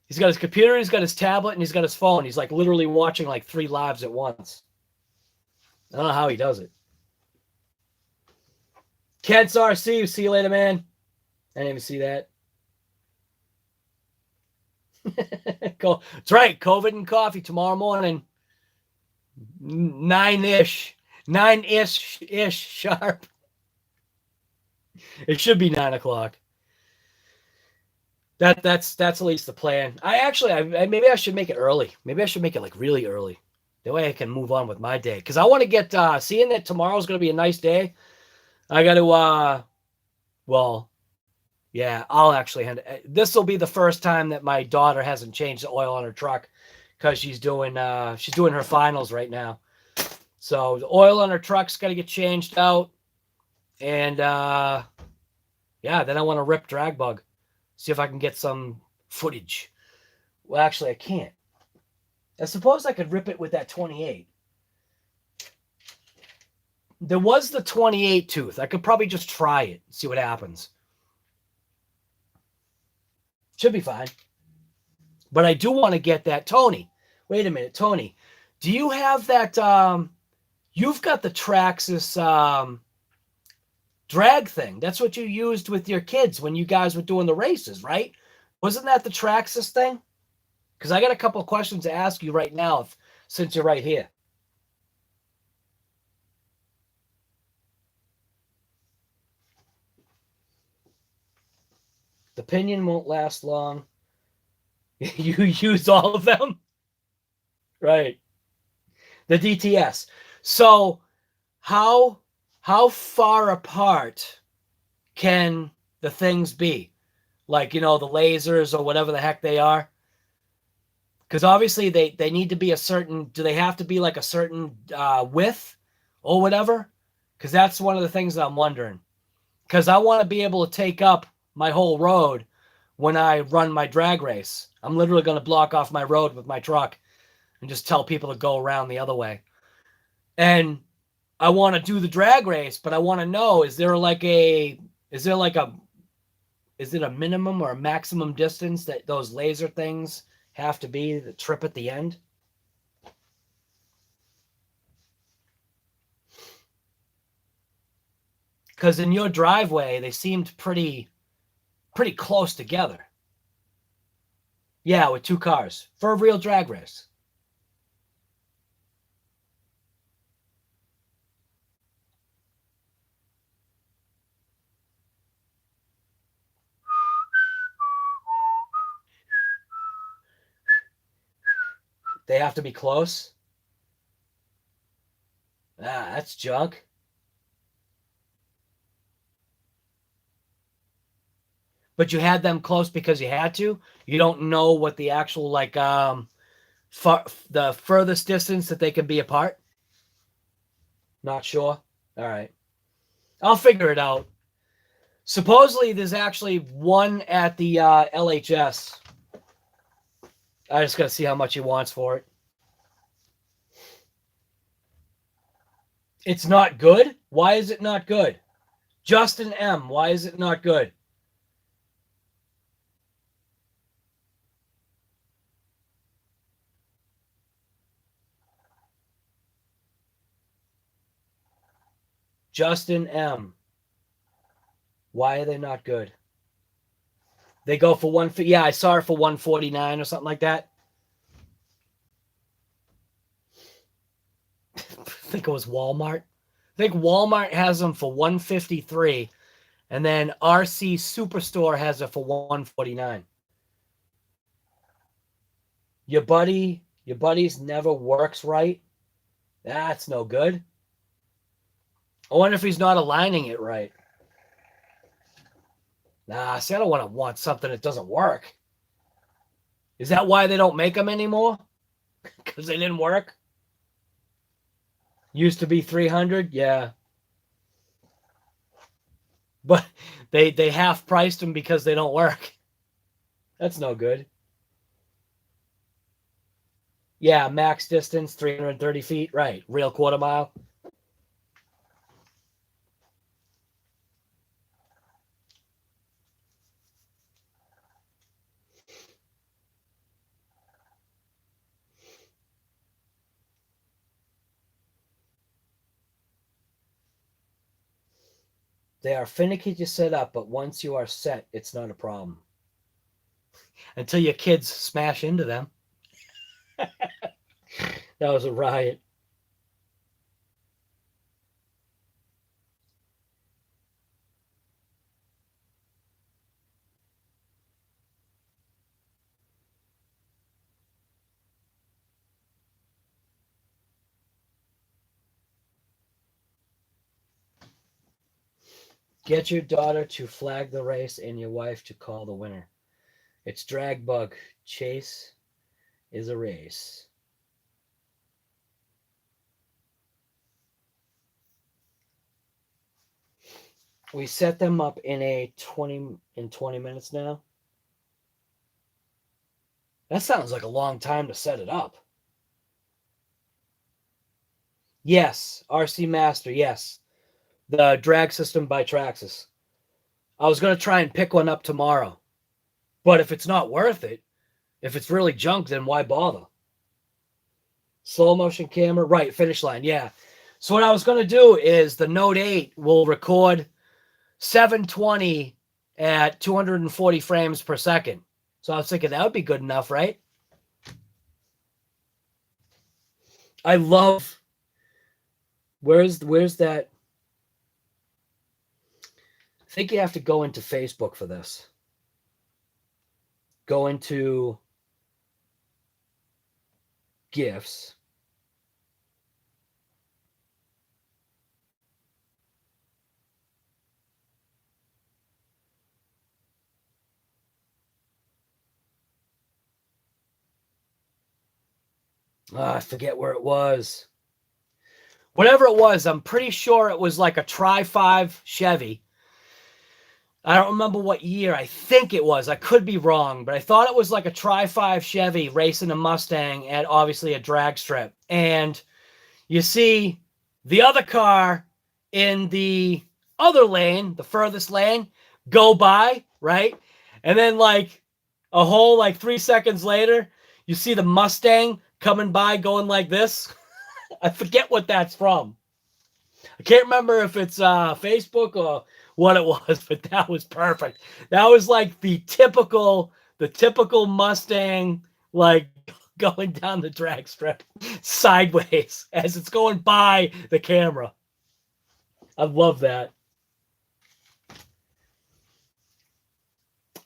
he's got his tablet, and he's got his phone. He's like literally watching like 3 lives at once. I don't know how he does it. Kent's RC, see you later, man. I didn't even see that. That's right. COVID and coffee tomorrow morning. 9-ish sharp. It should be 9 o'clock. That's at least the plan. Maybe I should make it early. Maybe I should make it like really early. That way I can move on with my day. Because I want to get seeing that tomorrow's gonna be a nice day. I gotta well, yeah, I'll actually hand it. This will be the first time that my daughter hasn't changed the oil on her truck because she's doing her finals right now. So the oil on her truck's got to get changed out, and yeah, then I want to rip DragBug, see if I can get some footage. Well, actually, I can't. I suppose I could rip it with that 28. There was the 28 tooth. I could probably just try it, see what happens. Should be fine. But I do want to get that. Tony, wait a minute. Tony, do you have that? You've got the Traxxas drag thing. That's what you used with your kids when you guys were doing the races, right? Wasn't that the Traxxas thing? Because I got a couple of questions to ask you right now, since you're right here. The pinion won't last long. You use all of them? Right. The DTS. So how far apart can the things be? Like, the lasers or whatever the heck they are? Because obviously they need to be a certain, do they have to be like a certain width or whatever? Because that's one of the things that I'm wondering. Because I want to be able to take up my whole road when I run my drag race. I'm literally going to block off my road with my truck and just tell people to go around the other way. And I want to do the drag race, but I want to know, is it a minimum or a maximum distance that those laser things have to be, the trip at the end? Because in your driveway, they seemed pretty close together. Yeah, with 2 cars for a real drag race. They have to be close. That's junk. But you had them close because you had to. You don't know what the actual the furthest distance that they can be apart. Not sure. All right, I'll figure it out. Supposedly, there's actually one at the LHS. I just got to see how much he wants for it. It's not good? Why is it not good? Justin M., why is it not good? Justin M., why are they not good? They go for one. Yeah, I saw it for 149 or something like that. I think it was Walmart. I think Walmart has them for 153, and then RC Superstore has it for 149. Your buddy's never works right. That's no good. I wonder if he's not aligning it right. Nah, see, I don't want something that doesn't work. Is that why they don't make them anymore? Because they didn't work? Used to be 300, yeah. But they half priced them because they don't work. That's no good. Yeah, max distance 330 feet, right? Real quarter mile. They are finicky to set up, but once you are set, it's not a problem. until your kids smash into them. That was a riot. Get your daughter to flag the race and your wife to call the winner. It's DragBug. Chase is a race. We set them up in 20 minutes now. That sounds like a long time to set it up. Yes, RC Master, yes. The drag system by Traxxas. I was going to try and pick one up tomorrow. But if it's not worth it, if it's really junk, then why bother? Slow motion camera, right, finish line, yeah. So what I was going to do is the Note 8 will record 720 at 240 frames per second. So I was thinking that would be good enough, right? I love... Where's that? I think you have to go into Facebook for this. Go into GIFs. I forget where it was. Whatever it was, I'm pretty sure it was like a Tri-5 Chevy. I don't remember what year. I think it was. I could be wrong, but I thought it was like a Tri-5 Chevy racing a Mustang at obviously a drag strip. And you see the other car in the other lane, the furthest lane, go by, right? And then like a whole like 3 seconds later, you see the Mustang coming by going like this. I forget what that's from. I can't remember if it's Facebook or what it was, but that was perfect. That was like the typical Mustang, like going down the drag strip sideways as it's going by the camera. I love that.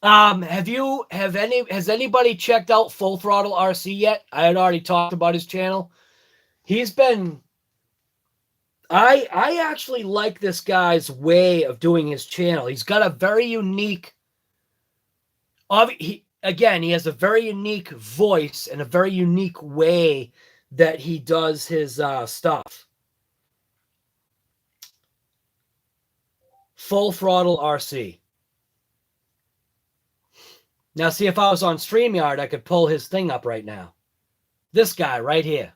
Has anybody checked out Full Throttle RC yet? I had already talked about his channel. He's been... I actually like this guy's way of doing his channel. He's got a very unique... he has a very unique voice and a very unique way that he does his stuff. Full Throttle RC. Now, see, if I was on StreamYard, I could pull his thing up right now. This guy right here.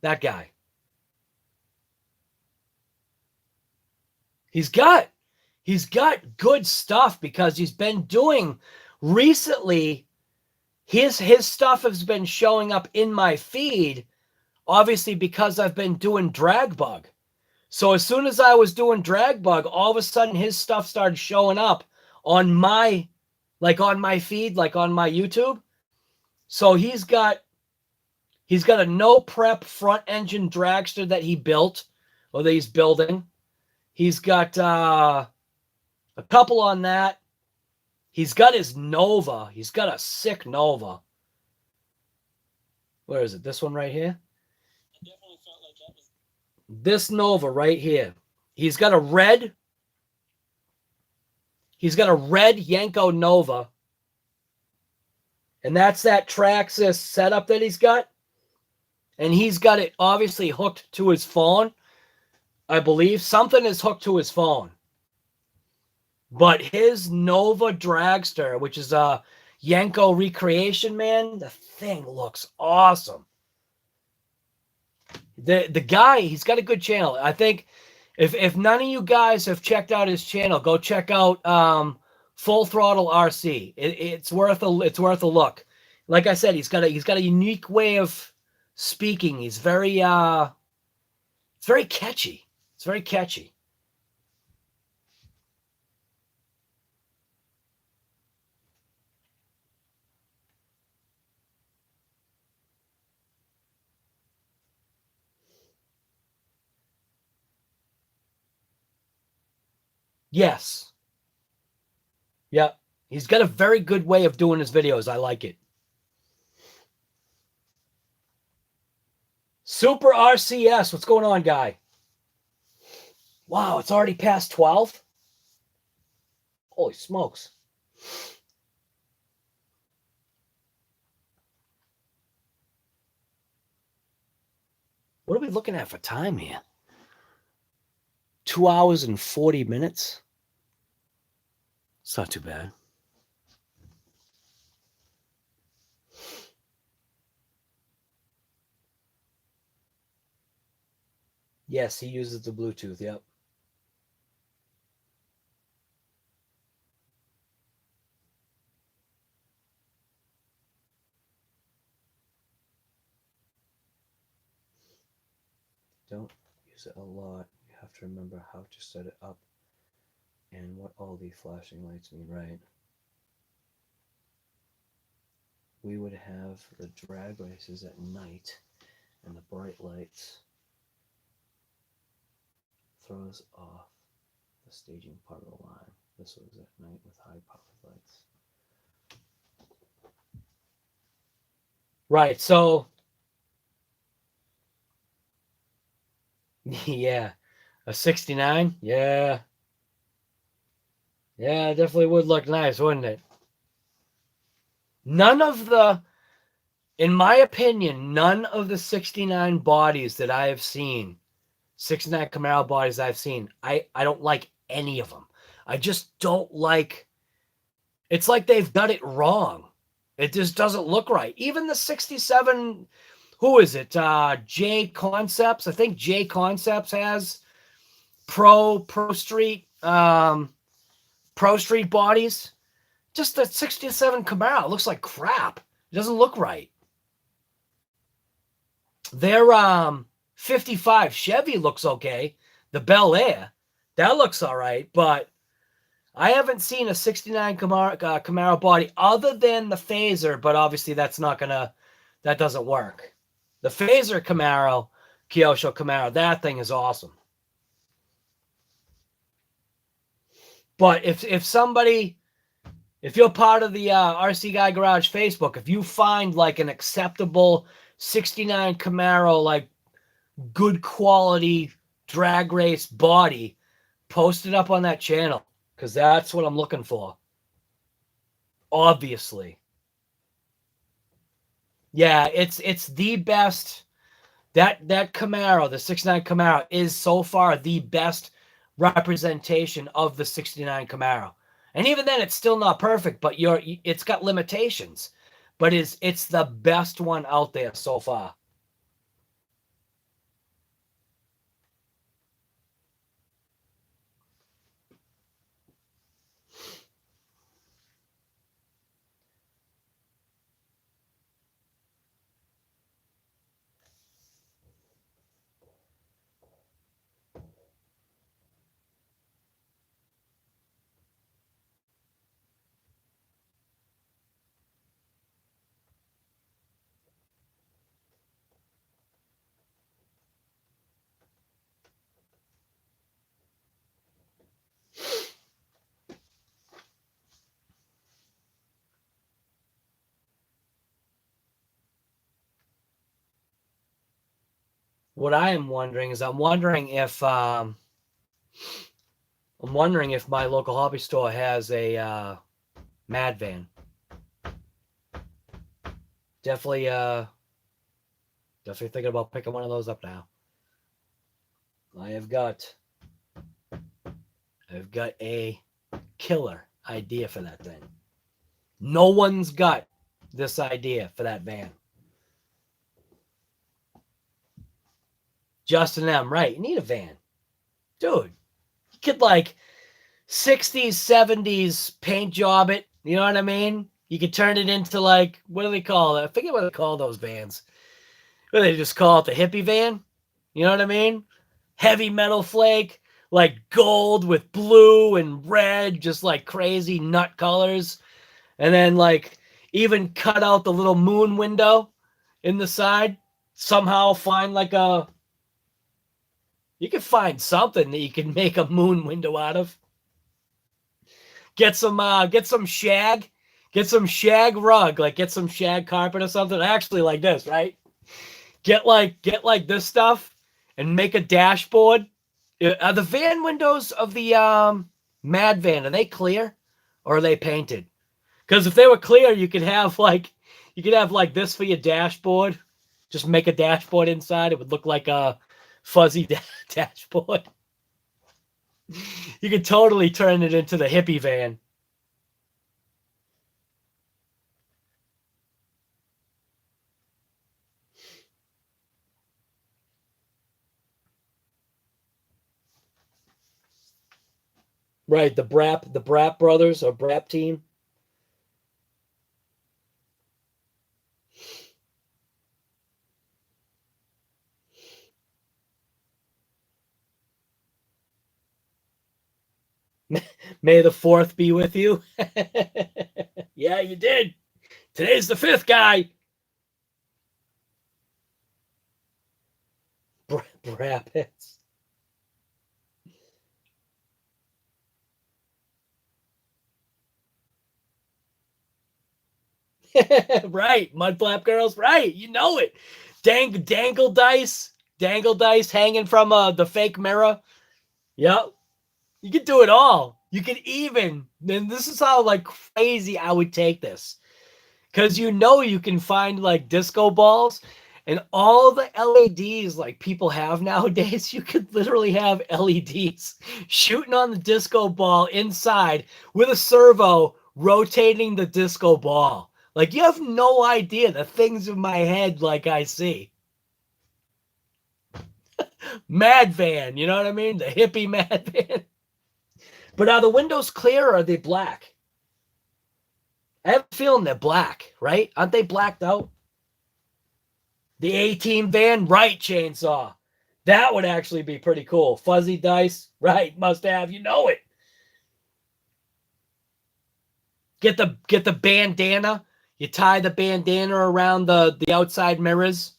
That guy. He's got good stuff because he's been doing recently. His stuff has been showing up in my feed, obviously because I've been doing DragBug. So as soon as I was doing DragBug, all of a sudden his stuff started showing up on my feed, like on my YouTube. So he's got a no prep front engine dragster that he built, or that he's building. He's got a couple on that. He's got his Nova. He's got a sick Nova. Where is it? This one right here? This Nova right here. He's got a red Yanko Nova. And that's that Traxxas setup that he's got. And he's got it obviously hooked to his phone. I believe something is hooked to his phone. But his Nova Dragster, which is a Yanko recreation, man, the thing looks awesome. The guy, he's got a good channel. I think if none of you guys have checked out his channel, go check out Full Throttle RC. It's worth a look. Like I said, he's got a unique way of speaking. He's very it's very catchy. It's very catchy. Yes. Yep. He's got a very good way of doing his videos. I like it. Super RCS. What's going on, guy? Wow, it's already past 12? Holy smokes. What are we looking at for time here? 2 hours and 40 minutes? It's not too bad. Yes, he uses the Bluetooth, yep. Don't use it a lot. You have to remember how to set it up and what all the flashing lights mean, right? We would have the drag races at night and the bright lights throws off the staging part of the line. This was at night with high-powered lights. Right, so yeah, a 69, yeah, it definitely would look nice, wouldn't it? None of the, in my opinion, none of the 69 bodies that I have seen, 69 Camaro bodies I've seen, I don't like any of them. I just don't like, it's like they've done it wrong. It just doesn't look right. Even the 67, who is it? J Concepts. I think J Concepts has Pro Street bodies. Just the 67 Camaro looks like crap. It doesn't look right. Their 55 Chevy looks okay. The Bel Air, that looks all right, but I haven't seen a 69 Camaro body other than the Phaser, but obviously that doesn't work. The Phaser Camaro, Kyosho Camaro, that thing is awesome. But if you're part of the RC Guy Garage Facebook, if you find like an acceptable 69 Camaro, like good quality drag race body, post it up on that channel, because that's what I'm looking for. Obviously. Yeah, it's the best. That Camaro, the 69 Camaro, is so far the best representation of the 69 Camaro. And even then, it's still not perfect, but it's got limitations. But it's the best one out there so far. What I am wondering is I'm wondering if my local hobby store has a Mad Van. Definitely thinking about picking one of those up now. I've got a killer idea for that thing. No one's got this idea for that van. Justin M, right? You need a van. Dude, you could like 60s, 70s paint job it. You know what I mean? You could turn it into like, what do they call it? I forget what they call those vans. What do they just call it? The hippie van? You know what I mean? Heavy metal flake, like gold with blue and red, just like crazy nut colors. And then like even cut out the little moon window in the side. Somehow find like you can find something that you can make a moon window out of. Get some shag. Get some shag rug, like get some shag carpet or something. Actually, like this, right? Get like this stuff and make a dashboard. Are the van windows of the Mad Van, are they clear or are they painted? Because if they were clear, you could have like this for your dashboard. Just make a dashboard inside. It would look like a fuzzy dashboard. You could totally turn it into the hippie van. Right, the Brap brothers or Brap team. May the fourth be with you. Yeah, you did. Today's the fifth, guy. Brappets. Right, Mudflap girls. Right, you know it. Dangle dice hanging from the fake mirror. Yep, you could do it all. You could even. Then this is how like crazy I would take this. Because you can find like disco balls and all the LEDs like people have nowadays. You could literally have LEDs shooting on the disco ball inside with a servo rotating the disco ball. Like you have no idea the things in my head like I see. Mad van, you know what I mean? The hippie mad van. But are the windows clear or are they black? I have a feeling they're black, right? Aren't they blacked out? The A-Team van, right, Chainsaw. That would actually be pretty cool. Fuzzy dice, right, must have, you know it. Get the bandana. You tie the bandana around the outside mirrors.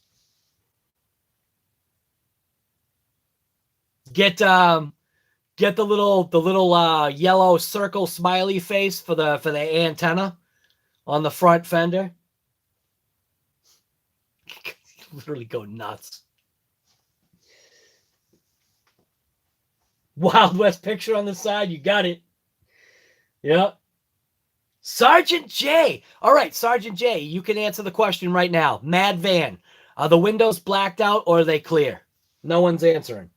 Get the little yellow circle smiley face for the antenna on the front fender. Literally go nuts. Wild West picture on the side, you got it. Yep. Sergeant J. All right, Sergeant J, you can answer the question right now. Mad Van, are the windows blacked out or are they clear? No one's answering.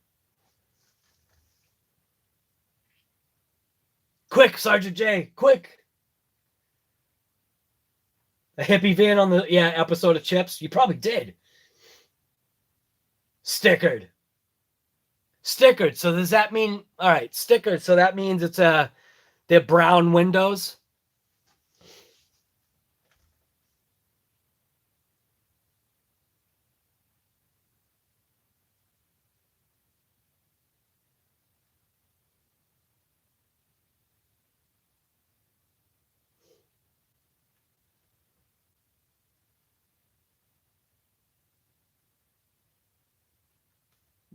Quick, Sergeant J, quick. A hippie van on the episode of Chips. You probably did. Stickered. Stickered. So does that mean all right? Stickered. So that means they're brown windows.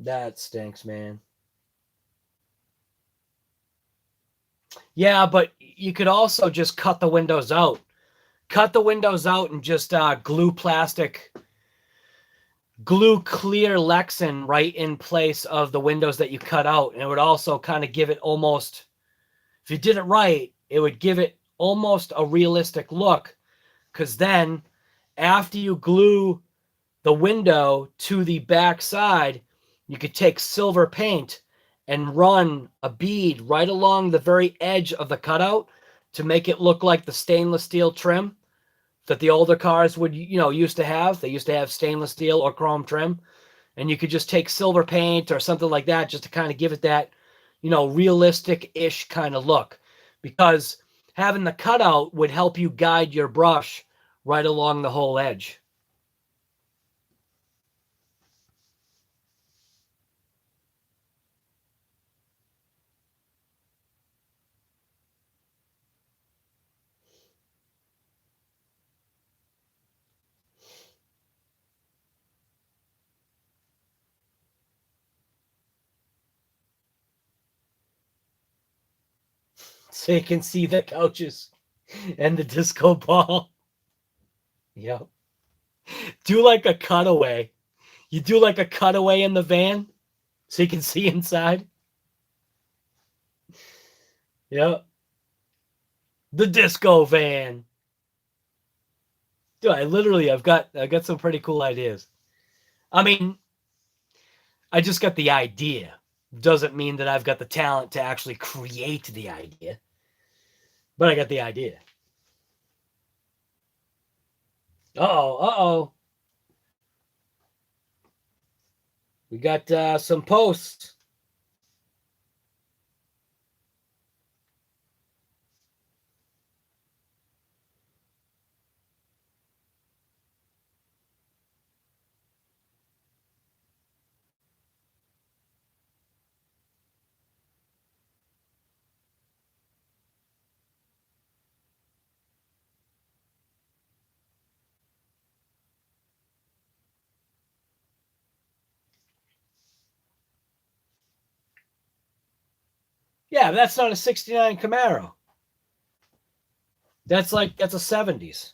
That stinks, man. Yeah, but you could also just cut the windows out. Cut the windows out and just glue clear Lexan right in place of the windows that you cut out. And it would also kind of give it almost, if you did it right, it would give it almost a realistic look. Because then after you glue the window to the back side, you could take silver paint and run a bead right along the very edge of the cutout to make it look like the stainless steel trim that the older cars would, used to have. They used to have stainless steel or chrome trim. And you could just take silver paint or something like that just to kind of give it that, realistic-ish kind of look. Because having the cutout would help you guide your brush right along the whole edge. So you can see the couches and the disco ball. Yep. Do like a cutaway. You do like a cutaway in the van so you can see inside. Yep. The disco van. Dude, I've got some pretty cool ideas. I mean, I just got the idea. Doesn't mean that I've got the talent to actually create the idea. But I got the idea. Uh-oh. We got some posts. Yeah, but that's not a 69 Camaro. That's a 70s.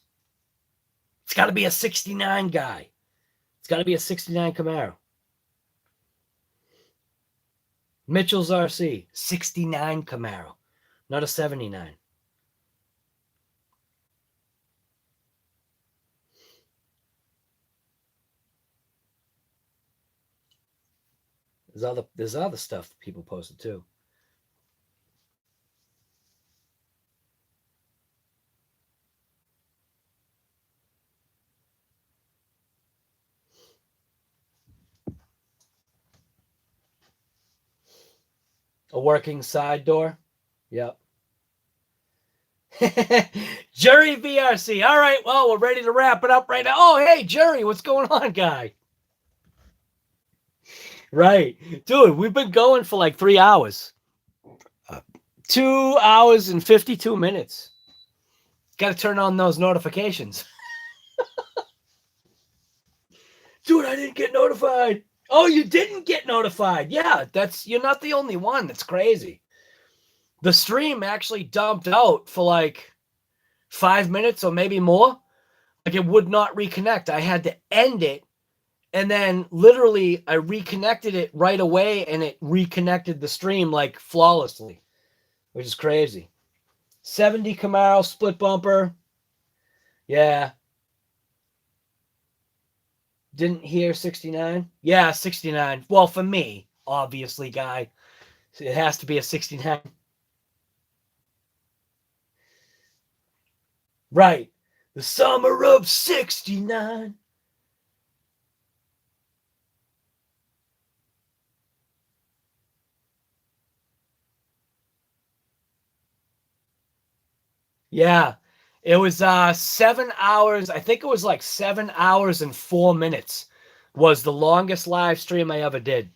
It's got to be a 69 guy. It's got to be a 69 Camaro. Mitchell's RC, 69 Camaro, not a 79. There's other stuff that people posted too. A working side door. Yep. Jerry VRC. All right, well, we're ready to wrap it up right now. Oh, hey, Jerry, what's going on, guy? Right. Dude, we've been going for like 3 hours. 2 hours and 52 minutes. Got to turn on those notifications. Dude, I didn't get notified. Oh, you didn't get notified. Yeah, you're not the only one. That's crazy. The stream actually dumped out for like 5 minutes or maybe more. Like it would not reconnect. I had to end it. And then literally I reconnected it right away and it reconnected the stream like flawlessly, which is crazy. 70 Camaro split bumper. Yeah. Didn't hear 69. Yeah, 69. Well, for me, obviously, guy, it has to be a 69. Right. The summer of 69. Yeah. It was 7 hours. I think it was like 7 hours and 4 minutes was the longest live stream I ever did.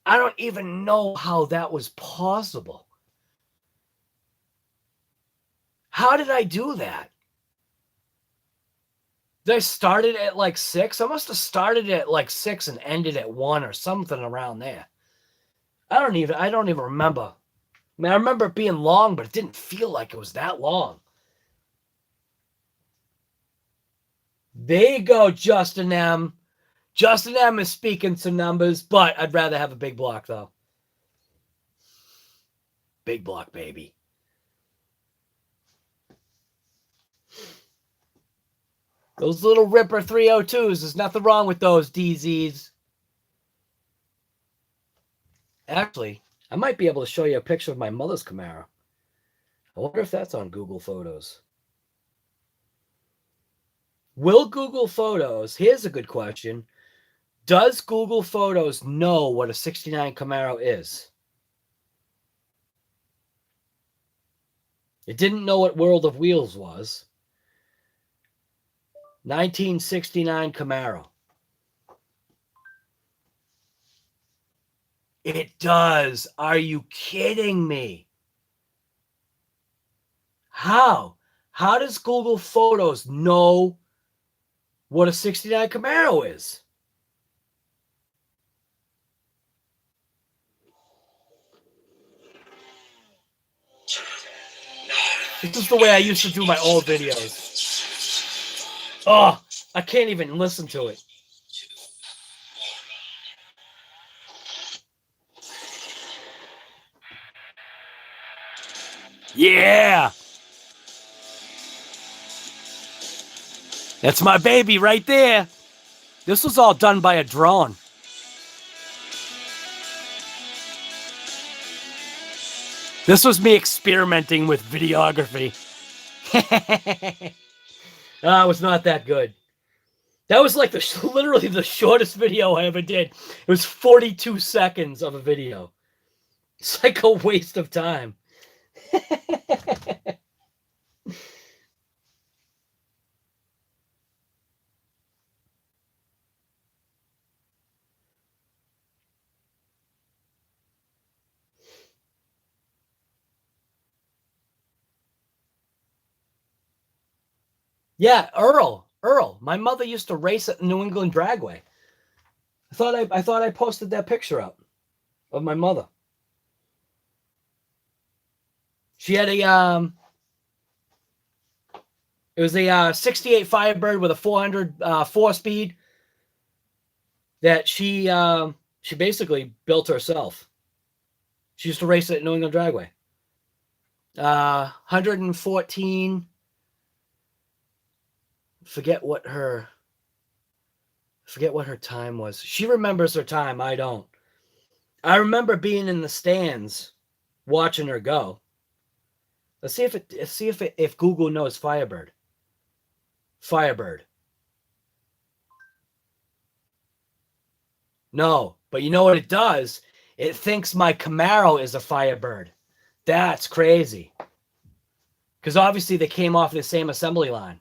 I don't even know how that was possible. How did I do that? Did I started at like 6? I must have started at like 6 and ended at 1 or something around there. I don't even remember. I mean, I remember it being long, but it didn't feel like it was that long. There you go, Justin M. Justin M is speaking some numbers, but I'd rather have a big block, though. Big block, baby. Those little Ripper 302s, there's nothing wrong with those DZs. Actually, I might be able to show you a picture of my mother's Camaro. I wonder if that's on Google Photos. Will Google Photos, here's a good question. Does Google Photos know what a 69 Camaro is? It didn't know what World of Wheels was. 1969 Camaro. It does. Are you kidding me? How? How does Google Photos know what a 69 Camaro is? This is the way I used to do my old videos. Oh, I can't even listen to it. Yeah. That's my baby right there. This was all done by a drone. This was me experimenting with videography. It was not that good. That was like literally the shortest video I ever did. It was 42 seconds of a video. It's like a waste of time. Yeah, Earl. My mother used to race at the New England Dragway. I thought I posted that picture up of my mother. She had a it was a 68 Firebird with a 400 4-speed that she basically built herself. She used to race it at New England Dragway. 114. Forget what her time was. She remembers her time. I don't. I remember being in the stands watching her go. Let's see if Google knows Firebird. No, but you know what it does? It thinks my Camaro is a Firebird. That's crazy. Because obviously they came off the same assembly line.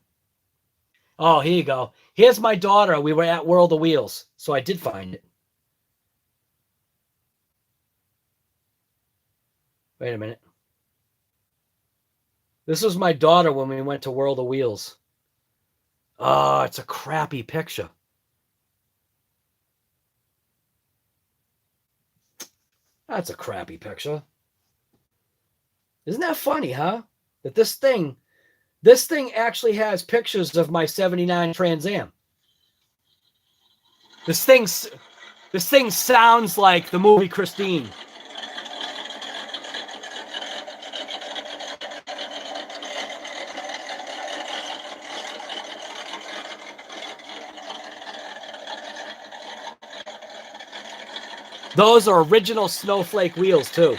Oh, here you go. Here's my daughter. We were at World of Wheels, so I did find it. Wait a minute. This was my daughter when we went to World of Wheels. Oh, it's a crappy picture. That's a crappy picture. Isn't that funny, huh? That this thing actually has pictures of my 79 Trans Am. This thing sounds like the movie Christine. Those are original snowflake wheels, too.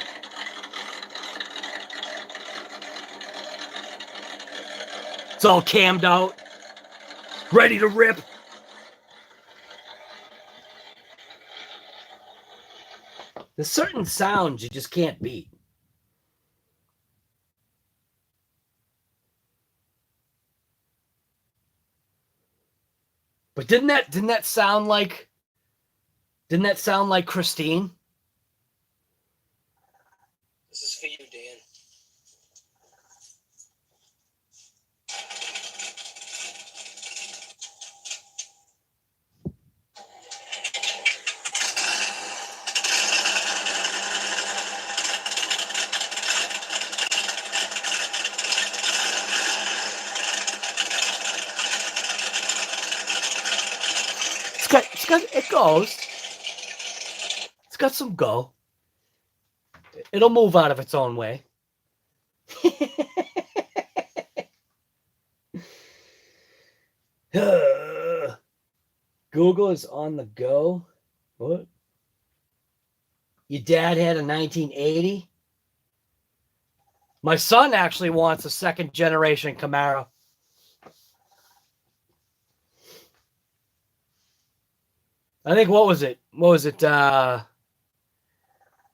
It's all cammed out, ready to rip. There's certain sounds you just can't beat. But didn't that sound like Christine? This is for you, Dan. It goes. It's got some go. It'll move out of its own way. Google is on the go. What? Your dad had a 1980? My son actually wants a second generation Camaro. I think, what was it?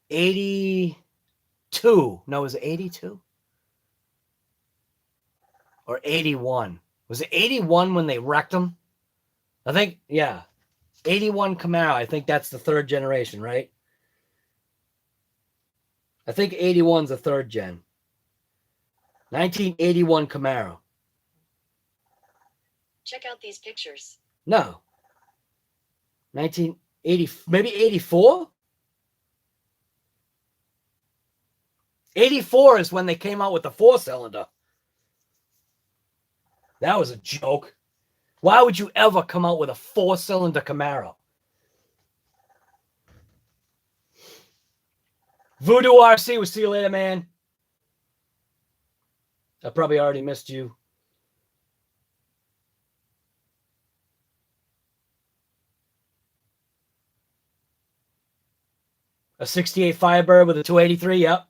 82? No, was it 82? Or 81? Was it 81 when they wrecked them? I think, yeah. 81 Camaro. I think that's the third generation, right? I think 81's the third gen. 1981 Camaro. Check out these pictures. No. 1980, maybe 84? 84 is when they came out with the 4-cylinder. That was a joke. Why would you ever come out with a 4-cylinder Camaro? Voodoo RC, we'll see you later, man. I probably already missed you. A 68 Firebird with a 283, yep.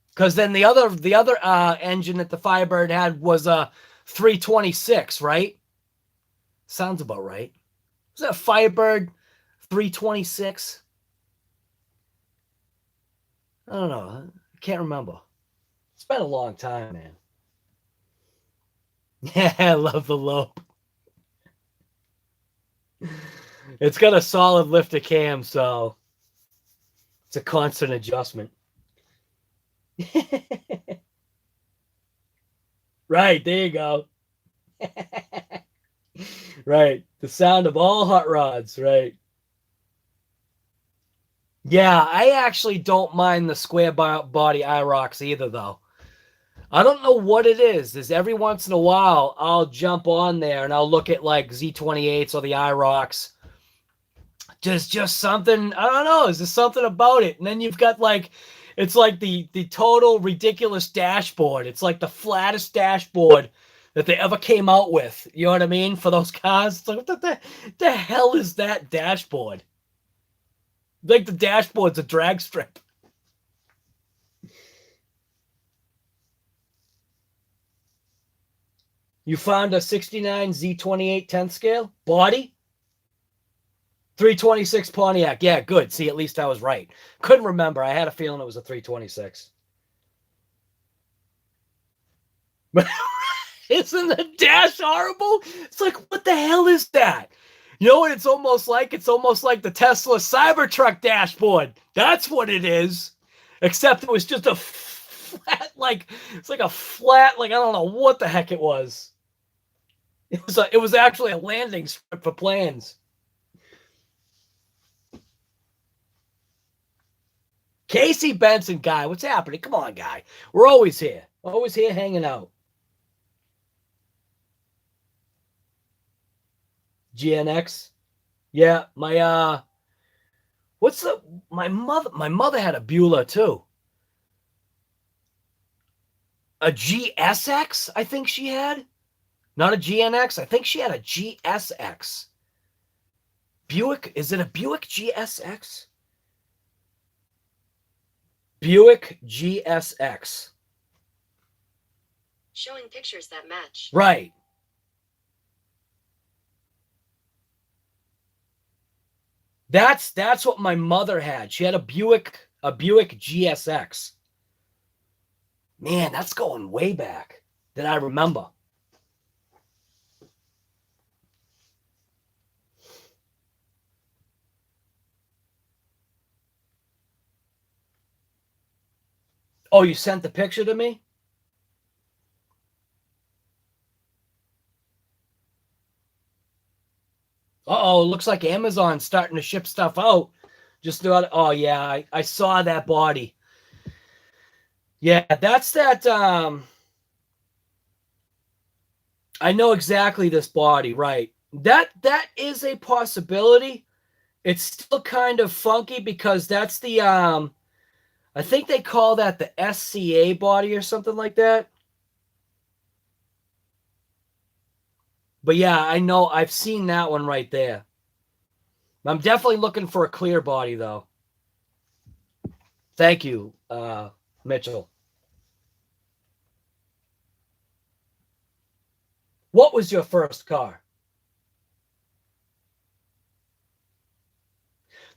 Because then the other engine that the Firebird had was a 326, right? Sounds about right. Was that a Firebird 326? I don't know. I can't remember. It's been a long time, man. Yeah, I love the lope. It's got a solid lifter cam, so it's a constant adjustment. Right, there you go. Right, the sound of all hot rods, right? Yeah, I actually don't mind the square body IROCs either, though. I don't know what it is. Is every once in a while I'll jump on there and I'll look at like Z28s or the IROCs. Just something, I don't know, is there something about it? And then you've got like, it's like the total ridiculous dashboard. It's like the flattest dashboard that they ever came out with. You know what I mean? For those cars. It's like, what the hell is that dashboard? Like the dashboard's a drag strip. You found a 69 Z28 10th scale body? 326 Pontiac. Yeah, good. See, at least I was right. Couldn't remember. I had a feeling it was a 326. But isn't the dash horrible? It's like, what the hell is that? You know what it's almost like? It's almost like the Tesla Cybertruck dashboard. That's what it is. Except it was just a flat, like, it's like a flat, like, I don't know what the heck it was. It was actually a landing strip for planes. Casey Benson, guy, what's happening? Come on, guy. We're always here. Always here hanging out. GNX. Yeah, my my mother had a Beulah too. A GSX, I think she had. Not a GNX. I think she had a GSX. Buick, is it a Buick GSX? Buick GSX. Showing pictures that match. Right. That's what my mother had. She had a Buick GSX. Man, that's going way back that I remember. Oh, you sent the picture to me? Uh-oh, looks like Amazon's starting to ship stuff out. Just about, oh yeah, I saw that body. Yeah, that's that I know exactly this body, right. That is a possibility. It's still kind of funky because that's the I think they call that the SCA body or something like that. But yeah, I know. I've seen that one right there. I'm definitely looking for a clear body, though. Thank you, Mitchell. What was your first car?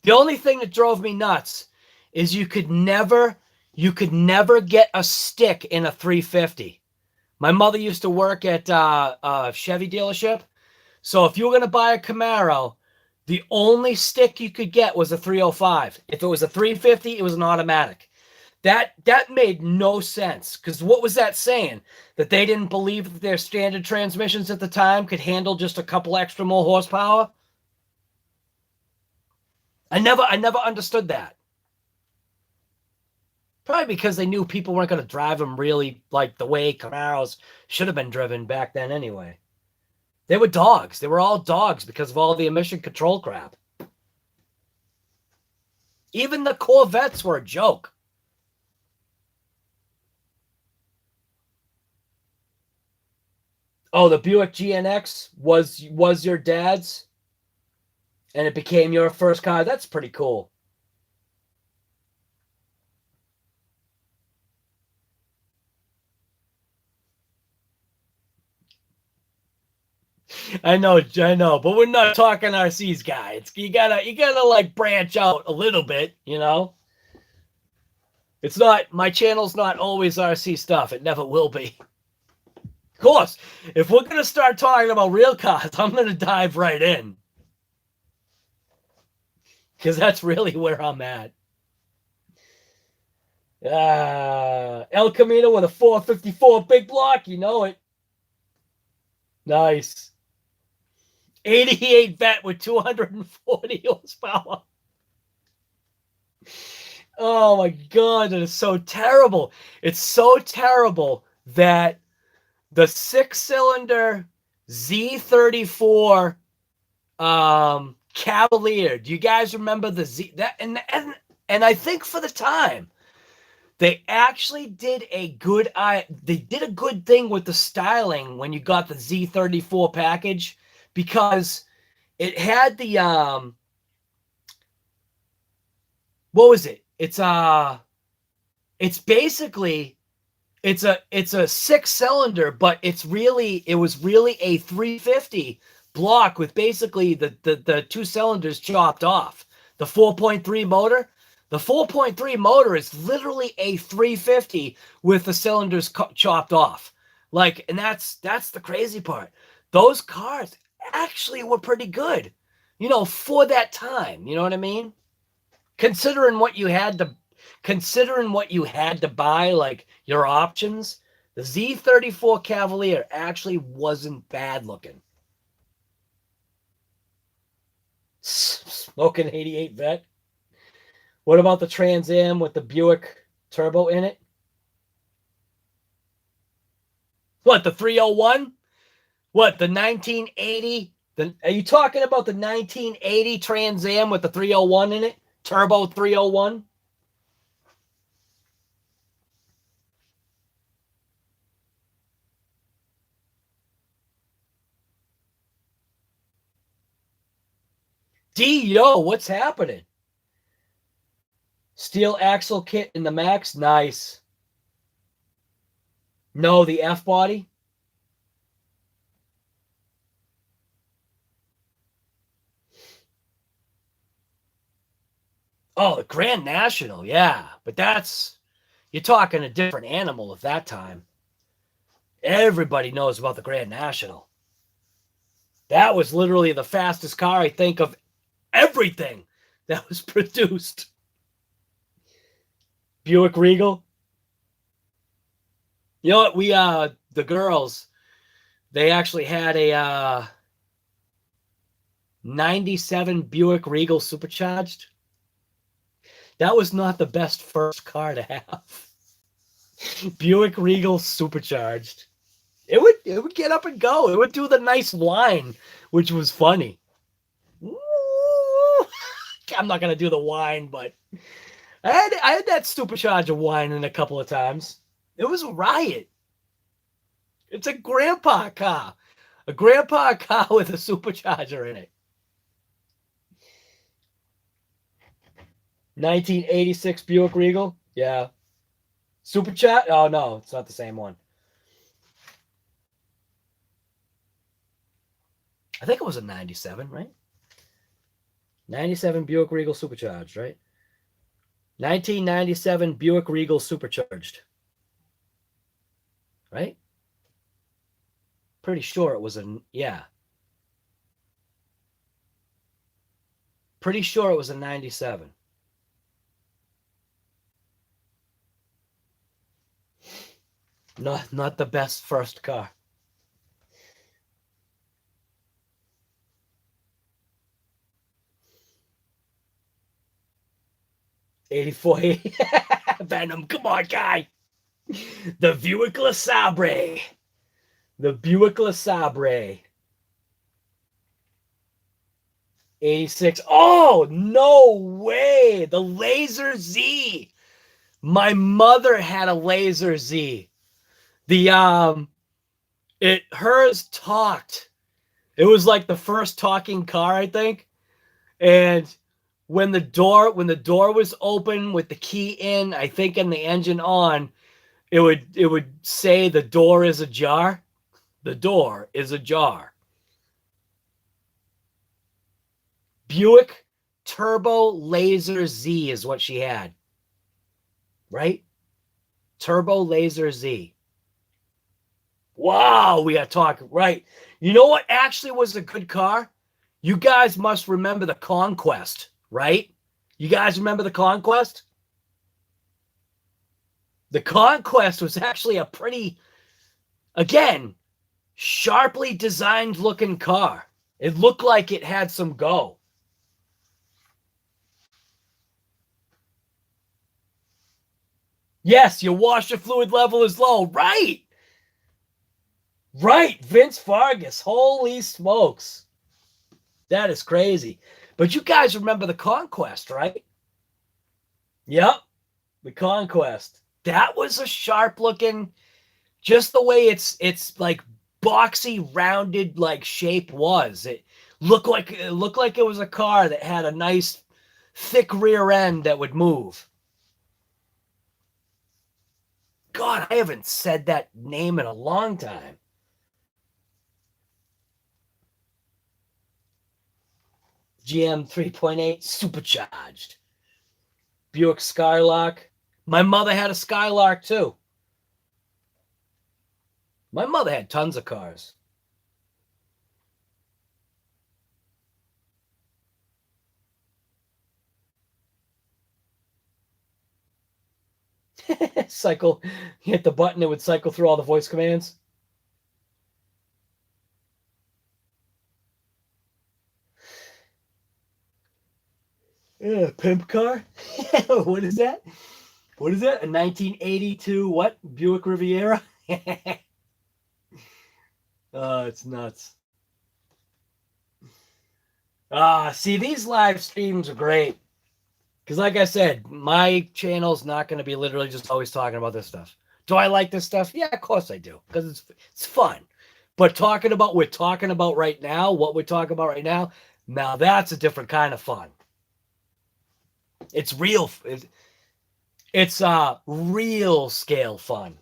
The only thing that drove me nuts is you could never get a stick in a 350. My mother used to work at a Chevy dealership. So if you were going to buy a Camaro, the only stick you could get was a 305. If it was a 350, it was an automatic. That made no sense, because what was that saying? That they didn't believe that their standard transmissions at the time could handle just a couple extra more horsepower? I never understood that. Probably because they knew people weren't going to drive them really like the way Camaros should have been driven back then anyway. They were dogs. They were all dogs because of all the emission control crap. Even the Corvettes were a joke. Oh, the Buick GNX was your dad's, and it became your first car. That's pretty cool. I know, but we're not talking RCs, guys. You gotta like branch out a little bit, you know. It's not, my channel's not always RC stuff. It never will be. Of course, if we're gonna start talking about real cars, I'm gonna dive right in. Because that's really where I'm at. El Camino with a 454 big block, you know it. Nice. 88 vet with 240 horsepower. Oh my God, that is so terrible. It's so terrible that the 6-cylinder Z34 Cavalier. Do you guys remember the Z? That and I think for the time, they actually did a good thing with the styling when you got the Z34 package, because it had the what was it? It's basically it's a 6-cylinder, but it was really a 350 block with basically the 2 cylinders chopped off. The 4.3 motor. The 4.3 motor is literally a 350 with the cylinders chopped off. Like, and that's the crazy part. Those cars actually were pretty good, you know, for that time. You know what I mean? Considering what you had to buy, like your options, the Z34 Cavalier actually wasn't bad looking. Smoking 88 vet. What about the Trans Am with the Buick turbo in it? What, the 301? What, the 1980? Are you talking about the 1980 Trans Am with the 301 in it? Turbo 301? Yo, what's happening? Steel axle kit in the Max? Nice. No, the F-body? Oh, the Grand National, yeah. But you're talking a different animal at that time. Everybody knows about the Grand National. That was literally the fastest car, I think, of everything that was produced. Buick Regal. You know what? The girls, they actually had a 97 Buick Regal supercharged. That was not the best first car to have. Buick Regal supercharged. It would get up and go. It would do the nice whine, which was funny. I'm not gonna do the whine, but I had that supercharger whining a couple of times. It was a riot. It's a grandpa car. A grandpa car with a supercharger in it. 1986 Buick Regal. Yeah. Supercharged? Oh, no. It's not the same one. I think it was a 97, right? 97 Buick Regal supercharged, right? 1997 Buick Regal supercharged. Right? Pretty sure it was yeah. Pretty sure it was a 97. Not the best first car. '84, Venom. Come on, guy. The Buick LeSabre. The Buick LeSabre. 86. Oh, no way. The Laser Z. My mother had a Laser Z. Hers talked. It was like the first talking car, I think. And when the door was open with the key in, I think, and the engine on, it would say the door is ajar. The door is ajar. Buick Turbo Laser Z is what she had. Right? Turbo Laser Z. Wow, we are talking. Right. You know what actually was a good car? You guys must remember the Conquest, right? You guys remember the Conquest? The Conquest was actually a pretty, again, sharply designed looking car. It looked like it had some go. Yes, your washer fluid level is low. Right. Right. Vince Vargas. Holy smokes. That is crazy. But you guys remember the Conquest, right? Yep. The Conquest. That was a sharp looking, just the way it's like boxy, rounded like shape was. It looked like it was a car that had a nice thick rear end that would move. God, I haven't said that name in a long time. GM 3.8 supercharged. Buick Skylark. My mother had a Skylark too. My mother had tons of cars. Cycle, hit the button, it would cycle through all the voice commands. Yeah, pimp car. What is that? What is that? A 1982 what? Buick Riviera? Oh, it's nuts. See, these live streams are great. Because like I said, my channel's not going to be literally just always talking about this stuff. Do I like this stuff? Yeah, of course I do. Because it's fun. But what we're talking about right now, now that's a different kind of fun. It's real. It's real scale fun.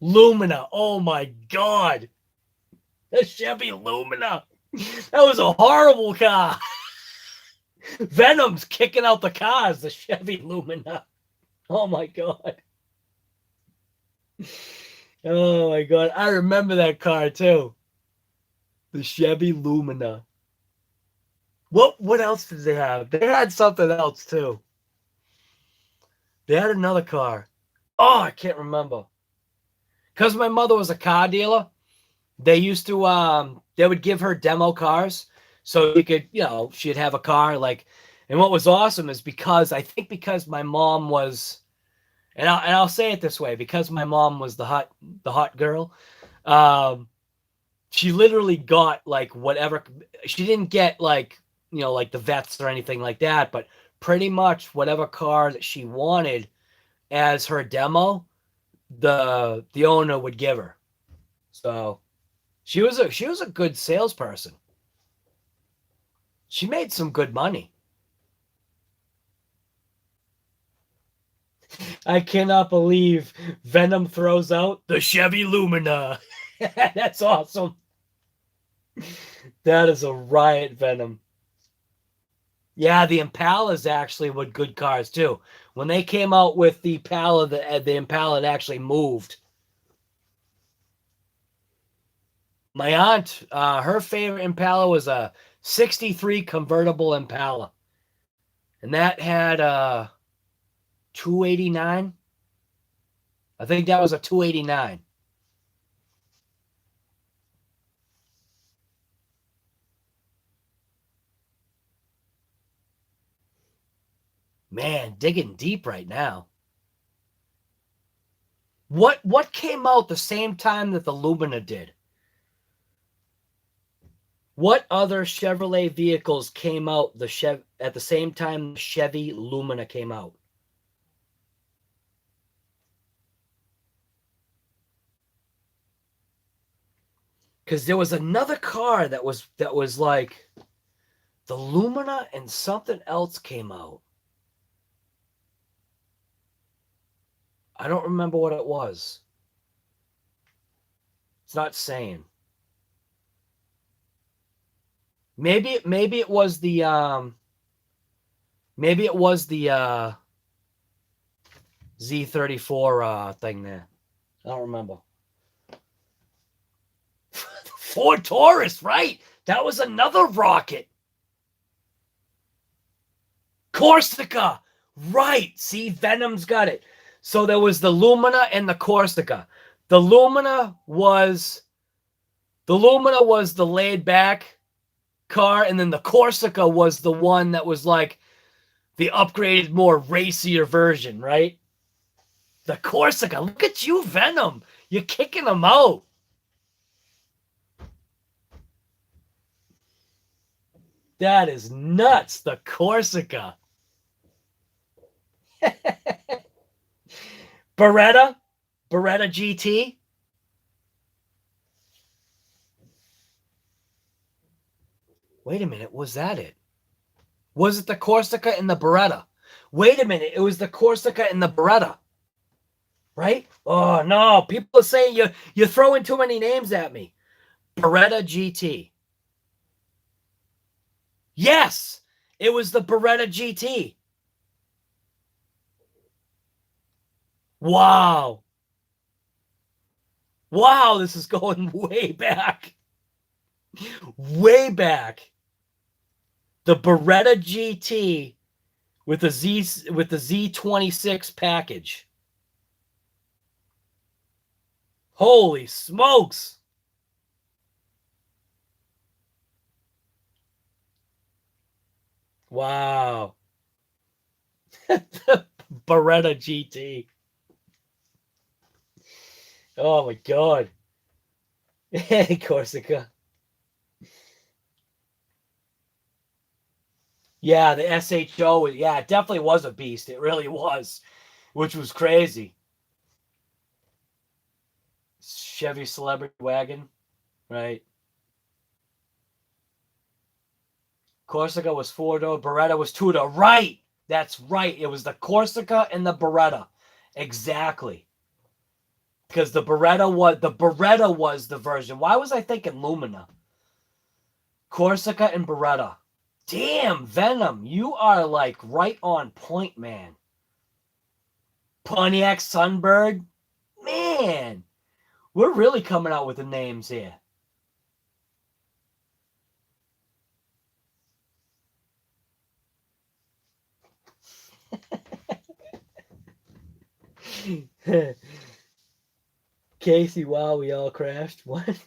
Lumina. Oh my God. The Chevy Lumina. That was a horrible car. Venom's kicking out the cars. The Chevy Lumina. Oh my God. Oh my God. I remember that car too. The Chevy Lumina. What else did they have? They had something else too. They had another car. Oh, I can't remember. Because my mother was a car dealer, they used to they would give her demo cars so you could, she'd have a car like, and what was awesome is because my mom was, and I'll say it this way, because my mom was the hot girl, she literally got like whatever. She didn't get like, like the vets or anything like that, but pretty much whatever car that she wanted as her demo, the owner would give her. So she was a good salesperson. She made some good money. I cannot believe Venom throws out the Chevy Lumina. That's awesome. That is a riot, Venom. Yeah, the Impalas actually were good cars too. When they came out with the Impala, the Impala actually moved. My aunt, her favorite Impala was a 63 convertible Impala. And that had 289. I think that was a 289. Man, digging deep right now. What came out the same time that the Lumina did? What other Chevrolet vehicles came out at the same time the Chevy Lumina came out? Because there was another car that was like the Lumina and something else came out. I don't remember what it was. It's not saying. Maybe it was the Z34 thing there. I don't remember. Ford Taurus, right? That was another rocket. Corsica, right? See, Venom's got it. So there was the Lumina and the Corsica. The Lumina was the laid back car, and then the Corsica was the one that was like the upgraded, more racier version, right? The Corsica. Look at you, Venom. You're kicking them out. That is nuts. The Corsica. Beretta GT. Wait a minute, was that it? Was it the Corsica and the Beretta? Wait a minute, it was the Corsica and the Beretta. Right? Oh no, people are saying you're throwing too many names at me. Beretta GT. Yes, it was the Beretta GT. Wow. Wow, this is going way back. Way back. The Beretta GT with the Z26 package. Holy smokes. Wow. The Beretta GT. Oh my God. Corsica. Yeah, the SHO, yeah, it definitely was a beast. It really was, which was crazy. Chevy Celebrity Wagon, right? Corsica was 4-door, Beretta was 2-door. Right, that's right. It was the Corsica and the Beretta, exactly. Because the Beretta was the version. Why was I thinking Lumina? Corsica and Beretta. Damn, Venom, you are like right on point, man. Pontiac Sunbird, man, we're really coming out with the names here. Casey, wow, we all crashed. What?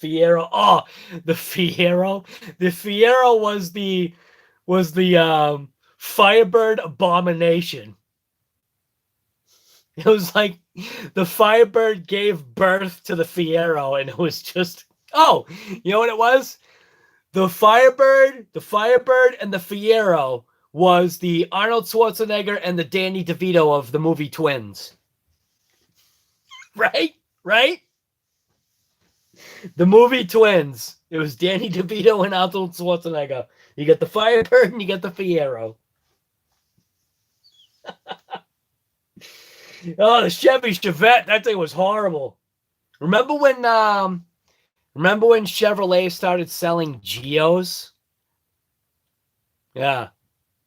Fiero. Oh, the Fiero. The Fiero was the Firebird abomination. It was like the Firebird gave birth to the Fiero, and it was just, oh, you know what it was? The Firebird, and the Fiero was the Arnold Schwarzenegger and the Danny DeVito of the movie Twins. Right? Right? The movie Twins. It was Danny DeVito and Arnold Schwarzenegger. You get the Firebird and you get the Fiero. Oh, the Chevy Chevette. That thing was horrible. Remember when Chevrolet started selling Geos? Yeah.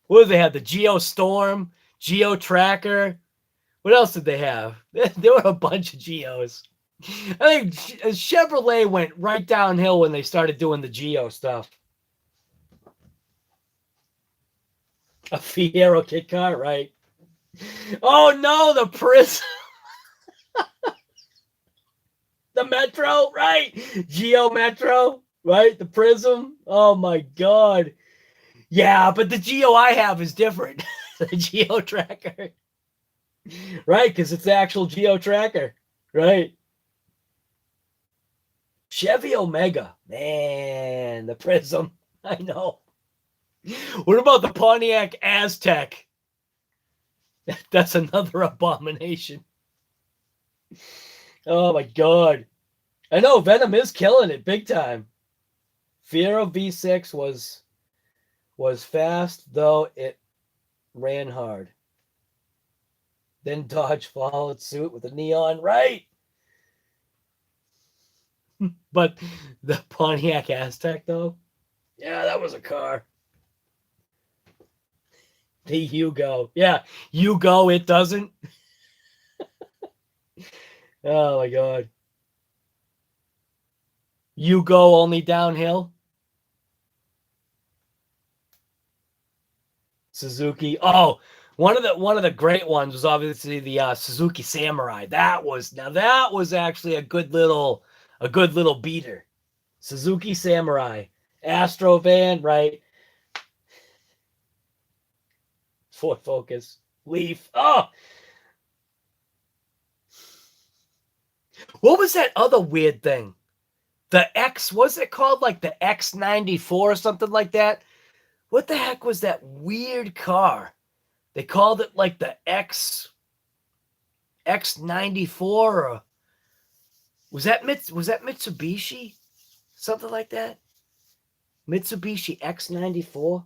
What did they have? The Geo Storm, Geo Tracker. What else did they have? There were a bunch of Geos. I think Chevrolet went right downhill when they started doing the Geo stuff. A Fiero kit car, right? Oh no, the Prism. The Metro, right? Geo Metro, right? The Prism. Oh my God. Yeah, but the Geo I have is different. The Geo tracker. Right, because it's the actual Geo tracker. Right. Chevy Omega. Man, the Prism. I know. What about the Pontiac Aztec? That's another abomination. Oh my god. I know Venom is killing it big time. Fiero V6 was fast, though it ran hard. Then Dodge followed suit with a neon, right? But the Pontiac Aztec, though, yeah, that was a car. The Hugo, yeah, Hugo, it doesn't. Oh my god, Hugo only downhill. Suzuki. Oh, one of the great ones was obviously the Suzuki Samurai. That was actually a good little beater. Suzuki Samurai, Astro van, right? Ford Focus, Leaf. Oh, what was that other weird thing? The X, was it called like the X94 or something like that? What the heck was that weird car? They called it like the X94 or was that Mitsubishi? Something like that? Mitsubishi X94?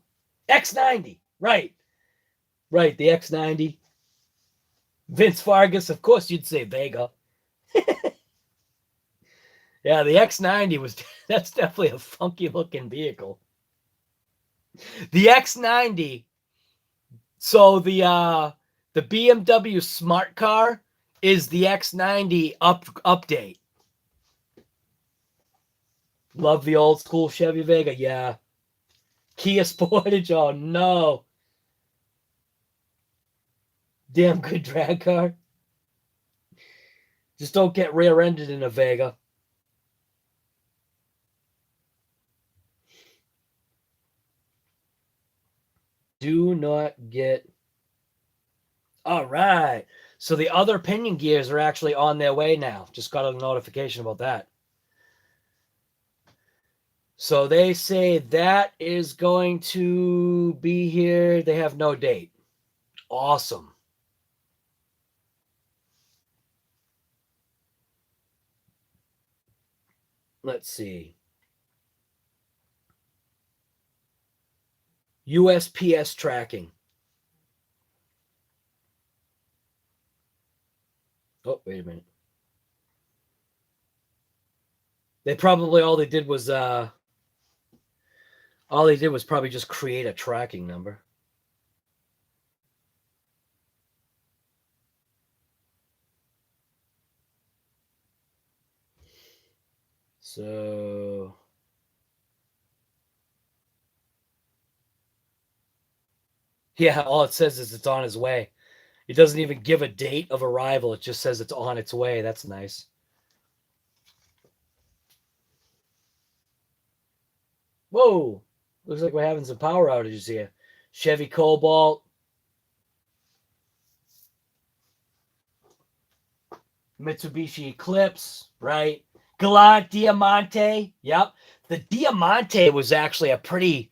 X90, right. Right, the X90. Vince Vargas, of course you'd say Vega. Yeah, the X90 that's definitely a funky looking vehicle. The X90, so the BMW smart car is the X90 update. Love the old school Chevy Vega, yeah. Kia Sportage, oh no. Damn good drag car. Just don't get rear-ended in a Vega. Do not get... All right. So the other pinion gears are actually on their way now. Just got a notification about that. So they say that is going to be here. They have no date. Awesome. Let's see. USPS tracking. Oh, wait a minute. They probably all they did was probably just create a tracking number. So yeah, all it says is it's on its way. It doesn't even give a date of arrival. It just says it's on its way. That's nice. Whoa. Looks like we're having some power outages here. Chevy Cobalt. Mitsubishi Eclipse, right? Galant Diamante. Yep. The Diamante was actually a pretty...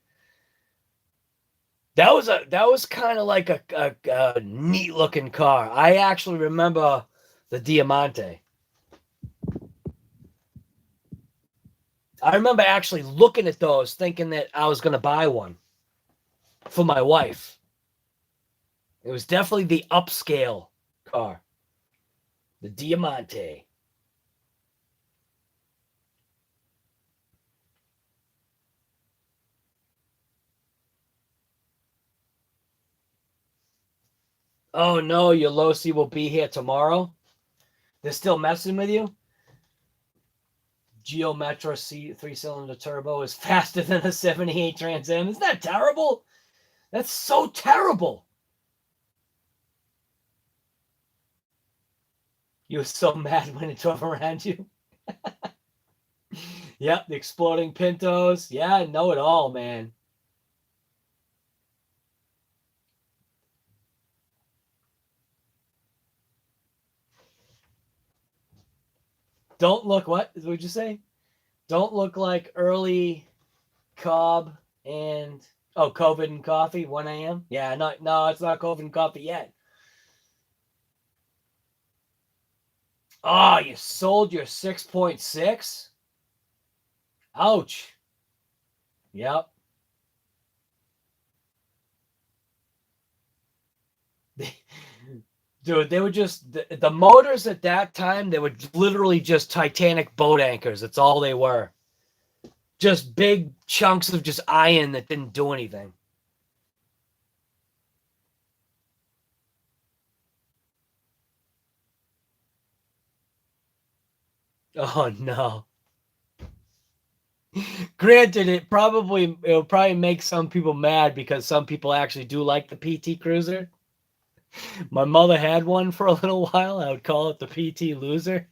That was kind of like a neat looking car. I actually remember the Diamante. I remember actually looking at those thinking that I was going to buy one for my wife. It was definitely the upscale car. The Diamante. Oh no, your Losi will be here tomorrow. They're still messing with you. Geo Metro C 3-cylinder turbo is faster than a 78 Trans Am. Isn't that terrible? That's so terrible. You were so mad when it drove around you. Yep, the exploding Pintos. Yeah, I know it all, man. Don't look what? What would you say? Don't look like early Cobb and COVID and coffee, 1 a.m. Yeah, no, it's not COVID and coffee yet. Oh, you sold your 6.6? Ouch. Yep. Dude, they were just the motors at that time, they were literally just Titanic boat anchors. That's all they were. Just big chunks of just iron that didn't do anything. Oh no. Granted, it'll probably make some people mad because some people actually do like the PT Cruiser. My mother had one for a little while. I would call it the PT Loser.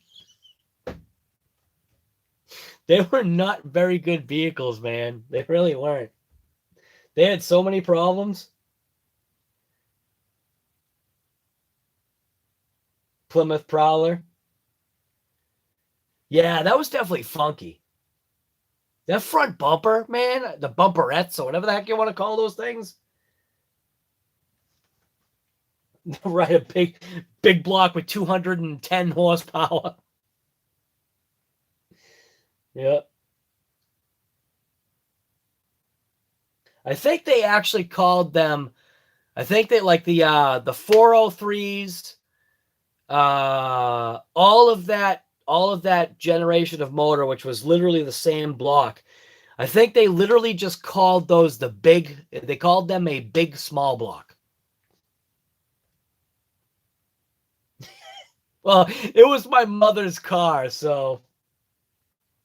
They were not very good vehicles, man. They really weren't. They had so many problems. Plymouth Prowler. Yeah, that was definitely funky. That front bumper, man, the bumperettes or whatever the heck you want to call those things. Right, a big block with 210 horsepower. Yep. I think they actually called them, I think they like the 403s, all of that generation of motor, which was literally the same block. I think they literally just called those they called them a big small block. Well, it was my mother's car, so,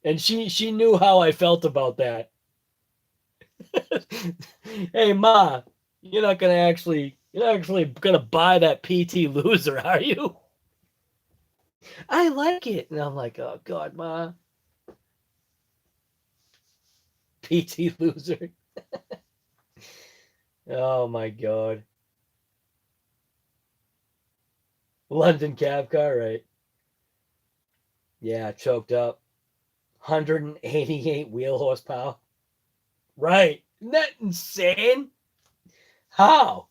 and she knew how I felt about that. Hey, Ma, you're not actually gonna buy that PT Loser, are you? I like it. And I'm like, oh God, Ma. PT Loser. Oh my God. London cab car, right? Yeah, choked up. 188 wheel horsepower. Right. Isn't that insane? How?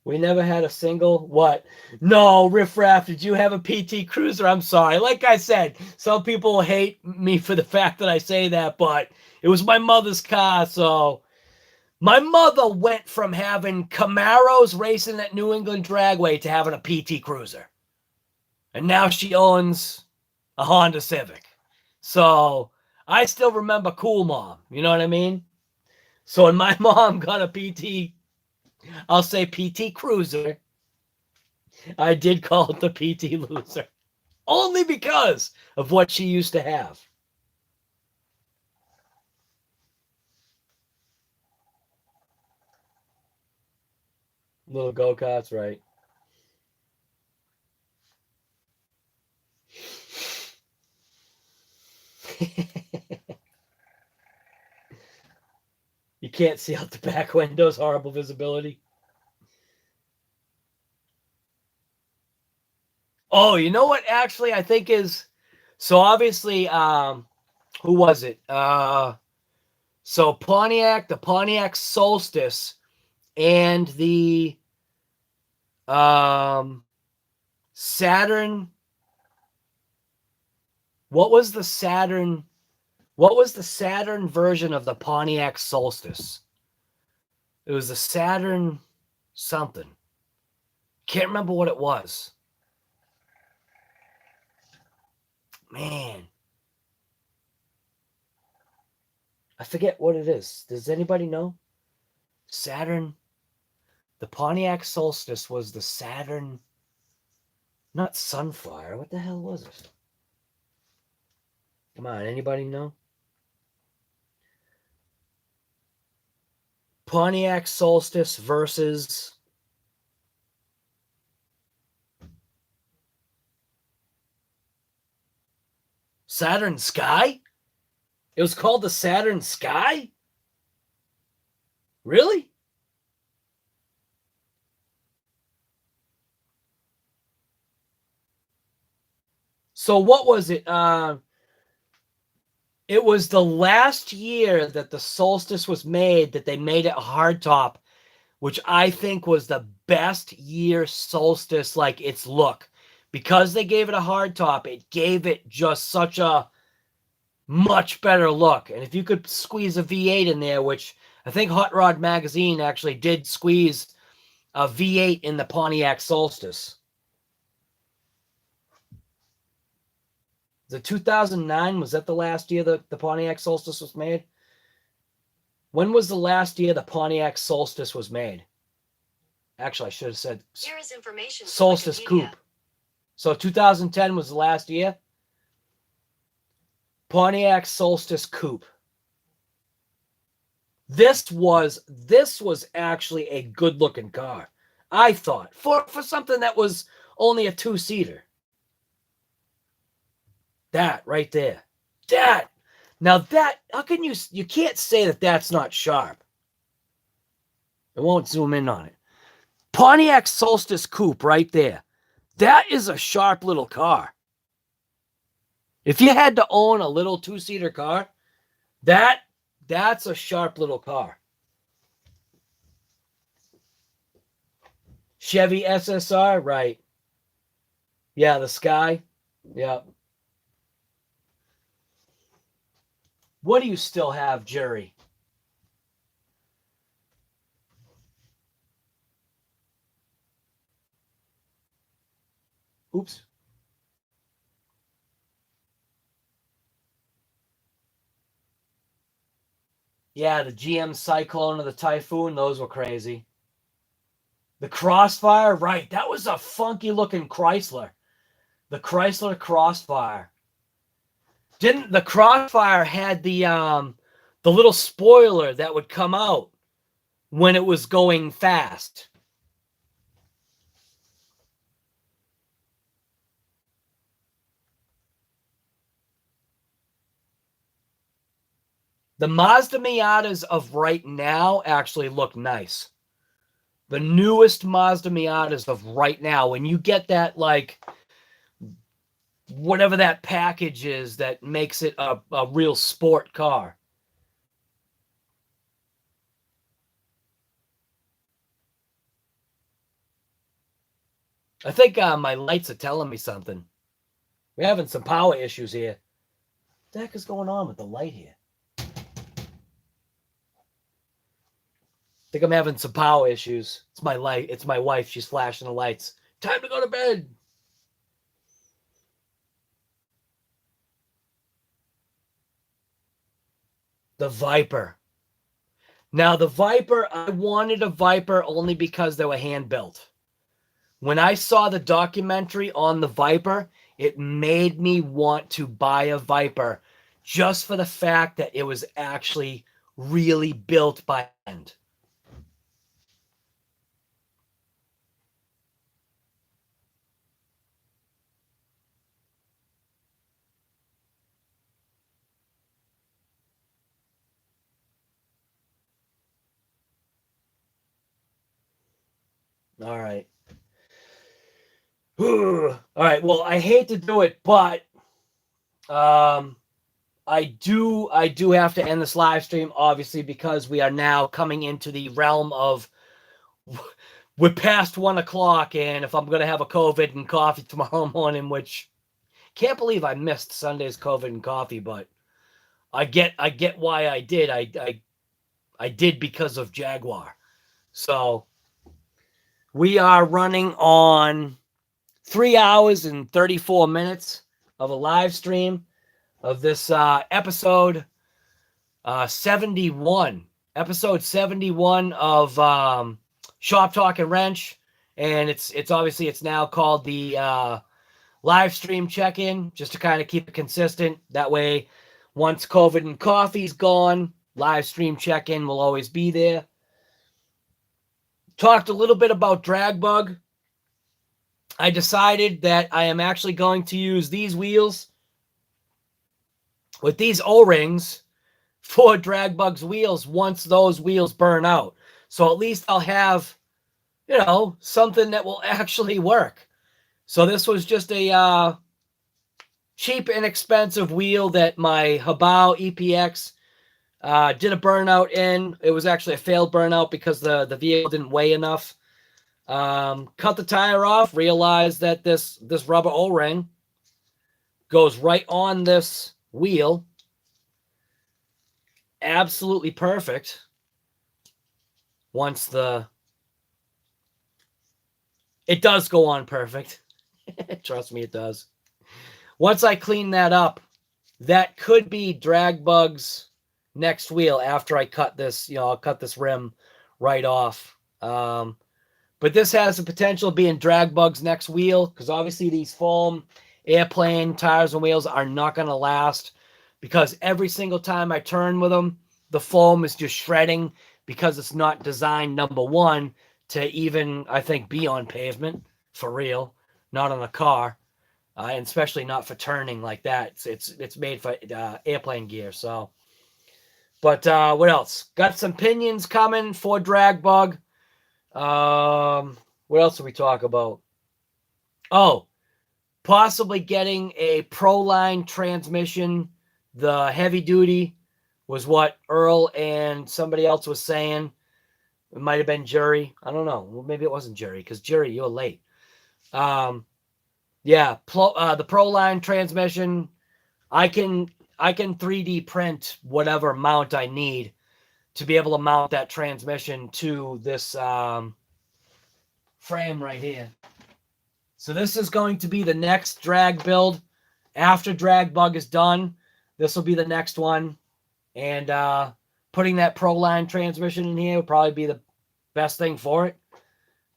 We never had a single what? No, Riff Raff, did you have a PT Cruiser? I'm sorry. Like I said, some people hate me for the fact that I say that, but it was my mother's car, so my mother went from having Camaros racing at New England Dragway to having a PT Cruiser. And now she owns a Honda Civic. So I still remember Cool Mom. You know what I mean? So when my mom got a I'll say PT Cruiser, I did call it the PT Loser. Only because of what she used to have. Little go-karts, right. You can't see out the back windows, horrible visibility. Oh, you know what actually I think is, so obviously, who was it? So the Pontiac Solstice and the Saturn. What was the Saturn version of the Pontiac Solstice? It was the Saturn something. Can't remember what it was. Man. I forget what it is. Does anybody know? Saturn. The Pontiac Solstice was the Saturn. Not Sunfire. What the hell was it? Come on, anybody know? Pontiac Solstice versus Saturn Sky? It was called the Saturn Sky? Really? So what was it? It was the last year that the Solstice was made that they made it a hardtop, which I think was the best year Solstice, like its look. Because they gave it a hardtop, it gave it just such a much better look. And if you could squeeze a V8 in there, which I think Hot Rod Magazine actually did squeeze a V8 in the Pontiac Solstice. The 2009, was that the last year the Pontiac Solstice was made? When was the last year the Pontiac Solstice was made? Actually, I should have said Here is information. Solstice Coupe. So 2010 was the last year. Pontiac Solstice Coupe. This was actually a good looking car, I thought, for something that was only a 2-seater. That right there. That. Now that, how can you can't say that that's not sharp. I won't zoom in on it. Pontiac Solstice Coupe right there. That is a sharp little car. If you had to own a little 2-seater car, that's a sharp little car. Chevy SSR, right. Yeah, the Sky. Yeah. What do you still have, Jerry? Oops. Yeah, the GM Cyclone or the Typhoon, those were crazy. The Crossfire, right. That was a funky looking Chrysler. The Chrysler Crossfire. Didn't the Crossfire had the little spoiler that would come out when it was going fast? The Mazda Miatas of right now actually look nice. The newest Mazda Miatas of right now, when you get that, like, whatever that package is that makes it a real sport car. I think my lights are telling me something. We're having some power issues here. What the heck is going on with the light here? I think I'm having some power issues. It's my light. It's my wife. She's flashing the lights. Time to go to bed. The Viper. Now, the Viper, I wanted a Viper only because they were hand-built. When I saw the documentary on the Viper, it made me want to buy a Viper just for the fact that it was actually really built by hand. All right. All right. Well, I hate to do it, but I do have to end this live stream, obviously, because we are now coming into the realm of we're past 1 o'clock, and if I'm gonna have a COVID and coffee tomorrow morning, which can't believe I missed Sunday's COVID and coffee, but I get why I did. I did because of Jaguar. So we are running on 3 hours and 34 minutes of a live stream of this episode 71. Episode 71 of Shop Talk and Wrench. And it's obviously it's now called the live stream check-in, just to kind of keep it consistent. That way, once COVID and coffee's gone, live stream check-in will always be there. Talked a little bit about DragBug. I decided that I am actually going to use these wheels with these O-rings for DragBug's wheels once those wheels burn out. So at least I'll have, you know, something that will actually work. So this was just a cheap, inexpensive wheel that my Habao EPX did a burnout in. It was actually a failed burnout because the vehicle didn't weigh enough. Cut the tire off, realized that this rubber O-ring goes right on this wheel. Absolutely perfect. Once it does go on perfect. Trust me, it does. Once I clean that up, that could be DragBug's next wheel after I cut this, I'll cut this rim right off. But this has the potential of being DragBug's next wheel because obviously these foam airplane tires and wheels are not going to last because every single time I turn with them, the foam is just shredding because it's not designed, number one, to even, I think, be on pavement for real, not on a car, and especially not for turning like that. It's made for airplane gear. So, but what else? Got some pinions coming for DragBug. What else did we talk about? Oh, possibly getting a Proline transmission. The heavy duty was what Earl and somebody else was saying. It might have been Jury. I don't know. Well, maybe it wasn't Jury because Jury, you're late. Yeah, the Proline transmission. I can 3D print whatever mount I need to be able to mount that transmission to this frame right here. So this is going to be the next drag build. After DragBug is done, this will be the next one. And putting that Proline transmission in here would probably be the best thing for it.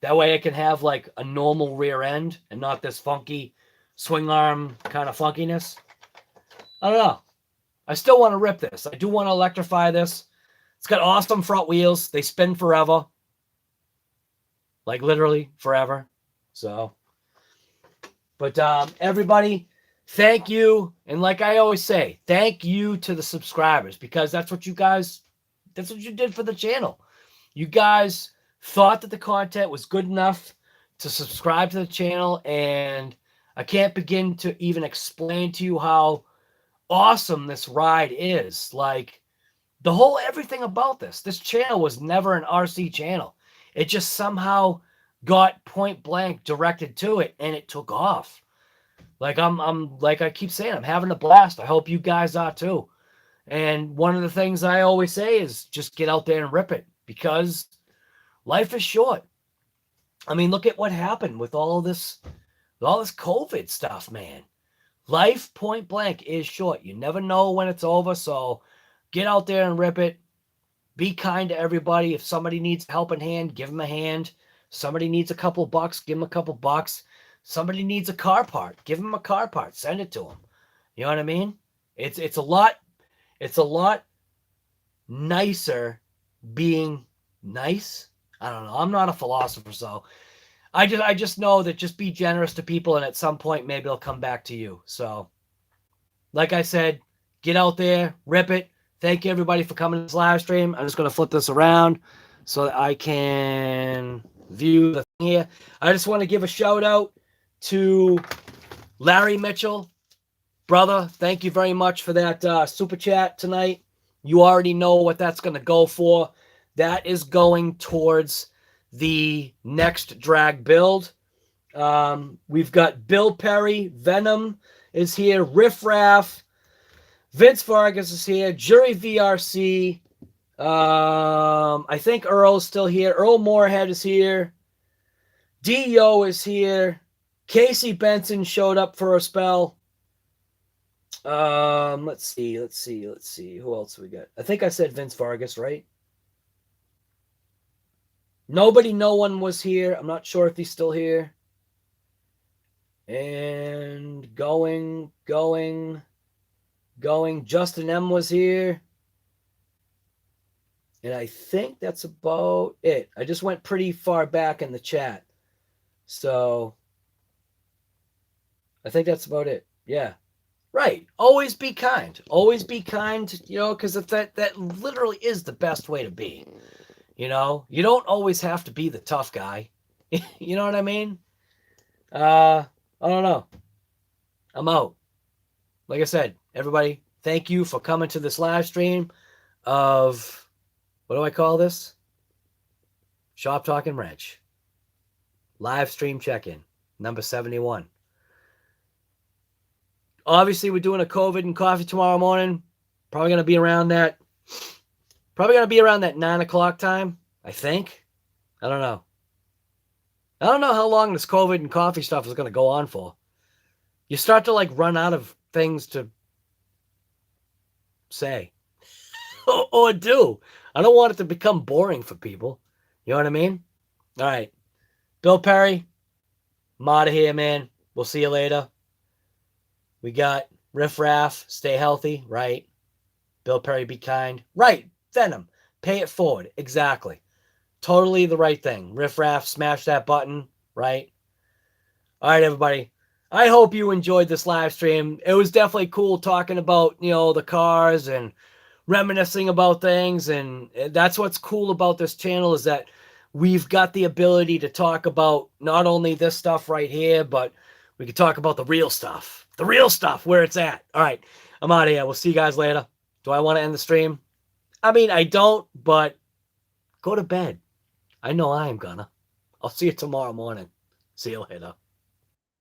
That way it can have like a normal rear end and not this funky swing arm kind of funkiness. I don't know. I still want to rip this. I do want to electrify this. It's got awesome front wheels. They spin forever. Like literally forever. So, but everybody, thank you. And like I always say, thank you to the subscribers because that's what you did for the channel. You guys thought that the content was good enough to subscribe to the channel. And I can't begin to even explain to you how awesome this ride is. Like the whole everything about this channel was never an RC channel. It just somehow got point blank directed to it and it took off. Like I'm like I keep saying, I'm having a blast. I hope you guys are too. And one of the things I always say is just get out there and rip it because life is short. I mean, look at what happened with all this COVID stuff, man. Life point blank is short. You never know when it's over. So get out there and rip it. Be kind to everybody. If somebody needs a helping hand, give them a hand. Somebody needs a couple bucks, give them a couple bucks. Somebody needs a car part, give them a car part. Send it to them. You know what I mean? It's a lot nicer being nice. I don't know. I'm not a philosopher, so I just know that just be generous to people, and at some point maybe they'll come back to you. So, like I said, get out there, rip it. Thank you everybody for coming to this live stream. I'm just going to flip this around so that I can view the thing here. I just want to give a shout out to Larry Mitchell. Brother, thank you very much for that super chat tonight. You already know what that's going to go for. That is going towards the next drag build. We've got Bill Perry, Venom is here, Riff Raff, Vince Vargas is here, Jury VRC. I think Earl's still here. Earl Moorhead is here. Dio is here. Casey Benson showed up for a spell. Let's see. Who else we got? I think I said Vince Vargas, right? No one was here. I'm not sure if he's still here. And going. Justin M was here. And I think that's about it. I just went pretty far back in the chat. So I think that's about it. Yeah. Right. Always be kind. Always be kind, because that literally is the best way to be. You don't always have to be the tough guy. You know what I mean? I don't know. I'm out. like I said, everybody, thank you for coming to this live stream of, what do I call this? Shop Talking Wrench. Live stream check-in, number 71. Obviously, we're doing a COVID and coffee tomorrow morning. Probably going to be around that 9 o'clock time, I think. I don't know. I don't know how long this COVID and coffee stuff is going to go on for. You start to like run out of things to say or do. I don't want it to become boring for people. You know what I mean? All right. Bill Perry, I'm out of here, man. We'll see you later. We got Riff Raff, stay healthy, right? Bill Perry, be kind. Right. Venom, pay it forward. Exactly. Totally the right thing. Riff Raff, smash that button, right? All right, everybody. I hope you enjoyed this live stream. It was definitely cool talking about, the cars and reminiscing about things. And that's what's cool about this channel is that we've got the ability to talk about not only this stuff right here, but we can talk about the real stuff. The real stuff, where it's at. All right, I'm out of here. We'll see you guys later. Do I want to end the stream? I mean, I don't, but go to bed. I know I am gonna. I'll see you tomorrow morning. See you later.